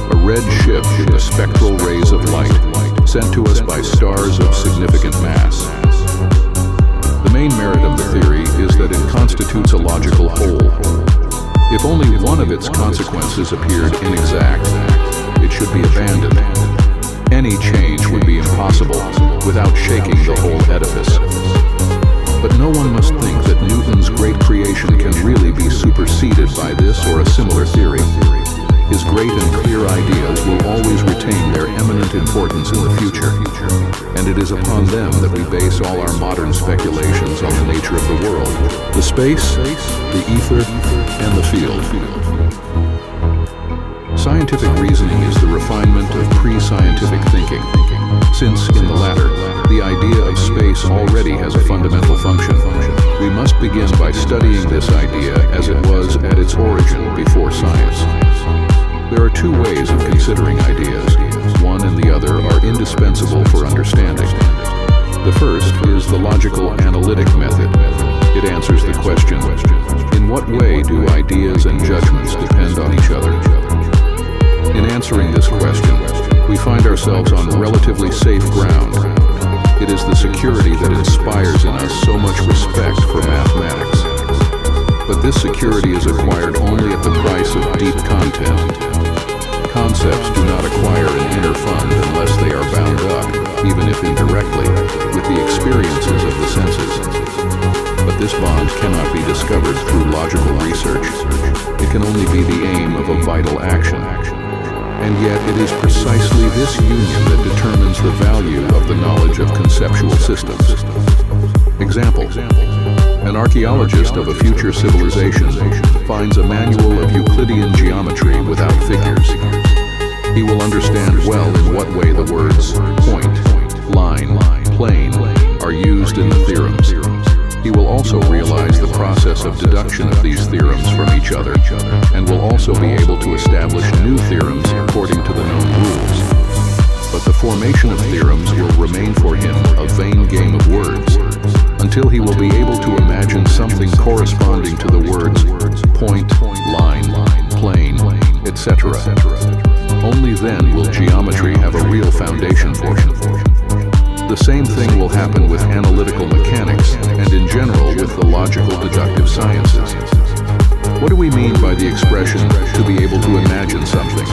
A red shift in the spectral rays of light sent to us by stars of significant mass. The main merit of the theory is that it constitutes a logical whole. If only one of its consequences appeared inexact, it should be abandoned. Any change would be impossible without shaking the whole edifice. But no one must think that Newton's great creation can really be superseded by this or a similar theory. His great and clear ideas will always retain their eminent importance in the future, and it is upon them that we base all our modern speculations on the nature of the world, the space, the ether, and the field. Scientific reasoning is the refinement of pre-scientific thinking, since in the latter, the idea of space already has a fundamental function. We must begin by studying this idea as it was at its origin before science. There are two ways of considering ideas. One and the other are indispensable for understanding. The first is the logical analytic method. It answers the question, in what way do ideas and judgments depend on each other? In answering this question, we find ourselves on relatively safe ground. It is the security that inspires in us so much respect for mathematics. But this security is acquired only at the price of deep content. Concepts do not acquire an inner fund unless they are bound up, even if indirectly, with the experiences of the senses. But this bond cannot be discovered through logical research. It can only be the aim of a vital action. And yet it is precisely this union that determines the value of the knowledge of conceptual systems. Example: an archaeologist of a future civilization finds a manual of Euclidean geometry without figures. He will understand well in what way the words point, line, plane are used in the theorems. He will also realize the process of deduction of these theorems from each other, and will also be able to establish new theorems according to the known rules. But the formation of theorems will remain for him a vain game of words, until he will be able to imagine something corresponding to the words point, line, plane, etc. Only then will geometry have a real foundation for him. The same thing will happen with analytical mechanics and in general with the logical deductive sciences. What do we mean by the expression to be able to imagine something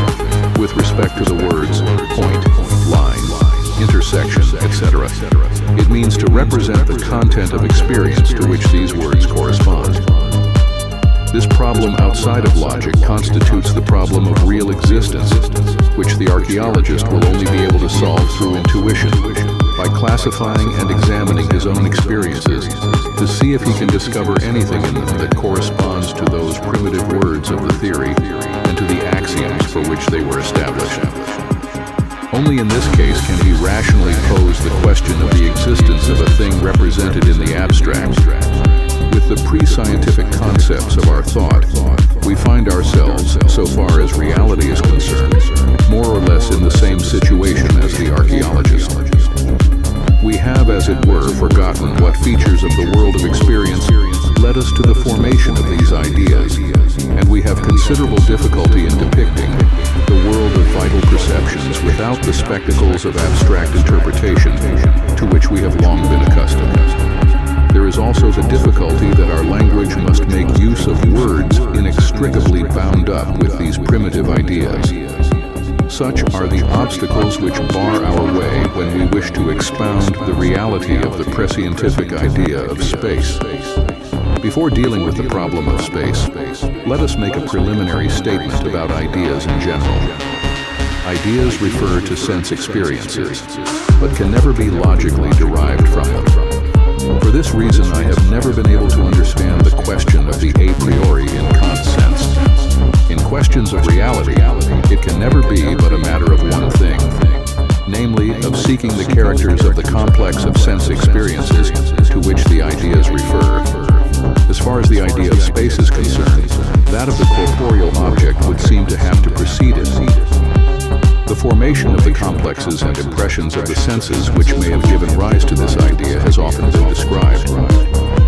with respect to the words point, line, intersection, etc.? It means to represent the content of experience to which these words correspond. This problem outside of logic constitutes the problem of real existence, which the archaeologist will only be able to solve through intuition, by classifying and examining his own experiences to see if he can discover anything in them that corresponds to those primitive words of the theory and to the axioms for which they were established. Only in this case can he rationally pose the question of the existence of a thing represented in the abstract. With the pre-scientific concepts of our thought, we find ourselves, so far as reality is concerned, more or less in the same situation as the archaeologist. We have, as it were, forgotten what features of the world of experience led us to the formation of these ideas, and we have considerable difficulty in depicting the world of vital perceptions without the spectacles of abstract interpretation to which we have long been accustomed. There is also the difficulty that our language must make use of words inextricably bound up with these primitive ideas. Such are the obstacles which bar our way when we wish to expound the reality of the prescientific idea of space. Before dealing with the problem of space, let us make a preliminary statement about ideas in general. Ideas refer to sense experiences, but can never be logically derived from them. For this reason, I have never been able to understand the question of the a priori in Kant's sense. In questions of reality, it can never be but a matter of one thing, namely of seeking the characters of the complex of sense experiences to which the ideas refer. As far as the idea of space is concerned, that of the corporeal object would seem to have to precede it. The formation of the complexes and impressions of the senses which may have given rise to this idea has often been described.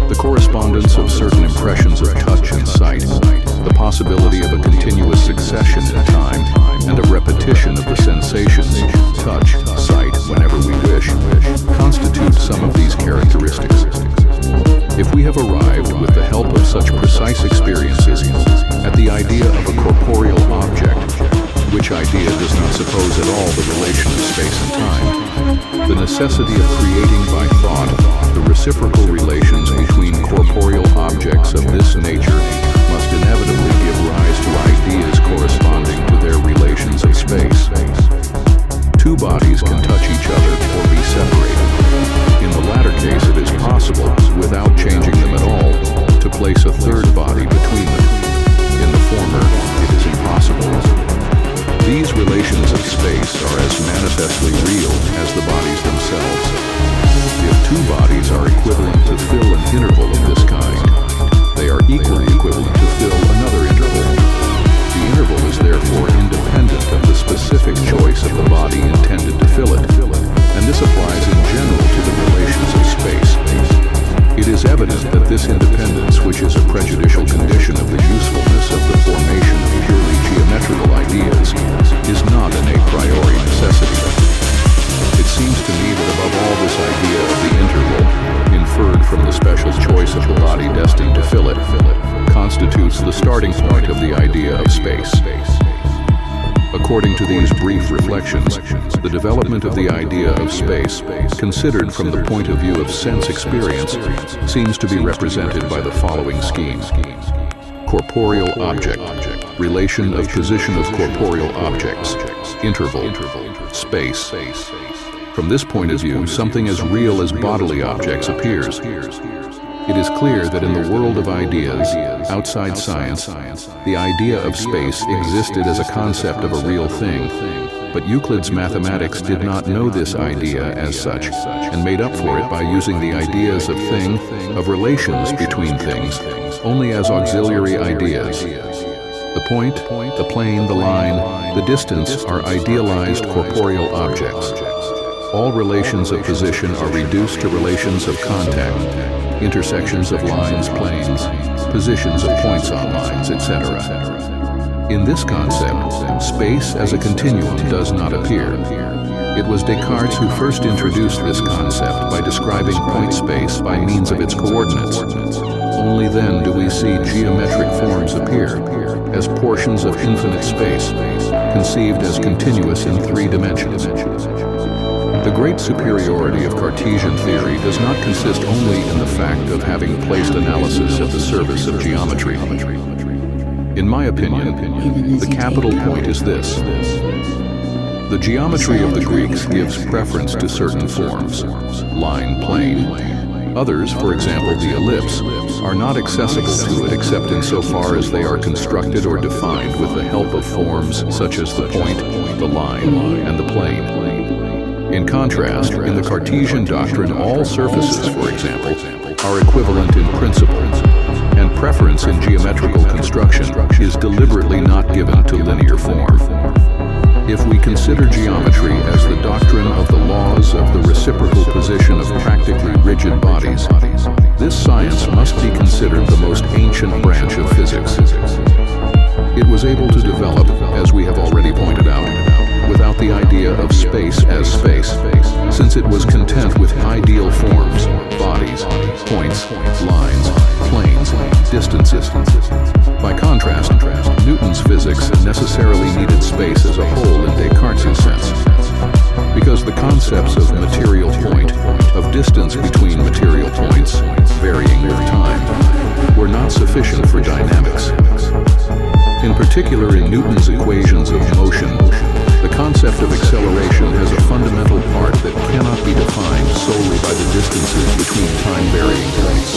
The correspondence of certain impressions of touch and sight, the possibility of a continuous succession in time, and a repetition of the sensations, touch, sight, whenever we wish, constitute some of these characteristics. If we have arrived, with the help of such precise experiences, at the idea of a corporeal object, which idea does not suppose at all the relation of space and time, the necessity of creating by thought the reciprocal relations between corporeal objects of this nature must inevitably give rise to ideas corresponding to their relations of space. Two bodies can touch each other or be separated. In the latter case, it is possible, without changing them at all, to place a third body between them. In the former, it is impossible. These relations of space are as manifestly real as the bodies themselves. If two bodies are equivalent to fill an interval of this kind, they are equally equivalent to fill another interval. The interval is therefore independent of the specific choice of the body intended to fill it, and this applies in general to the relations of space. It is evident that this independence, which is a prejudicial condition of the usefulness of the formation of purely geometrical ideas, is not an a priori necessity. It seems to me that above all, this idea of the interval, inferred from the special choice of the body destined to fill it, constitutes the starting point of the idea of space. According to these brief reflections, the development of the idea of space, considered from the point of view of sense experience, seems to be represented by the following scheme. Corporeal object, relation of position of corporeal objects, interval, space. From this point of view, something as real as bodily objects appears. It is clear that in the world of ideas, outside science, the idea of space existed as a concept of a real thing, but Euclid's mathematics did not know this idea as such, and made up for it by using the ideas of thing, of relations between things, only as auxiliary ideas. The point, the plane, the line, the distance are idealized corporeal objects. All relations of position are reduced to relations of contact, intersections of lines, planes, positions of points on lines, etc. In this concept, space as a continuum does not appear. It was Descartes who first introduced this concept by describing point space by means of its coordinates. Only then do we see geometric forms appear as portions of infinite space, conceived as continuous in 3 dimensions. The great superiority of Cartesian theory does not consist only in the fact of having placed analysis at the service of geometry. In my opinion, the capital point is this. The geometry of the Greeks gives preference to certain forms, line, plane. Others, for example the ellipse, are not accessible to it except insofar as they are constructed or defined with the help of forms such as the point, the line, and the plane. In contrast, in the Cartesian doctrine, all surfaces, for example, are equivalent in principle, and preference in geometrical construction is deliberately not given to linear form. If we consider geometry as the doctrine of the laws of the reciprocal position of practically rigid bodies, this science must be considered the most ancient branch of physics. It was able to develop, as we have already pointed out, without the idea of space as space, since it was content with ideal forms, bodies, points, lines, planes, distances. By contrast, Newton's physics necessarily needed space as a whole in Descartes' sense, because the concepts of material point, of distance between material points, varying with time, were not sufficient for dynamics. In particular, in Newton's equations of motion, the concept of acceleration has a fundamental part that cannot be defined solely by the distances between time-varying points.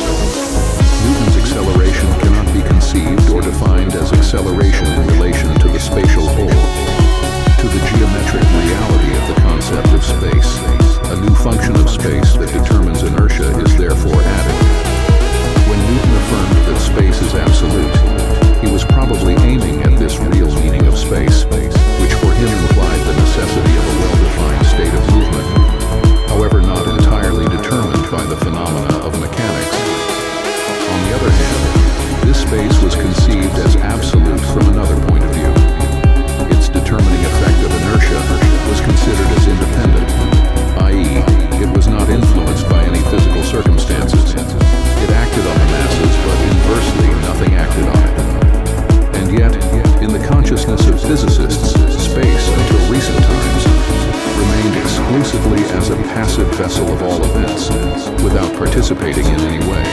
Newton's acceleration cannot be conceived or defined as acceleration in relation to the spatial whole. To the geometric reality of the concept of space, a new function of space that determines inertia is therefore added. When Newton affirmed that space is absolute, he was probably aiming at this real meaning of space, which for him implied the necessity of a well-defined state of movement, however not entirely determined by the phenomena of mechanics. On the other hand, this space was conceived as absolute from another point of view. Its determining effect of inertia was considered as independent, i.e., it was not influenced by any physical circumstances. It acted on the masses, but inversely, nothing acted on it. And yet, in the consciousness of physicists, space, until recent times, remained exclusively as a passive vessel of all events, without participating in any way.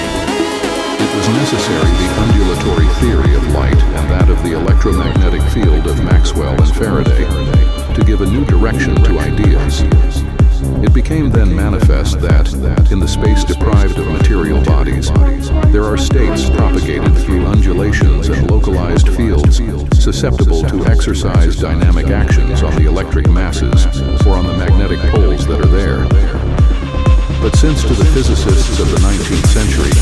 It was necessary the undulatory theory of light and that of the electromagnetic field of Maxwell and Faraday to give a new direction to ideas. It became then manifest that, in the space deprived of material bodies, there are states propagated through undulations and localized fields susceptible to exercise dynamic actions on the electric masses or on the magnetic poles that are there. But since to the physicists of the 19th century,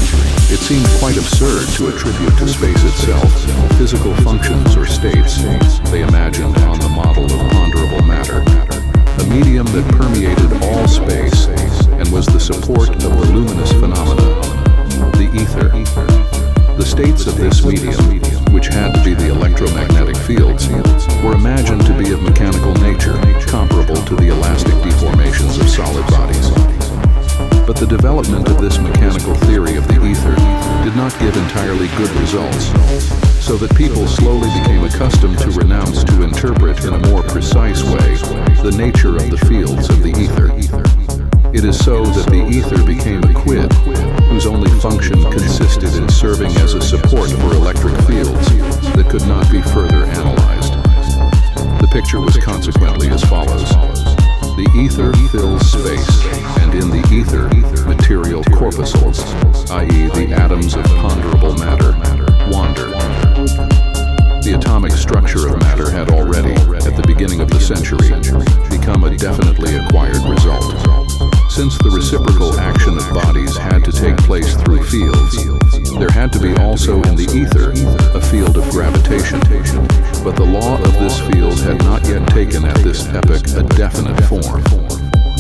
it seemed quite absurd to attribute to space itself physical functions or states they imagined on the model of ponderable matter, a medium that permeated all space and was the support of the luminous phenomena, the ether. The states of this medium, which had to be the electromagnetic fields, were imagined to be of mechanical nature, comparable to the elastic deformations of solid bodies. But the development of this mechanical theory of the ether did not give entirely good results, so that people slowly became accustomed to renounce to interpret in a more precise way the nature of the fields of the ether. It is so that the ether became a quid, whose only function consisted in serving as a support for electric fields that could not be further analyzed. The picture was consequently as follows. The ether fills space, and in the ether, material corpuscles, i.e. the atoms of ponderable matter, wander. The atomic structure of matter had already, at the beginning of the century, become a definitely acquired result. Since the reciprocal action of bodies had to take place through fields, there had to be also in the ether a field of gravitation. But the law of this field had not yet taken at this epoch a definite form.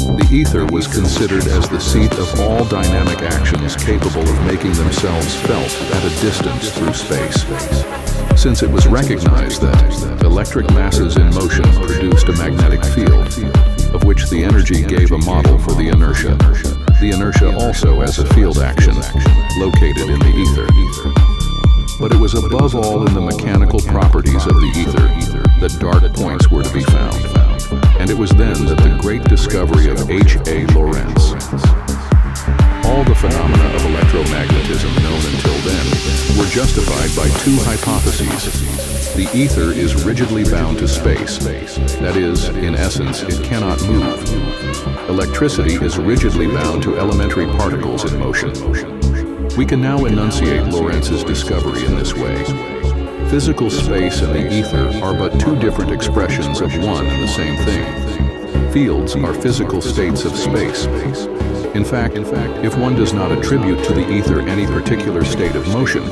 The ether was considered as the seat of all dynamic actions capable of making themselves felt at a distance through space, since it was recognized that electric masses in motion produced a magnetic field, of which the energy gave a model for the inertia. The inertia also as a field action, located in the ether. But it was above all in the mechanical properties of the ether that dark points were to be found. And it was then that the great discovery of H.A. Lorentz. All the phenomena of electromagnetism known until then were justified by two hypotheses. The ether is rigidly bound to space. That is, in essence, it cannot move. Electricity is rigidly bound to elementary particles in motion. We can now enunciate Lorentz's discovery in this way. Physical space and the ether are but two different expressions of one and the same thing. Fields are physical states of space. In fact, if one does not attribute to the ether any particular state of motion,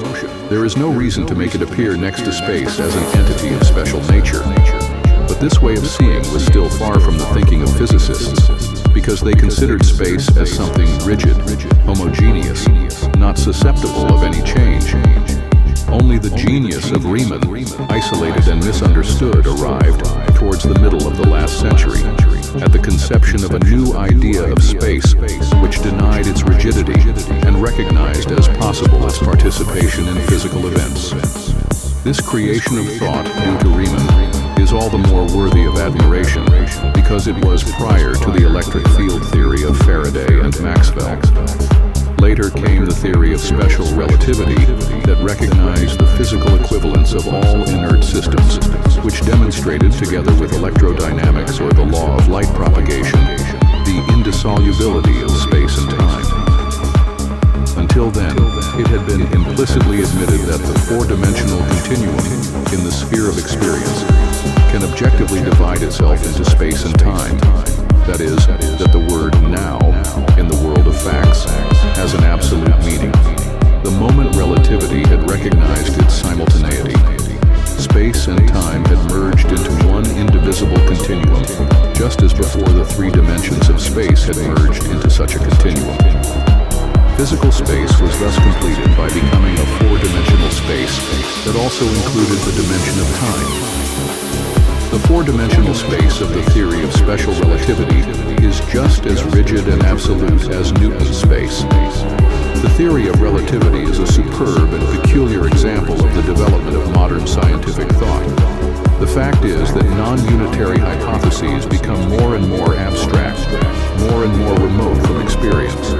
there is no reason to make it appear next to space as an entity of special nature. But this way of seeing was still far from the thinking of physicists, because they considered space as something rigid, homogeneous, not susceptible of any change. Only the genius of Riemann, isolated and misunderstood, arrived, towards the middle of the last century, at the conception of a new idea of space which denied its rigidity and recognized as possible its participation in physical events. This creation of thought due to Riemann is all the more worthy of admiration because it was prior to the electric field theory of Faraday and Maxwell. Later came the theory of special relativity that recognized the physical equivalence of all inert systems, which demonstrated, together with electrodynamics or the law of light propagation, the indissolubility of space and time. Until then, it had been implicitly admitted that the four-dimensional continuum in the sphere of experience can objectively divide itself into space and time. That is, that the word now, in the world of facts, has an absolute meaning. The moment relativity had recognized its simultaneity. Space and time had merged into one indivisible continuum, just as before the three dimensions of space had merged into such a continuum. Physical space was thus completed by becoming a four-dimensional space that also included the dimension of time. The four-dimensional space of the theory of special relativity is just as rigid and absolute as Newton's space. The theory of relativity is a superb and peculiar example of the development of modern scientific thought. The fact is that non-unitary hypotheses become more and more abstract, more and more remote from experience.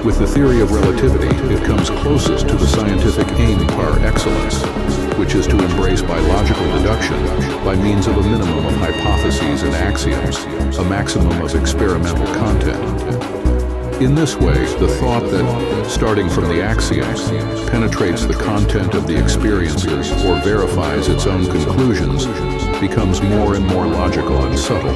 With the theory of relativity, it comes closest to the scientific aim par excellence, which is to embrace by logical deduction, by means of a minimum of hypotheses and axioms, a maximum of experimental content. In this way, the thought that, starting from the axioms, penetrates the content of the experiences or verifies its own conclusions, becomes more and more logical and subtle.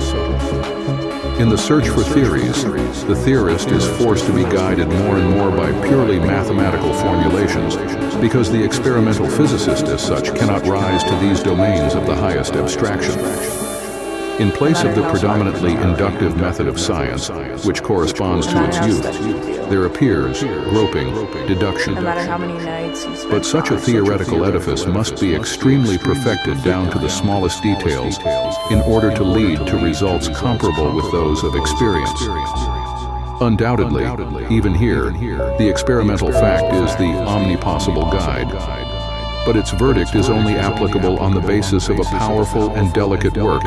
In the search for theories, the theorist is forced to be guided more and more by purely mathematical formulations, because the experimental physicist as such cannot rise to these domains of the highest abstraction. In place of the predominantly inductive method of science, which corresponds to its youth, there appears groping, deduction. No matter how many nights you spend. But such a theoretical edifice must be extremely perfected down to the smallest details in order to lead to results comparable with those of experience. Undoubtedly, even here, the experimental fact is the omnipossible guide. But its verdict is only applicable on the basis of a powerful and delicate work,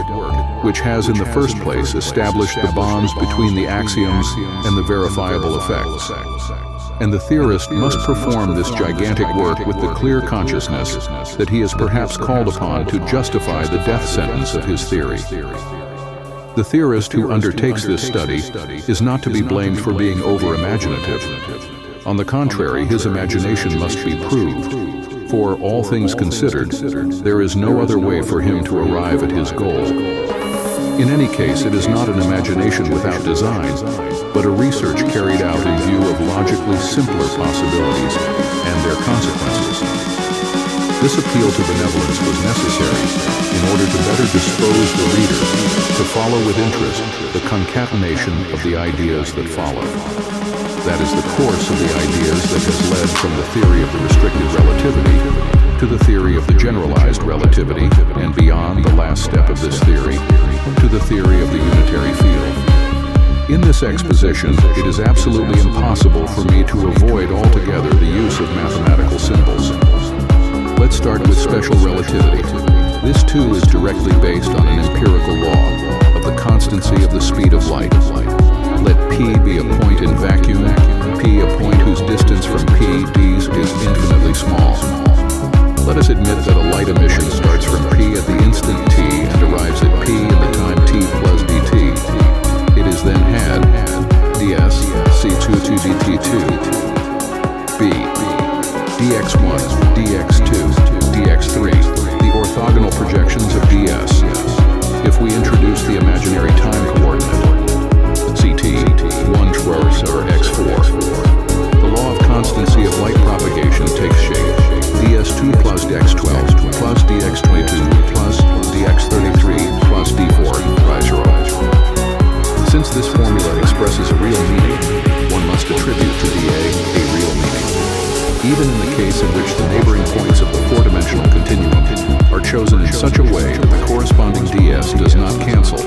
which has in the first place established the bonds between the axioms and the verifiable effects. And the theorist must perform this gigantic work with the clear consciousness that he is perhaps called upon to justify the death sentence of his theory. The theorist who undertakes this study is not to be blamed for being over-imaginative. On the contrary, his imagination must be proved. For, all things considered, there is no other way for him to arrive at his goal. In any case, it is not an imagination without design, but a research carried out in view of logically simpler possibilities and their consequences. This appeal to benevolence was necessary in order to better dispose the reader to follow with interest the concatenation of the ideas that follow. That is the course of the ideas that has led from the theory of the restricted relativity to the theory of the generalized relativity, and beyond the last step of this theory, to the theory of the unitary field. In this exposition, it is absolutely impossible for me to avoid altogether the use of mathematical symbols. Let's start with special relativity. This too is directly based on an empirical law of the constancy of the speed of light. Let P be a point in vacuum, P a point whose distance from P, d, is infinitely small. Let us admit that a light emission starts from P at the instant t and arrives at P in the time t plus dt. It is then had ds c2 to dt2 b dx1 dx2 dx3, the orthogonal projections of ds. If we introduce the imaginary time coordinate ct 1 twerce or x4, the law of constancy of light propagation takes shape. ds2 plus dx12 plus dx22 plus dx33 plus d4 by 0. Since this formula expresses a real meaning, one must attribute to dA a real meaning. Even in the case in which the neighboring points of the four-dimensional continuum are chosen in such a way that the corresponding ds does not cancel,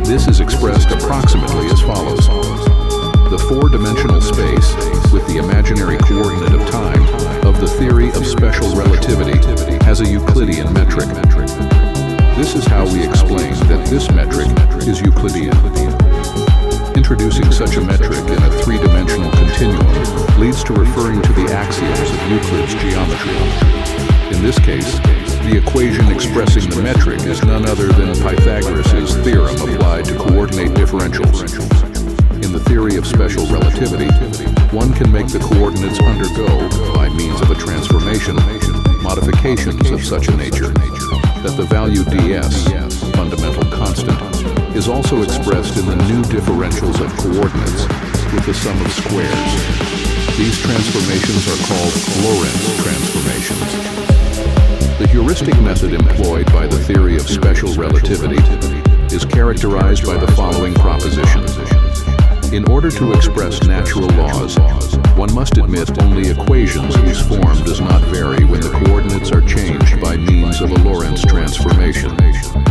this is expressed approximately as follows. The four-dimensional space with the imaginary coordinate of time of the theory of special relativity has a Euclidean metric. This is how we explain that this metric is Euclidean. Introducing such a metric in a three-dimensional continuum leads to referring to the axioms of Euclid's geometry. In this case, the equation expressing the metric is none other than Pythagoras' theorem applied to coordinate differentials. In the theory of special relativity, one can make the coordinates undergo, by means of a transformation, modifications of such a nature that the value ds, fundamental constant, is also expressed in the new differentials of coordinates with the sum of squares. These transformations are called Lorentz transformations. The heuristic method employed by the theory of special relativity is characterized by the following proposition. In order to express natural laws, one must admit only equations whose form does not vary when the coordinates are changed by means of a Lorentz transformation,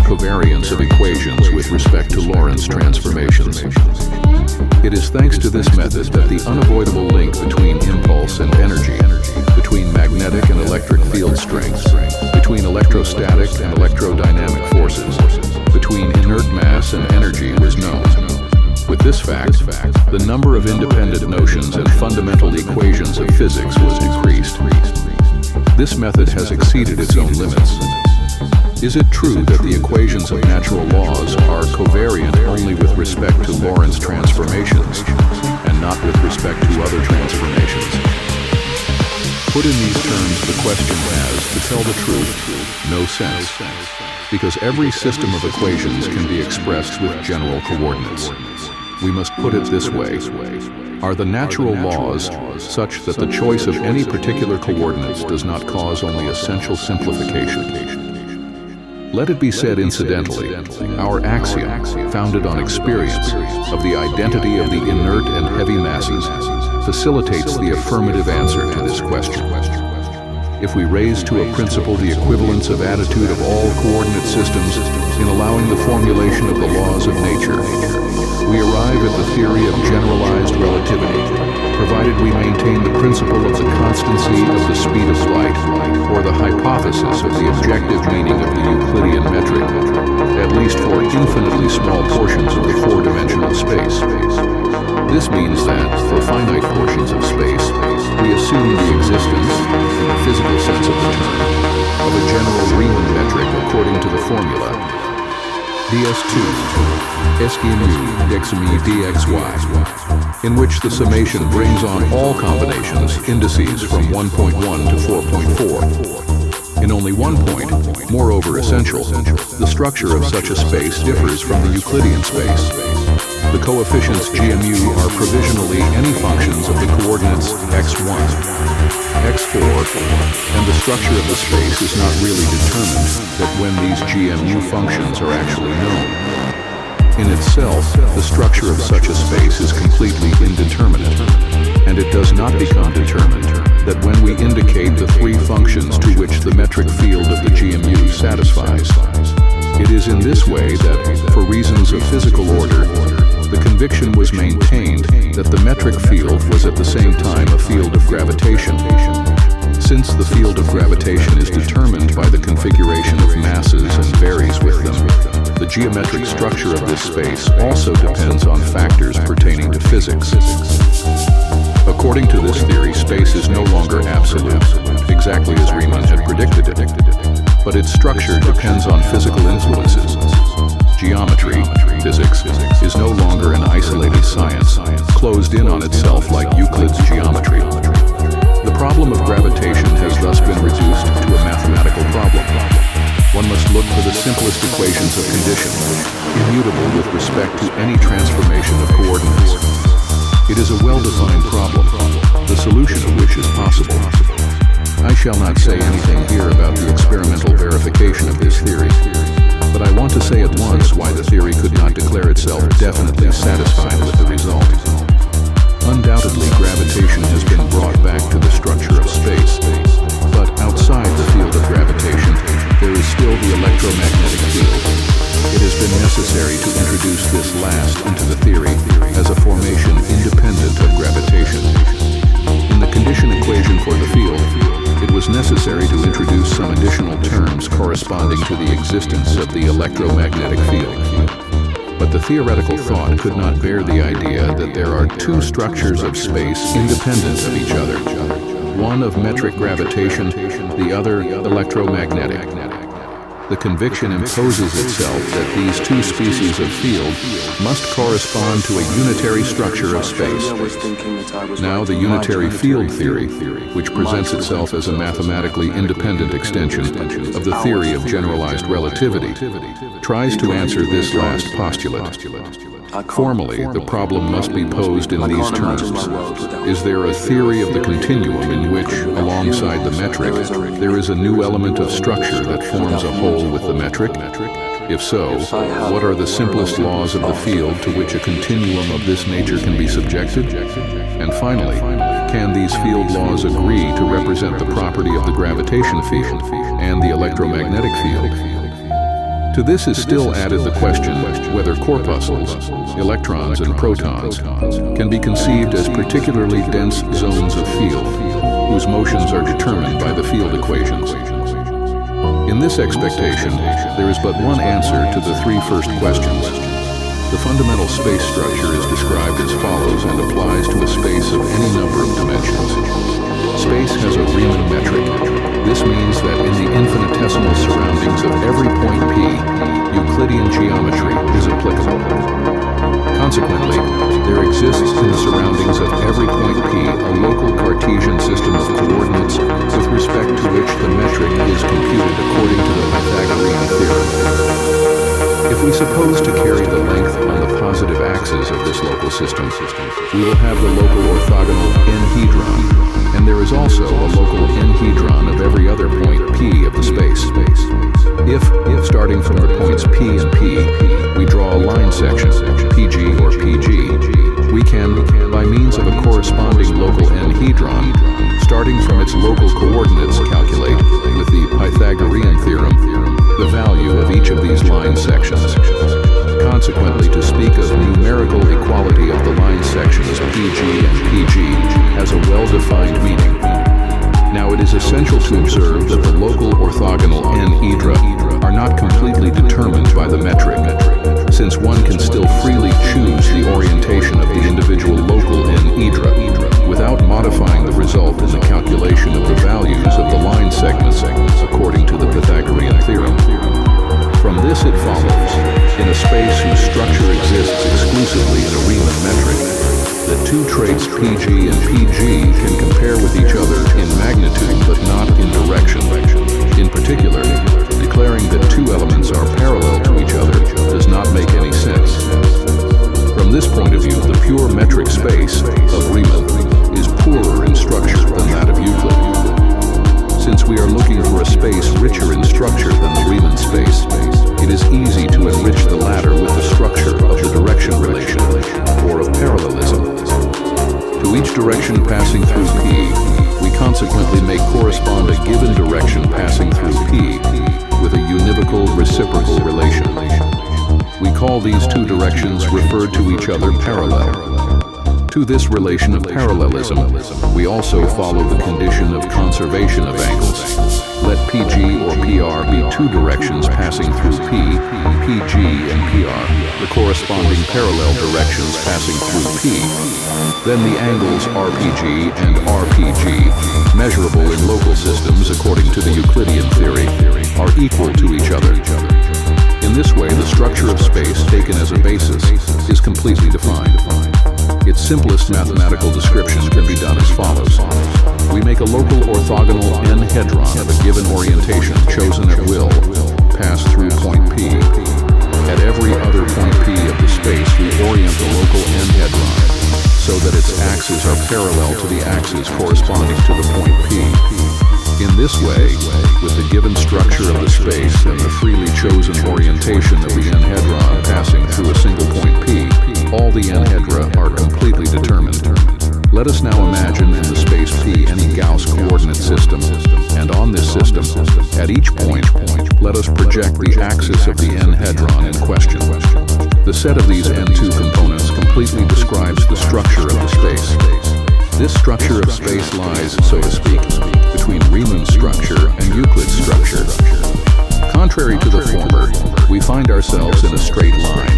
covariance of equations with respect to Lorentz transformations. It is thanks to this method that the unavoidable link between impulse and energy, between magnetic and electric field strengths, between electrostatic and electrodynamic forces, between inert mass and energy was known. With this fact, the number of independent notions and fundamental equations of physics was decreased. This method has exceeded its own limits. Is it true that the equations of natural laws are covariant only with respect to Lorentz transformations and not with respect to other transformations? Put in these terms, the question has, to tell the truth, no sense, because every system of equations can be expressed with general coordinates. We must put it this way. Are the natural laws such that the choice of any particular coordinates does not cause only essential simplification? Let it be said incidentally, our axiom, founded on experience, of the identity of the inert and heavy masses, facilitates the affirmative answer to this question. If we raise to a principle the equivalence of attitude of all coordinate systems in allowing the formulation of the laws of nature, we arrive at the theory of generalized relativity, provided we maintain the principle of the constancy of the speed of light, or the hypothesis of the objective meaning of the Euclidean metric, at least for infinitely small portions of the four-dimensional space. This means that, for finite portions of space, we assume the existence, in the physical sense of the term, of a general Riemann metric according to the formula ds2 esquimu dxmi dxy, in which the summation brings on all combinations indices from 1.1 to 4.4. In only one point, moreover essential, the structure of such a space differs from the Euclidean space. The coefficients GMU are provisionally any functions of the coordinates x1, x4, and the structure of the space is not really determined that when these GMU functions are actually known. In itself, the structure of such a space is completely indeterminate, and it does not become determined that when we indicate the three functions to which the metric field of the GMU satisfies. It is in this way that, for reasons of physical order, the conviction was maintained that the metric field was at the same time a field of gravitation. Since the field of gravitation is determined by the configuration of masses and varies with them, the geometric structure of this space also depends on factors pertaining to physics. According to this theory, space is no longer absolute, exactly as Riemann had predicted it, but its structure depends on physical influences. Geometry, physics, is no longer an isolated science, closed in on itself like Euclid's geometry. The problem of gravitation has thus been reduced to a mathematical problem. One must look for the simplest equations of conditions, immutable with respect to any transformation of coordinates. It is a well-defined problem, the solution of which is possible. I shall not say anything here about the experimental verification of this theory, but I want to say at once why the theory could not declare itself definitely satisfied with the result. Undoubtedly, gravitation has been brought back to the structure of space, but outside the field of gravitation, there is still the electromagnetic field. It has been necessary to introduce this last into the theory as a formation independent of gravitation. In the condition equation for the field, it was necessary to introduce some additional terms corresponding to the existence of the electromagnetic field. But the theoretical thought could not bear the idea that there are two structures of space independent of each other, one of metric gravitation, the other electromagnetic. The conviction imposes itself that these two species of field must correspond to a unitary structure of space. Now, the unitary field theory, which presents itself as a mathematically independent extension of the theory of generalized relativity, tries to answer this last postulate. Formally, the problem must be posed in these terms. Is there a theory of the continuum in which, alongside the metric, there is a new element of structure that forms a whole with the metric? If so, what are the simplest laws of the field to which a continuum of this nature can be subjected? And finally, can these field laws agree to represent the property of the gravitation field and the electromagnetic field? To this is still added the question whether corpuscles, electrons and protons, can be conceived as particularly dense zones of field, whose motions are determined by the field equations. In this expectation, there is but one answer to the three first questions. The fundamental space structure is described as follows and applies to a space of any number of dimensions. Space has a Riemann metric. This means that in the infinitesimal surroundings of every point P, Euclidean geometry is applicable. Consequently, there exists in the surroundings of every point P a local Cartesian system of coordinates with respect to which the metric is computed according to the Pythagorean theorem. If we suppose to carry the length on the positive axis of this local system, we will have the local orthogonal n-hedron, and there is also a local n-hedron of every other point P of the space. If starting from the points P and P, we draw a line section, PG or PG, we can, by means of a corresponding local n-hedron, starting from its local coordinates, calculate, with the Pythagorean theorem, the value of each of these line sections. Consequently, to speak of numerical equality of the line sections PG and PG has a well-defined meaning. Now, it is essential to observe that the local orthogonal n-hedra are not completely determined by the metric, since one can still freely choose the orientation of the individual local n-hedra without modifying the result in the calculation of the values of the line segments according to the Pythagorean theorem. From this it follows, in a space whose structure exists exclusively in a Riemann metric, that two traits PG and PG can compare with each other in magnitude but not in direction. In particular, declaring that two elements are parallel to each other does not make any sense. From this point of view, the pure metric space of Riemann is poorer in structure than that of Euclid. Since we are looking for a space richer in structure than the Riemann space, it is easy to enrich the latter with the structure of the direction relation, or of parallelism. To each direction passing through P, we consequently may correspond a given direction passing through P with a univocal reciprocal relation. We call these two directions referred to each other parallel. To this relation of parallelism, we also follow the condition of conservation of angles. Let PG or PR be two directions passing through P, PG and PR, the corresponding parallel directions passing through P. Then the angles RPG and RPG, measurable in local systems according to the Euclidean theory, are equal to each other. In this way, the structure of space taken as a basis is completely defined. Its simplest mathematical description can be done as follows. We make a local orthogonal n-hedron of a given orientation chosen at will pass through point P. At every other point P of the space, we orient the local n-hedron so that its axes are parallel to the axes corresponding to the point P. In this way, with the given structure of the space and the freely chosen orientation of the n-hedron passing through a single point P, all the n-hedra are completely determined. Let us now imagine in the space P any Gauss coordinate system, and on this system, at each point, let us project the axis of the n-hedron in question. The set of these n2 components completely describes the structure of the space. This structure of space lies, so to speak, between Riemann's structure and Euclid's structure. Contrary to the former, we find ourselves in a straight line.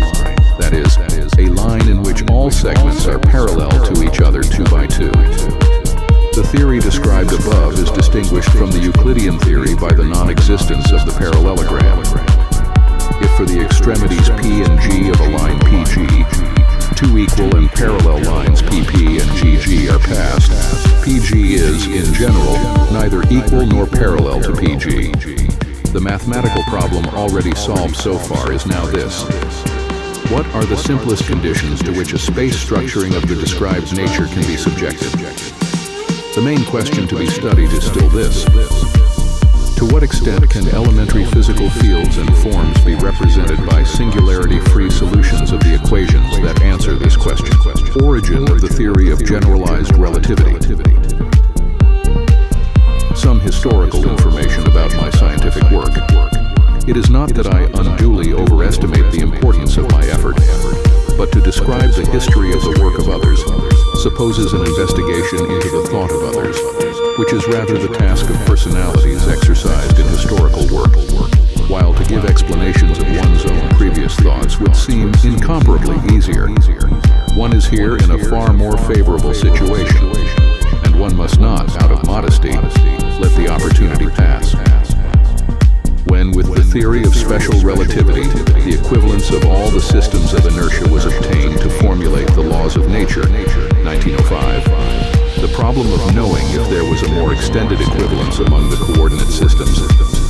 That is, a line in which all segments are parallel to each other 2 by 2. The theory described above is distinguished from the Euclidean theory by the non-existence of the parallelogram. If for the extremities P and G of a line PG, two equal and parallel lines PP and GG are passed, PG is, in general, neither equal nor parallel to PG. The mathematical problem already solved so far is now this. What are the simplest conditions to which a space structuring of the described nature can be subjected? The main question to be studied is still this. To what extent can elementary physical fields and forms be represented by singularity-free solutions of the equations that answer this question? Origin of the theory of generalized relativity. Some historical information about my scientific work. It is not that I unduly overestimate the importance of my effort, but to describe the history of the work of others supposes an investigation into the thought of others, which is rather the task of personalities exercised in historical work, while to give explanations of one's own previous thoughts would seem incomparably easier. One is here in a far more favorable situation, and one must not, out of modesty, let the opportunity pass. When, with the theory of special relativity, the equivalence of all the systems of inertia was obtained to formulate the laws of nature, 1905, the problem of knowing if there was a more extended equivalence among the coordinate systems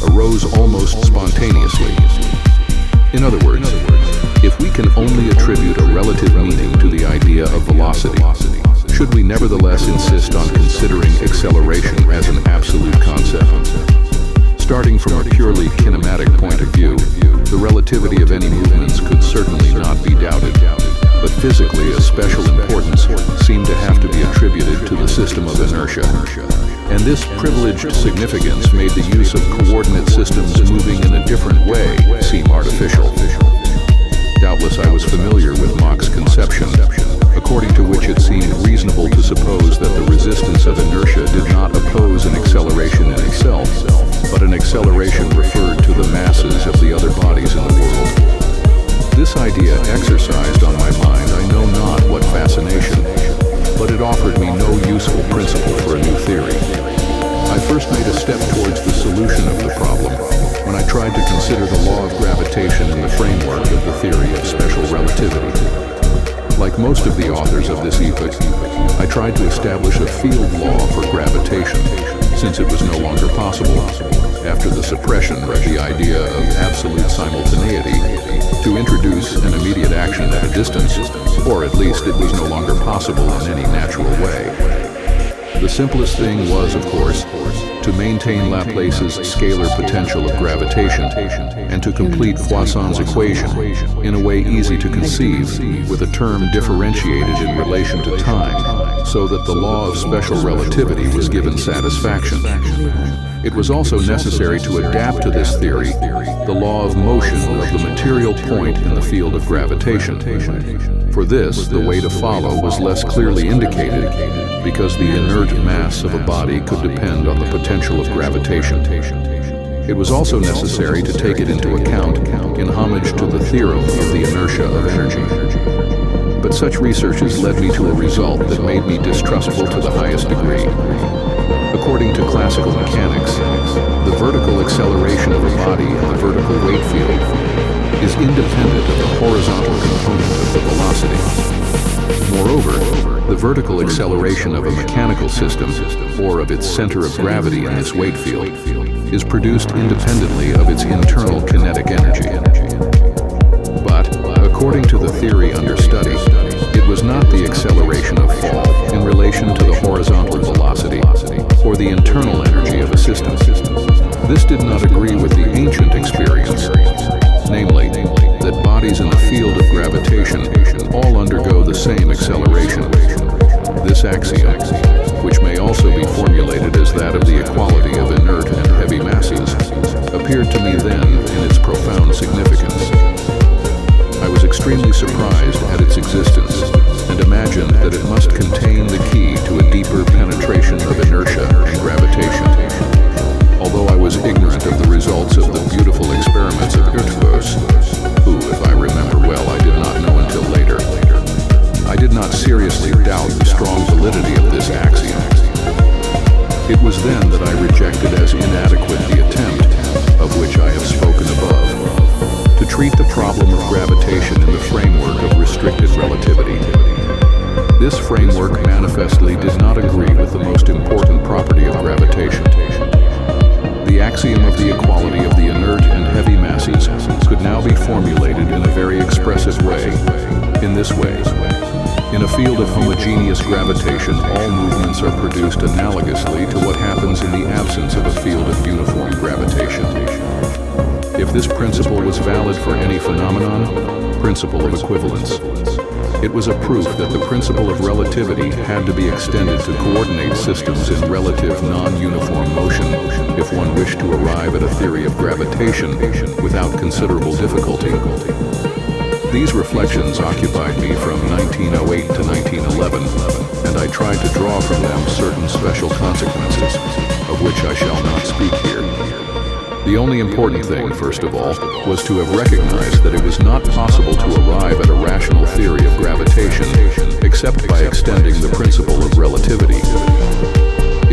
arose almost spontaneously. In other words, if we can only attribute a relative meaning to the idea of velocity, should we nevertheless insist on considering acceleration as an absolute concept? Starting from a purely kinematic point of view, the relativity of any movements could certainly not be doubted, but physically a special importance seemed to have to be attributed to the system of inertia. And this privileged significance made the use of coordinate systems moving in a different way seem artificial. Doubtless I was familiar with Mach's conception, according to which it seemed reasonable to suppose that the resistance of inertia did not oppose an acceleration in itself, but an acceleration referred to the masses of the other bodies in the world. This idea exercised on my mind I know not what fascination, but it offered me no useful principle for a new theory. I first made a step towards the solution of the problem when I tried to consider the law of gravitation in the framework of the theory of special relativity. Like most of the authors of this epoch, I tried to establish a field law for gravitation, since it was no longer possible, after the suppression of the idea of absolute simultaneity, to introduce an immediate action at a distance, or at least it was no longer possible in any natural way. The simplest thing was, of course, to maintain Laplace's scalar potential of gravitation and to complete Poisson's equation in a way easy to conceive, with a term differentiated in relation to time, so that the law of special relativity was given satisfaction. It was also necessary to adapt to this theory the law of motion of the material point in the field of gravitation. For this, the way to follow was less clearly indicated, because the inert mass of a body could depend on the potential of gravitation. It was also necessary to take it into account in homage to the theorem of the inertia of energy. But such researches led me to a result that made me distrustful to the highest degree. According to classical mechanics, the vertical acceleration of a body in the vertical weight field is independent of the horizontal component of the velocity. Moreover, the vertical acceleration of a mechanical system, or of its center of gravity in this weight field, is produced independently of its internal kinetic energy. But, according to the theory under study, it was not the acceleration of fall in relation to the horizontal velocity or the internal energy of a system. This did not agree with the ancient experience, namely, that bodies in the field of gravitation all undergo the same acceleration. This axiom, which may also be formulated as that of the equality of inert and heavy masses, appeared to me then in its profound significance. I was extremely surprised at its existence and imagined that it must contain the key to a deeper penetration of inertia and gravitation. Although I was ignorant of the results of the beautiful experiments of Hertz, who, if I remember well, I did not know until later, I did not seriously doubt the strong validity of this axiom. It was then that I rejected as inadequate the attempt, of which I have spoken above, to treat the problem of gravitation in the framework of restricted relativity. This framework manifestly did not agree with the most important property of gravitation. The axiom of the equality of the inert and heavy masses could now be formulated in a very expressive way, in this way. In a field of homogeneous gravitation, all movements are produced analogously to what happens in the absence of a field of uniform gravitation. If this principle was valid for any phenomenon, principle of equivalence, it was a proof that the principle of relativity had to be extended to coordinate systems in relative non-uniform motion if one wished to arrive at a theory of gravitation without considerable difficulty. These reflections occupied me from 1908 to 1911, and I tried to draw from them certain special consequences, of which I shall not speak here. The only important thing, first of all, was to have recognized that it was not possible to arrive at a rational theory of gravitation except by extending the principle of relativity.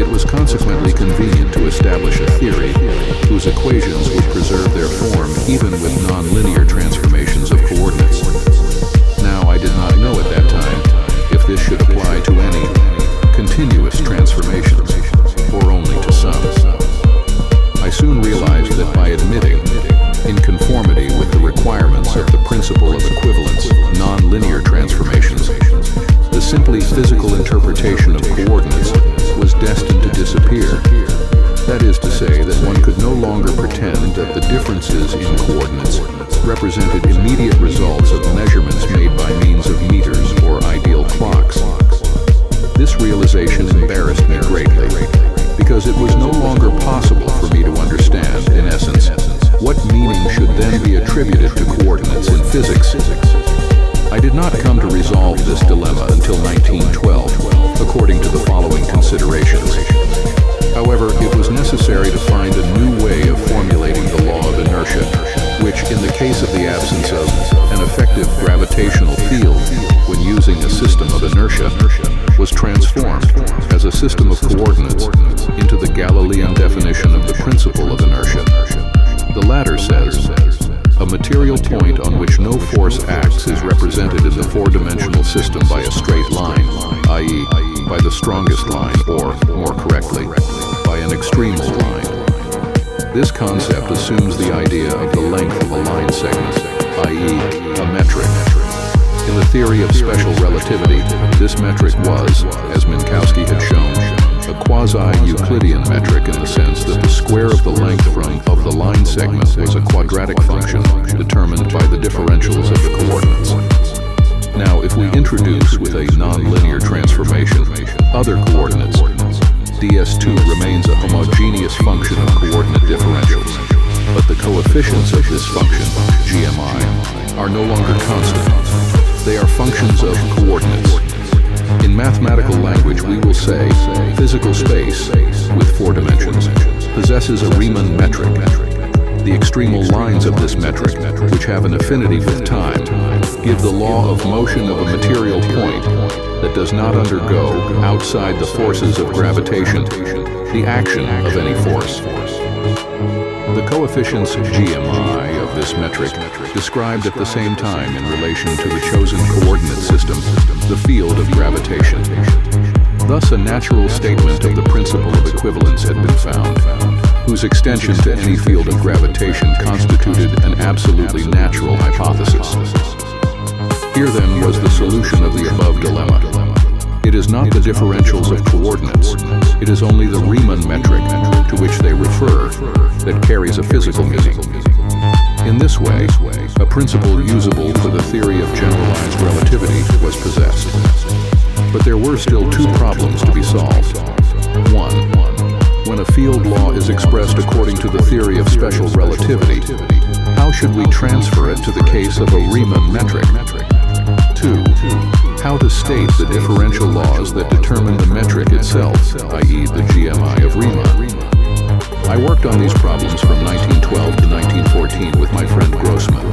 It was consequently convenient to establish a theory whose equations would preserve their form even with nonlinear transformations of coordinates. Now, I did not know at that time if this should apply to any continuous transformations or only to some. I soon realized that by admitting, in conformity with the requirements of the principle of equivalence, nonlinear transformations, the simply physical interpretation of coordinates was destined to disappear. That is to say that one could no longer pretend that the differences in coordinates represented immediate results of measurements made by means of meters or ideal clocks. This realization embarrassed me greatly, because it was no longer possible for me to understand, in essence, what meaning should then be attributed to coordinates in physics. I did not come to resolve this dilemma until 1912, according to the following considerations. However, it was necessary to find a new way of formulating the law of inertia, which, in the case of the absence of an effective gravitational field when using a system of inertia, was transformed as a system of coordinates into the Galilean definition of the principle of inertia. The latter says, a material point on which no force acts is represented in the four-dimensional system by a straight line, i.e., by the strongest line, or, more correctly, by an extremal line. This concept assumes the idea of the length of a line segment, i.e., a metric. In the theory of special relativity, this metric was, as Minkowski had shown, a quasi-Euclidean metric in the sense that the square of the length of the line segment was a quadratic function determined by the differentials of the coordinates. Now, if we introduce with a nonlinear transformation other coordinates, ds2 remains a homogeneous function of coordinate differentials, but the coefficients of this function, GMI, are no longer constant. They are functions of coordinates. In mathematical language, we will say physical space, with 4 dimensions, possesses a Riemann metric. The extremal lines of this metric, which have an affinity with time, give the law of motion of a material point that does not undergo, outside the forces of gravitation, the action of any force. The coefficients GMI of this metric, described at the same time in relation to the chosen coordinate system, the field of gravitation. Thus, a natural statement of the principle of equivalence had been found, whose extension to any field of gravitation constituted an absolutely natural hypothesis. Here then was the solution of the above dilemma. It is not the differentials of coordinates, it is only the Riemann metric to which they refer that carries a physical meaning. In this way, a principle usable for the theory of generalized relativity was possessed. But there were still 2 problems to be solved. 1. When a field law is expressed according to the theory of special relativity, how should we transfer it to the case of a Riemann metric? 2. How to state the differential laws that determine the metric itself, i.e. the GMI of Riemann. I worked on these problems from 1912 to 1914 with my friend Grossman.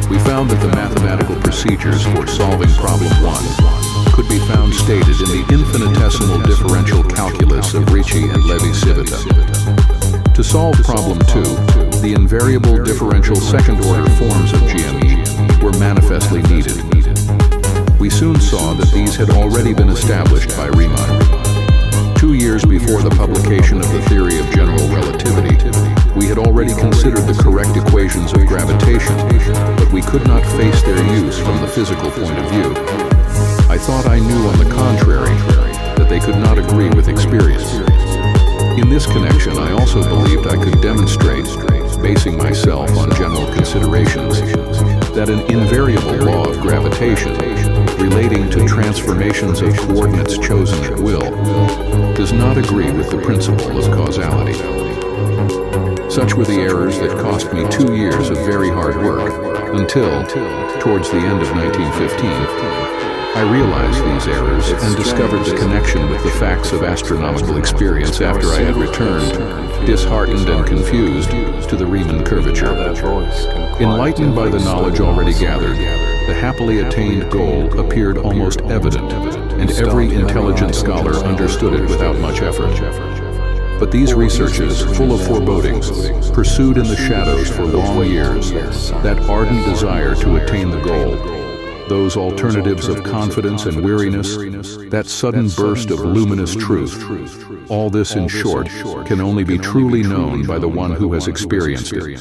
We found that the mathematical procedures for solving problem 1 could be found stated in the infinitesimal differential calculus of Ricci and Levi-Civita. To solve problem 2, the invariable differential second-order forms of GME were manifestly needed. We soon saw that these had already been established by Riemann. 2 years before the publication of the theory of general relativity, we had already considered the correct equations of gravitation, but we could not face their use from the physical point of view. I thought I knew, on the contrary, that they could not agree with experience. In this connection, I also believed I could demonstrate, basing myself on general considerations, that an invariable law of gravitation, relating to transformations of coordinates chosen at will, does not agree with the principle of causality. Such were the errors that cost me 2 years of very hard work, until, towards the end of 1915, I realized these errors and discovered the connection with the facts of astronomical experience after I had returned, disheartened and confused, to the Riemann curvature. Enlightened by the knowledge already gathered, the happily attained goal appeared almost evident, and every intelligent scholar understood it without much effort. But these researches, full of forebodings, pursued in the shadows for long years that ardent desire to attain the goal, those alternatives of confidence and weariness, that sudden burst of luminous truth. All this, in short, can only be truly known by the one who has experienced it.